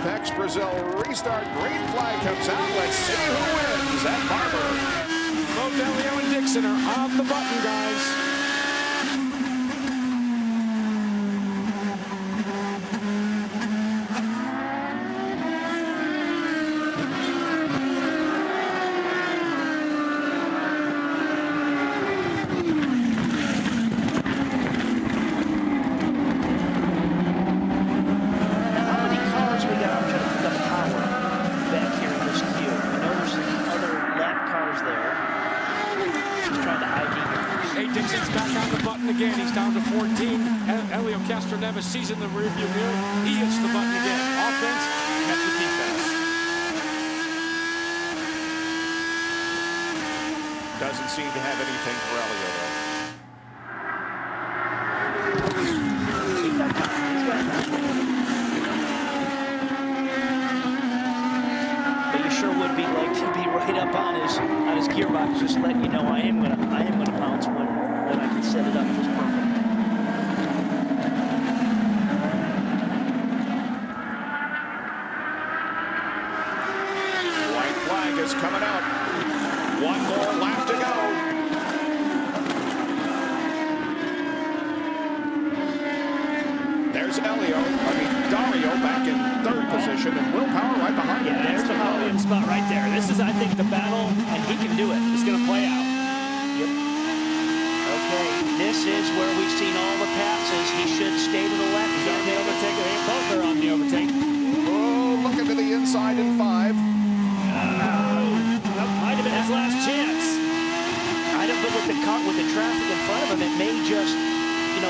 S2: Apex Brazil restart. Green flag comes out. Let's see who wins at Barber.
S12: Both Elio and Diction are on the button, guys.
S7: Again, he's down to 14. Elio Castroneves sees in the rearview mirror. He hits the button again. Offense, met the defense.
S2: Doesn't seem to have anything for Elio,
S6: But you sure would be like to be right up on his gearbox, just letting you know I am gonna bounce when I can set it up just perfect.
S2: White flag is coming out. One more lap to go. There's Dario back in third position, and Willpower right behind him.
S23: There's the podium spot right there. This is, I think, the battle, and he can do it. It's going to play out.
S6: Yep. Okay, this is where we've seen all the passes. He should stay to the left.
S23: He's on the overtake. Both are on the overtake.
S2: Oh, looking to the inside in 5.
S23: That might have been his last chance.
S6: I don't know, with the traffic in front of him, it may just,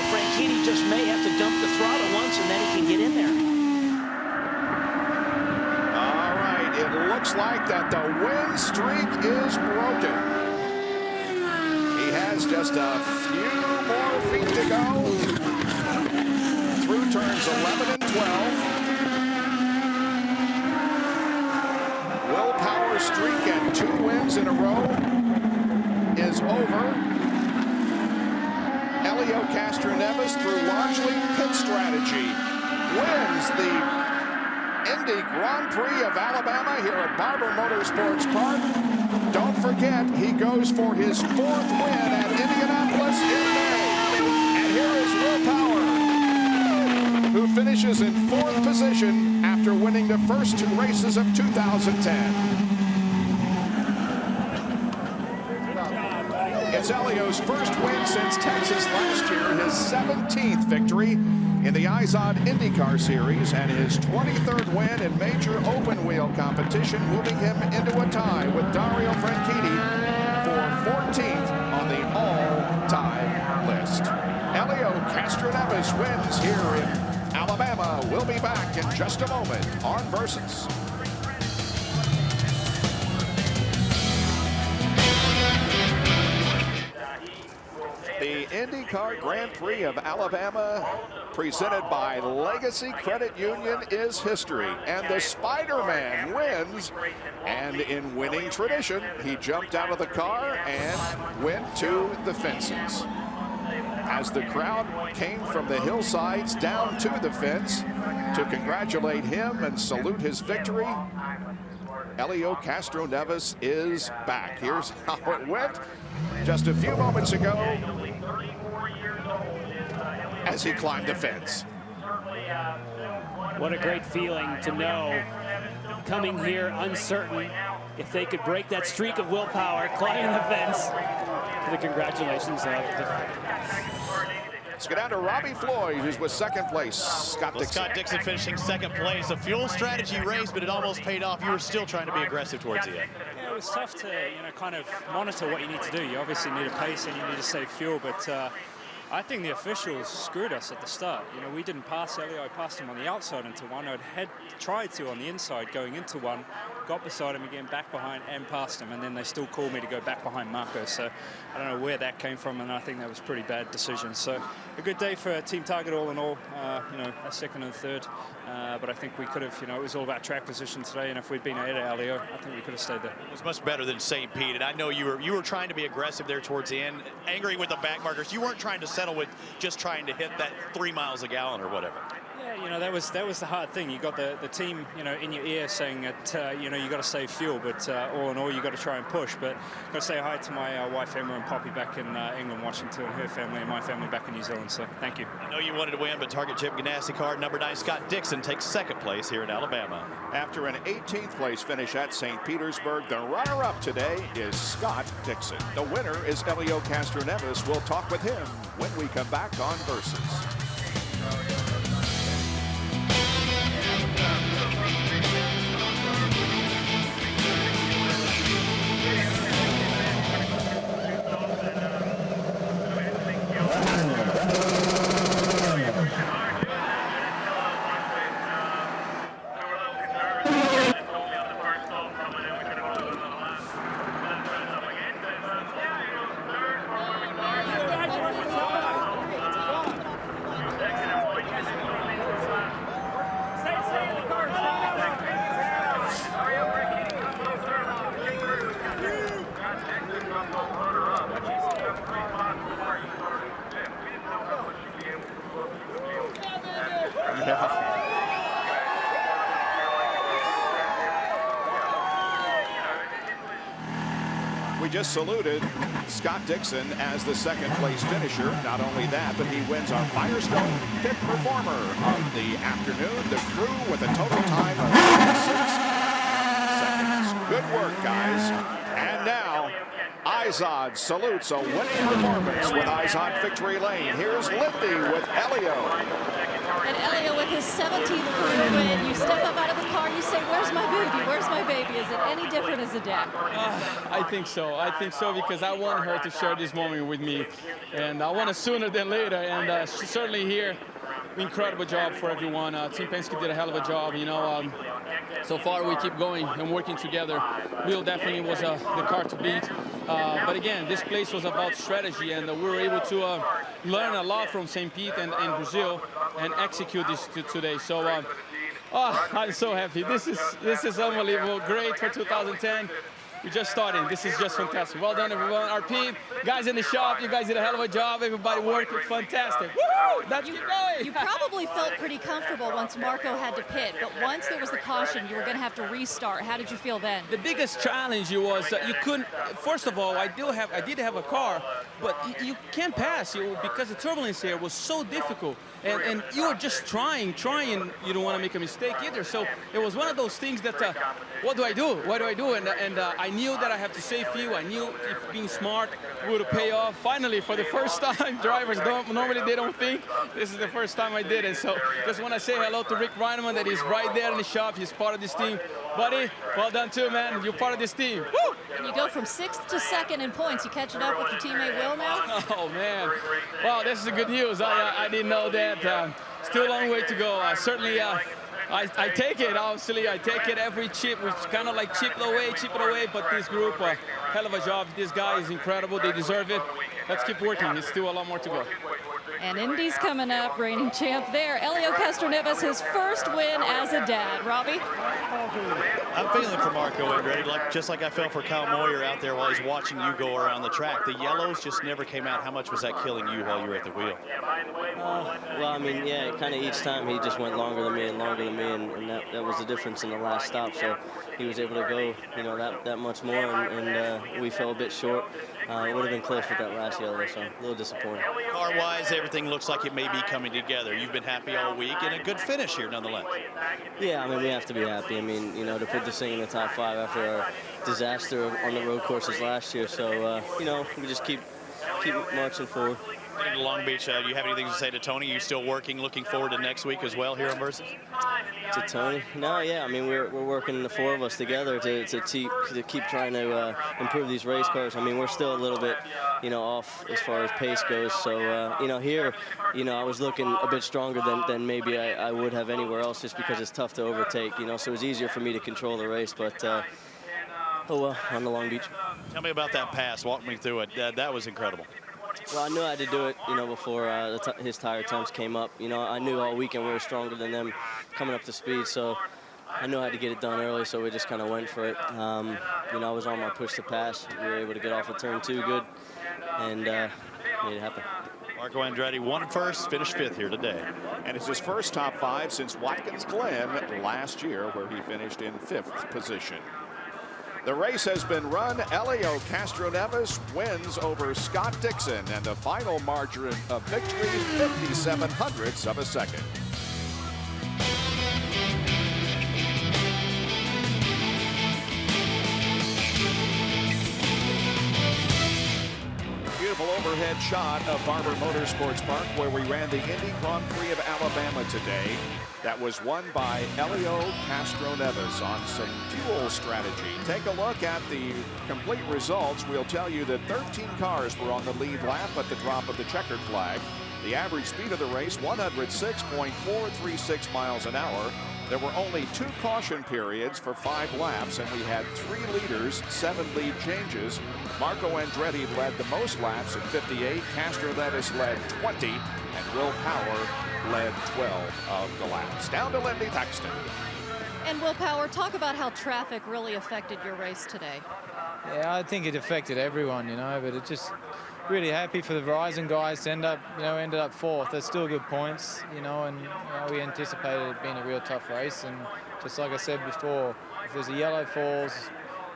S6: Franchitti just may have to dump the throttle once and then he can get in there.
S2: All right, it looks like that the win streak is broken. He has just a few more feet to go through turns 11 and 12. Willpower streak and 2 wins in a row is over. Elio Castroneves, through largely pit strategy, wins the Indy Grand Prix of Alabama here at Barber Motorsports Park. Don't forget, he goes for his 4th win at Indianapolis in May. And here is Willpower, who finishes in 4th position after winning the first 2 races of 2010. It's Elio's first win since Texas last year, his 17th victory in the IZOD IndyCar Series, and his 23rd win in major open-wheel competition, moving him into a tie with Dario Franchitti for 14th on the all-time list. Elio Castroneves wins here in Alabama. We'll be back in just a moment on Versus. The IndyCar Grand Prix of Alabama, presented by Legacy Credit Union, is history. And the Spider-Man wins. And in winning tradition, he jumped out of the car and went to the fences. As the crowd came from the hillsides down to the fence to congratulate him and salute his victory, Elio Castroneves is back. Here's how it went just a few moments ago as he climbed the fence.
S23: What a great feeling to know, coming here uncertain if they could break that streak of Willpower, climbing the fence. The congratulations.
S2: Let's get down to Robbie Floyd, who's with 2nd place. Scott
S9: Dixon finishing 2nd place. A fuel strategy race, but it almost paid off. You were still trying to be aggressive towards the end.
S23: Yeah, it was tough to, kind of monitor what you need to do. You obviously need a pace and you need to save fuel, but I think the officials screwed us at the start. We didn't pass Elio. I passed him on the outside into one. I'd tried to on the inside going into one, got beside him again, back behind and past him, and then they still called me to go back behind Marco. So I don't know where that came from, and I think that was a pretty bad decision. So a good day for Team Target all in all, a 2nd and 3rd. But I think we could have, it was all about track position today, and if we'd been ahead of Elio, I think we could have stayed there.
S9: It was much better than St. Pete, and I know you were trying to be aggressive there towards the end, angry with the back markers. You weren't trying to settle with just trying to hit that 3 miles a gallon or whatever.
S3: Yeah, you know, that was the hard thing. You got the team, you know, in your ear saying that, you know, you got to save fuel, but all in all, you got to try and push. But got to say hi to my wife Emma and Poppy back in England watching too, and her family and my family back in New Zealand. So thank you.
S9: I know you wanted to win, but Target Chip Ganassi car number 9 Scott Diction takes second place here in Alabama.
S2: After an 18th place finish at St. Petersburg, the runner-up today is Scott Diction. The winner is Elio Castroneves. We'll talk with him when we come back on Versus. We just saluted Scott Diction as the second place finisher. Not only that, but he wins our Firestone Pit Performer of the afternoon. The crew with a total time of 6 seconds. Good work, guys. And now, Izod salutes a winning performance with Izod Victory Lane. Here's Lindy with Elio.
S1: And Elio with his 17th career win. You step up out of the car, you say, where's my baby? Where's my baby? Is it any different as a dad?
S8: I think so. I think so because I want her to share this moment with me. And I want it sooner than later. And certainly here, incredible job for everyone. Team Penske did a hell of a job. You know, so far we keep going and working together. Will definitely was the car to beat. But again, this place was about strategy, and we were able to learn a lot from St. Pete and Brazil and execute this today. So I'm so happy. This is unbelievable. Great for 2010. We're just starting. This is just fantastic. Well done, everyone. RP, guys in the shop, you guys did a hell of a job. Everybody working fantastic. Woo! That's keep going.
S1: You probably felt pretty comfortable once Marco had to pit, but once there was the caution, you were going to have to restart. How did you feel then?
S8: The biggest challenge was you couldn't. First of all, I did have a car, but you can't pass because the turbulence here was so difficult, and you were just trying. You don't want to make a mistake either. So it was one of those things that what do I do? What do I do? And I knew that I have to save fuel. I knew if being smart would pay off. Finally, for the first time, drivers normally they don't think. This is the first time I did it. So just want to say hello to Rick Reineman that is right there in the shop. He's part of this team. Buddy, well done too, man. You're part of this team. Woo!
S1: And you go from 6th to 2nd in points. You catching up with your teammate Will now?
S8: Oh, man. Wow, this is the good news. I didn't know that. Still a long way to go. Certainly, I take it, obviously. I take it every chip. We kind of like chip it away. But this group, hell of a job. This guy is incredible. They deserve it. Let's keep working. There's still a lot more to go.
S1: And Indy's coming up, reigning champ there. Elio Castroneves, his first win as a dad. Robbie?
S9: I'm feeling for Marco Andretti, just like I felt for Kyle Moyer out there while he's watching you go around the track. The yellows just never came out. How much was that killing you while you were at the wheel?
S16: Well, I mean, yeah, kind of each time he just went longer than me, and that was the difference in the last stop. So he was able to go, you know, that much more, and we fell a bit short. It would have been close with that last yellow, so a little disappointing.
S9: Car-wise, everything looks like it may be coming together. You've been happy all week, and a good finish here nonetheless.
S16: Yeah, I mean, we have to be happy. I mean, you know, to put this thing in the top 5 after our disaster on the road courses last year. So, you know, we just keep marching forward.
S9: Getting to Long Beach, do you have anything to say to Tony? Are you still working, looking forward to next week as well here on Versus?
S16: To Tony? No, yeah. I mean, we're working, the 4 of us together to keep trying to improve these race cars. I mean, we're still a little bit, you know, off as far as pace goes. So, you know, here, you know, I was looking a bit stronger than maybe I would have anywhere else, just because it's tough to overtake, you know, so it was easier for me to control the race. But, oh well, on the Long Beach.
S9: Tell me about that pass. Walk me through it. That was incredible.
S16: Well, I knew I had to do it, you know, before his tire temps came up. You know, I knew all weekend we were stronger than them coming up to speed, so I knew I had to get it done early, so we just kind of went for it. You know, I was on my push to pass. We were able to get off of turn 2 good, and made it happen.
S9: Marco Andretti won first, finished 5th here today.
S2: And it's his first top 5 since Watkins Glen last year, where he finished in 5th position. The race has been run. Helio Castroneves wins over Scott Diction, and the final margin of victory, 57 hundredths of a second. Beautiful overhead shot of Barber Motorsports Park, where we ran the Indy Grand Prix of Alabama today. That was won by Helio Castroneves on some fuel strategy. Take a look at the complete results. We'll tell you that 13 cars were on the lead lap at the drop of the checkered flag. The average speed of the race, 106.436 miles an hour. There were only 2 caution periods for 5 laps, and we had 3 leaders, 7 lead changes. Marco Andretti led the most laps at 58. Castroneves led 20, and Willpower led 12 of the laps. Down to Lindy Thaxton.
S1: And Willpower, talk about how traffic really affected your race today.
S17: Yeah, I think it affected everyone, you know, but it just really happy for the Verizon guys to ended up 4th. That's still good points, you know, and we anticipated it being a real tough race. And just like I said before, if there's a yellow falls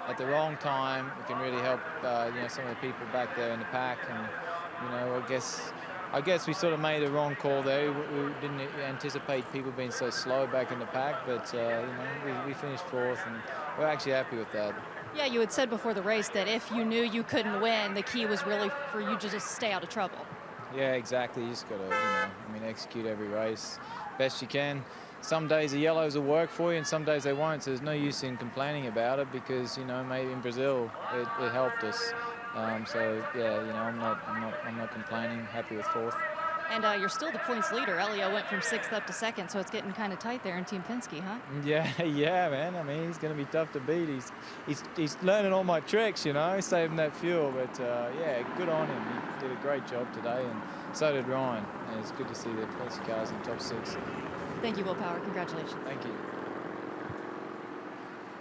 S17: at the wrong time, it can really help, you know, some of the people back there in the pack. And, you know, I guess we sort of made a wrong call there. We didn't anticipate people being so slow back in the pack, but, you know, we finished 4th, and we're actually happy with that.
S1: Yeah, you had said before the race that if you knew you couldn't win, the key was really for you to just stay out of trouble.
S17: Yeah, exactly. You just got to, you know, I mean, execute every race best you can. Some days the yellows will work for you, and some days they won't. So there's no use in complaining about it, because, you know, maybe in Brazil it helped us. So yeah, you know, I'm not complaining. Happy with 4th.
S1: And you're still the points leader. Helio went from 6th up to 2nd, so it's getting kind of tight there in Team Penske, huh?
S17: Yeah, man. I mean, he's going to be tough to beat. He's learning all my tricks, you know, saving that fuel. But yeah, good on him. He did a great job today, and so did Ryan. And it's good to see the Penske cars in the top 6.
S1: Thank you, Willpower. Congratulations.
S17: Thank you.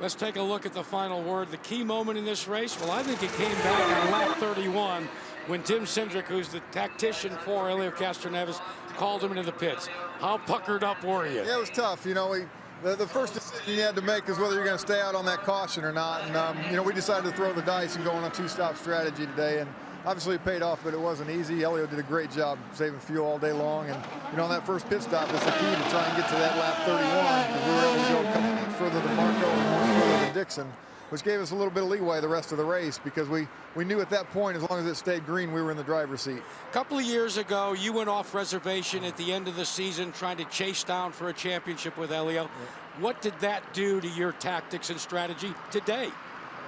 S7: Let's take a look at the final word. The key moment in this race, well, I think it came back on lap 31 when Tim Cindric, who's the tactician for Helio Castroneves, called him into the pits. How puckered up were you?
S11: Yeah, it was tough. You know, the first decision you had to make is whether you're going to stay out on that caution or not. And, you know, we decided to throw the dice and go on a 2-stop strategy today. And obviously it paid off, but it wasn't easy. Helio did a great job saving fuel all day long. And, you know, on that first pit stop, it's the key to try and get to that lap 31, because we were able to go a couple minutes further than Marco and more further than Diction, which gave us a little bit of leeway the rest of the race, because we knew at that point, as long as it stayed green, we were in the driver's seat.
S7: A couple of years ago, you went off reservation at the end of the season trying to chase down for a championship with Helio. Yeah. What did that do to your tactics and strategy today?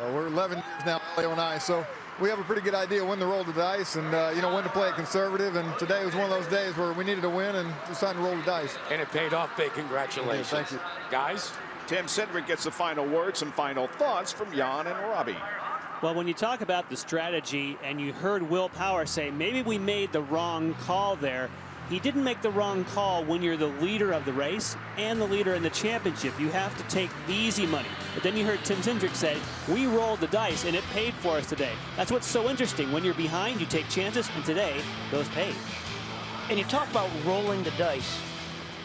S11: Well, we're 11 years now, Helio and I, so we have a pretty good idea when to roll the dice and, you know, when to play it conservative. And today was one of those days where we needed to win, and it was time to roll the dice.
S7: And it paid off big. Congratulations.
S11: Thank you.
S7: Guys?
S2: Tim Cindric gets the final word, some final thoughts from Jan and Robbie.
S23: Well, when you talk about the strategy, and you heard Willpower say, maybe we made the wrong call there, he didn't make the wrong call when you're the leader of the race and the leader in the championship. You have to take the easy money. But then you heard Tim Cindric say, we rolled the dice, and it paid for us today. That's what's so interesting. When you're behind, you take chances, and today, those paid.
S6: And you talk about rolling the dice.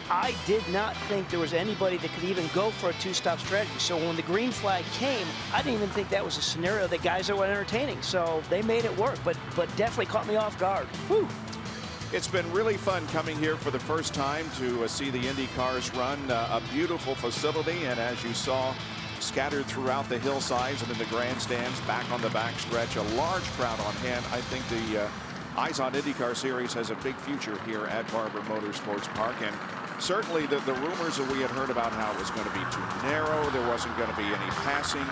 S6: I did not think there was anybody that could even go for a 2-stop strategy. So when the green flag came, I didn't even think that was a scenario that guys were entertaining. So they made it work, but definitely caught me off guard. Whew.
S2: It's been really fun coming here for the first time to see the Indy cars run. A beautiful facility, and as you saw, scattered throughout the hillsides and in the grandstands, back on the backstretch, a large crowd on hand. I think the Eyes on IndyCar series has a big future here at Barber Motorsports Park, and certainly the rumors that we had heard about how it was going to be too narrow, there wasn't going to be any passing,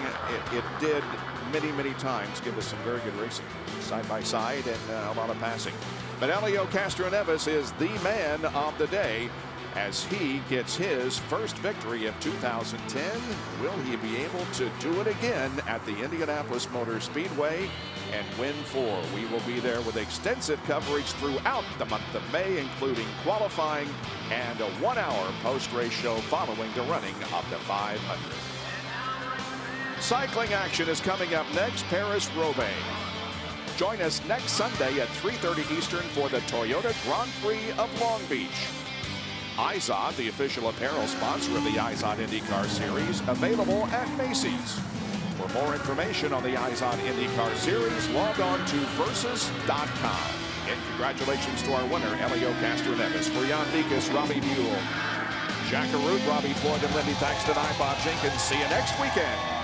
S2: it did many times give us some very good racing side by side and a lot of passing. But Helio Castroneves is the man of the day as he gets his first victory of 2010. Will he be able to do it again at the Indianapolis Motor Speedway and win 4? We will be there with extensive coverage throughout the month of May, including qualifying and a 1-hour post-race show following the running of the 500. Cycling action is coming up next. Paris-Roubaix. Join us next Sunday at 3:30 Eastern for the Toyota Grand Prix of Long Beach. Izod, the official apparel sponsor of the Izod IndyCar Series, available at Macy's. For more information on the Izod IndyCar Series, log on to versus.com. And congratulations to our winner, Elio Castroneves. For Jan Dekas, Robbie Buell, Jack Arute, Robbie Floyd, and Lindy Thaxton, I'm Bob Jenkins. See you next weekend.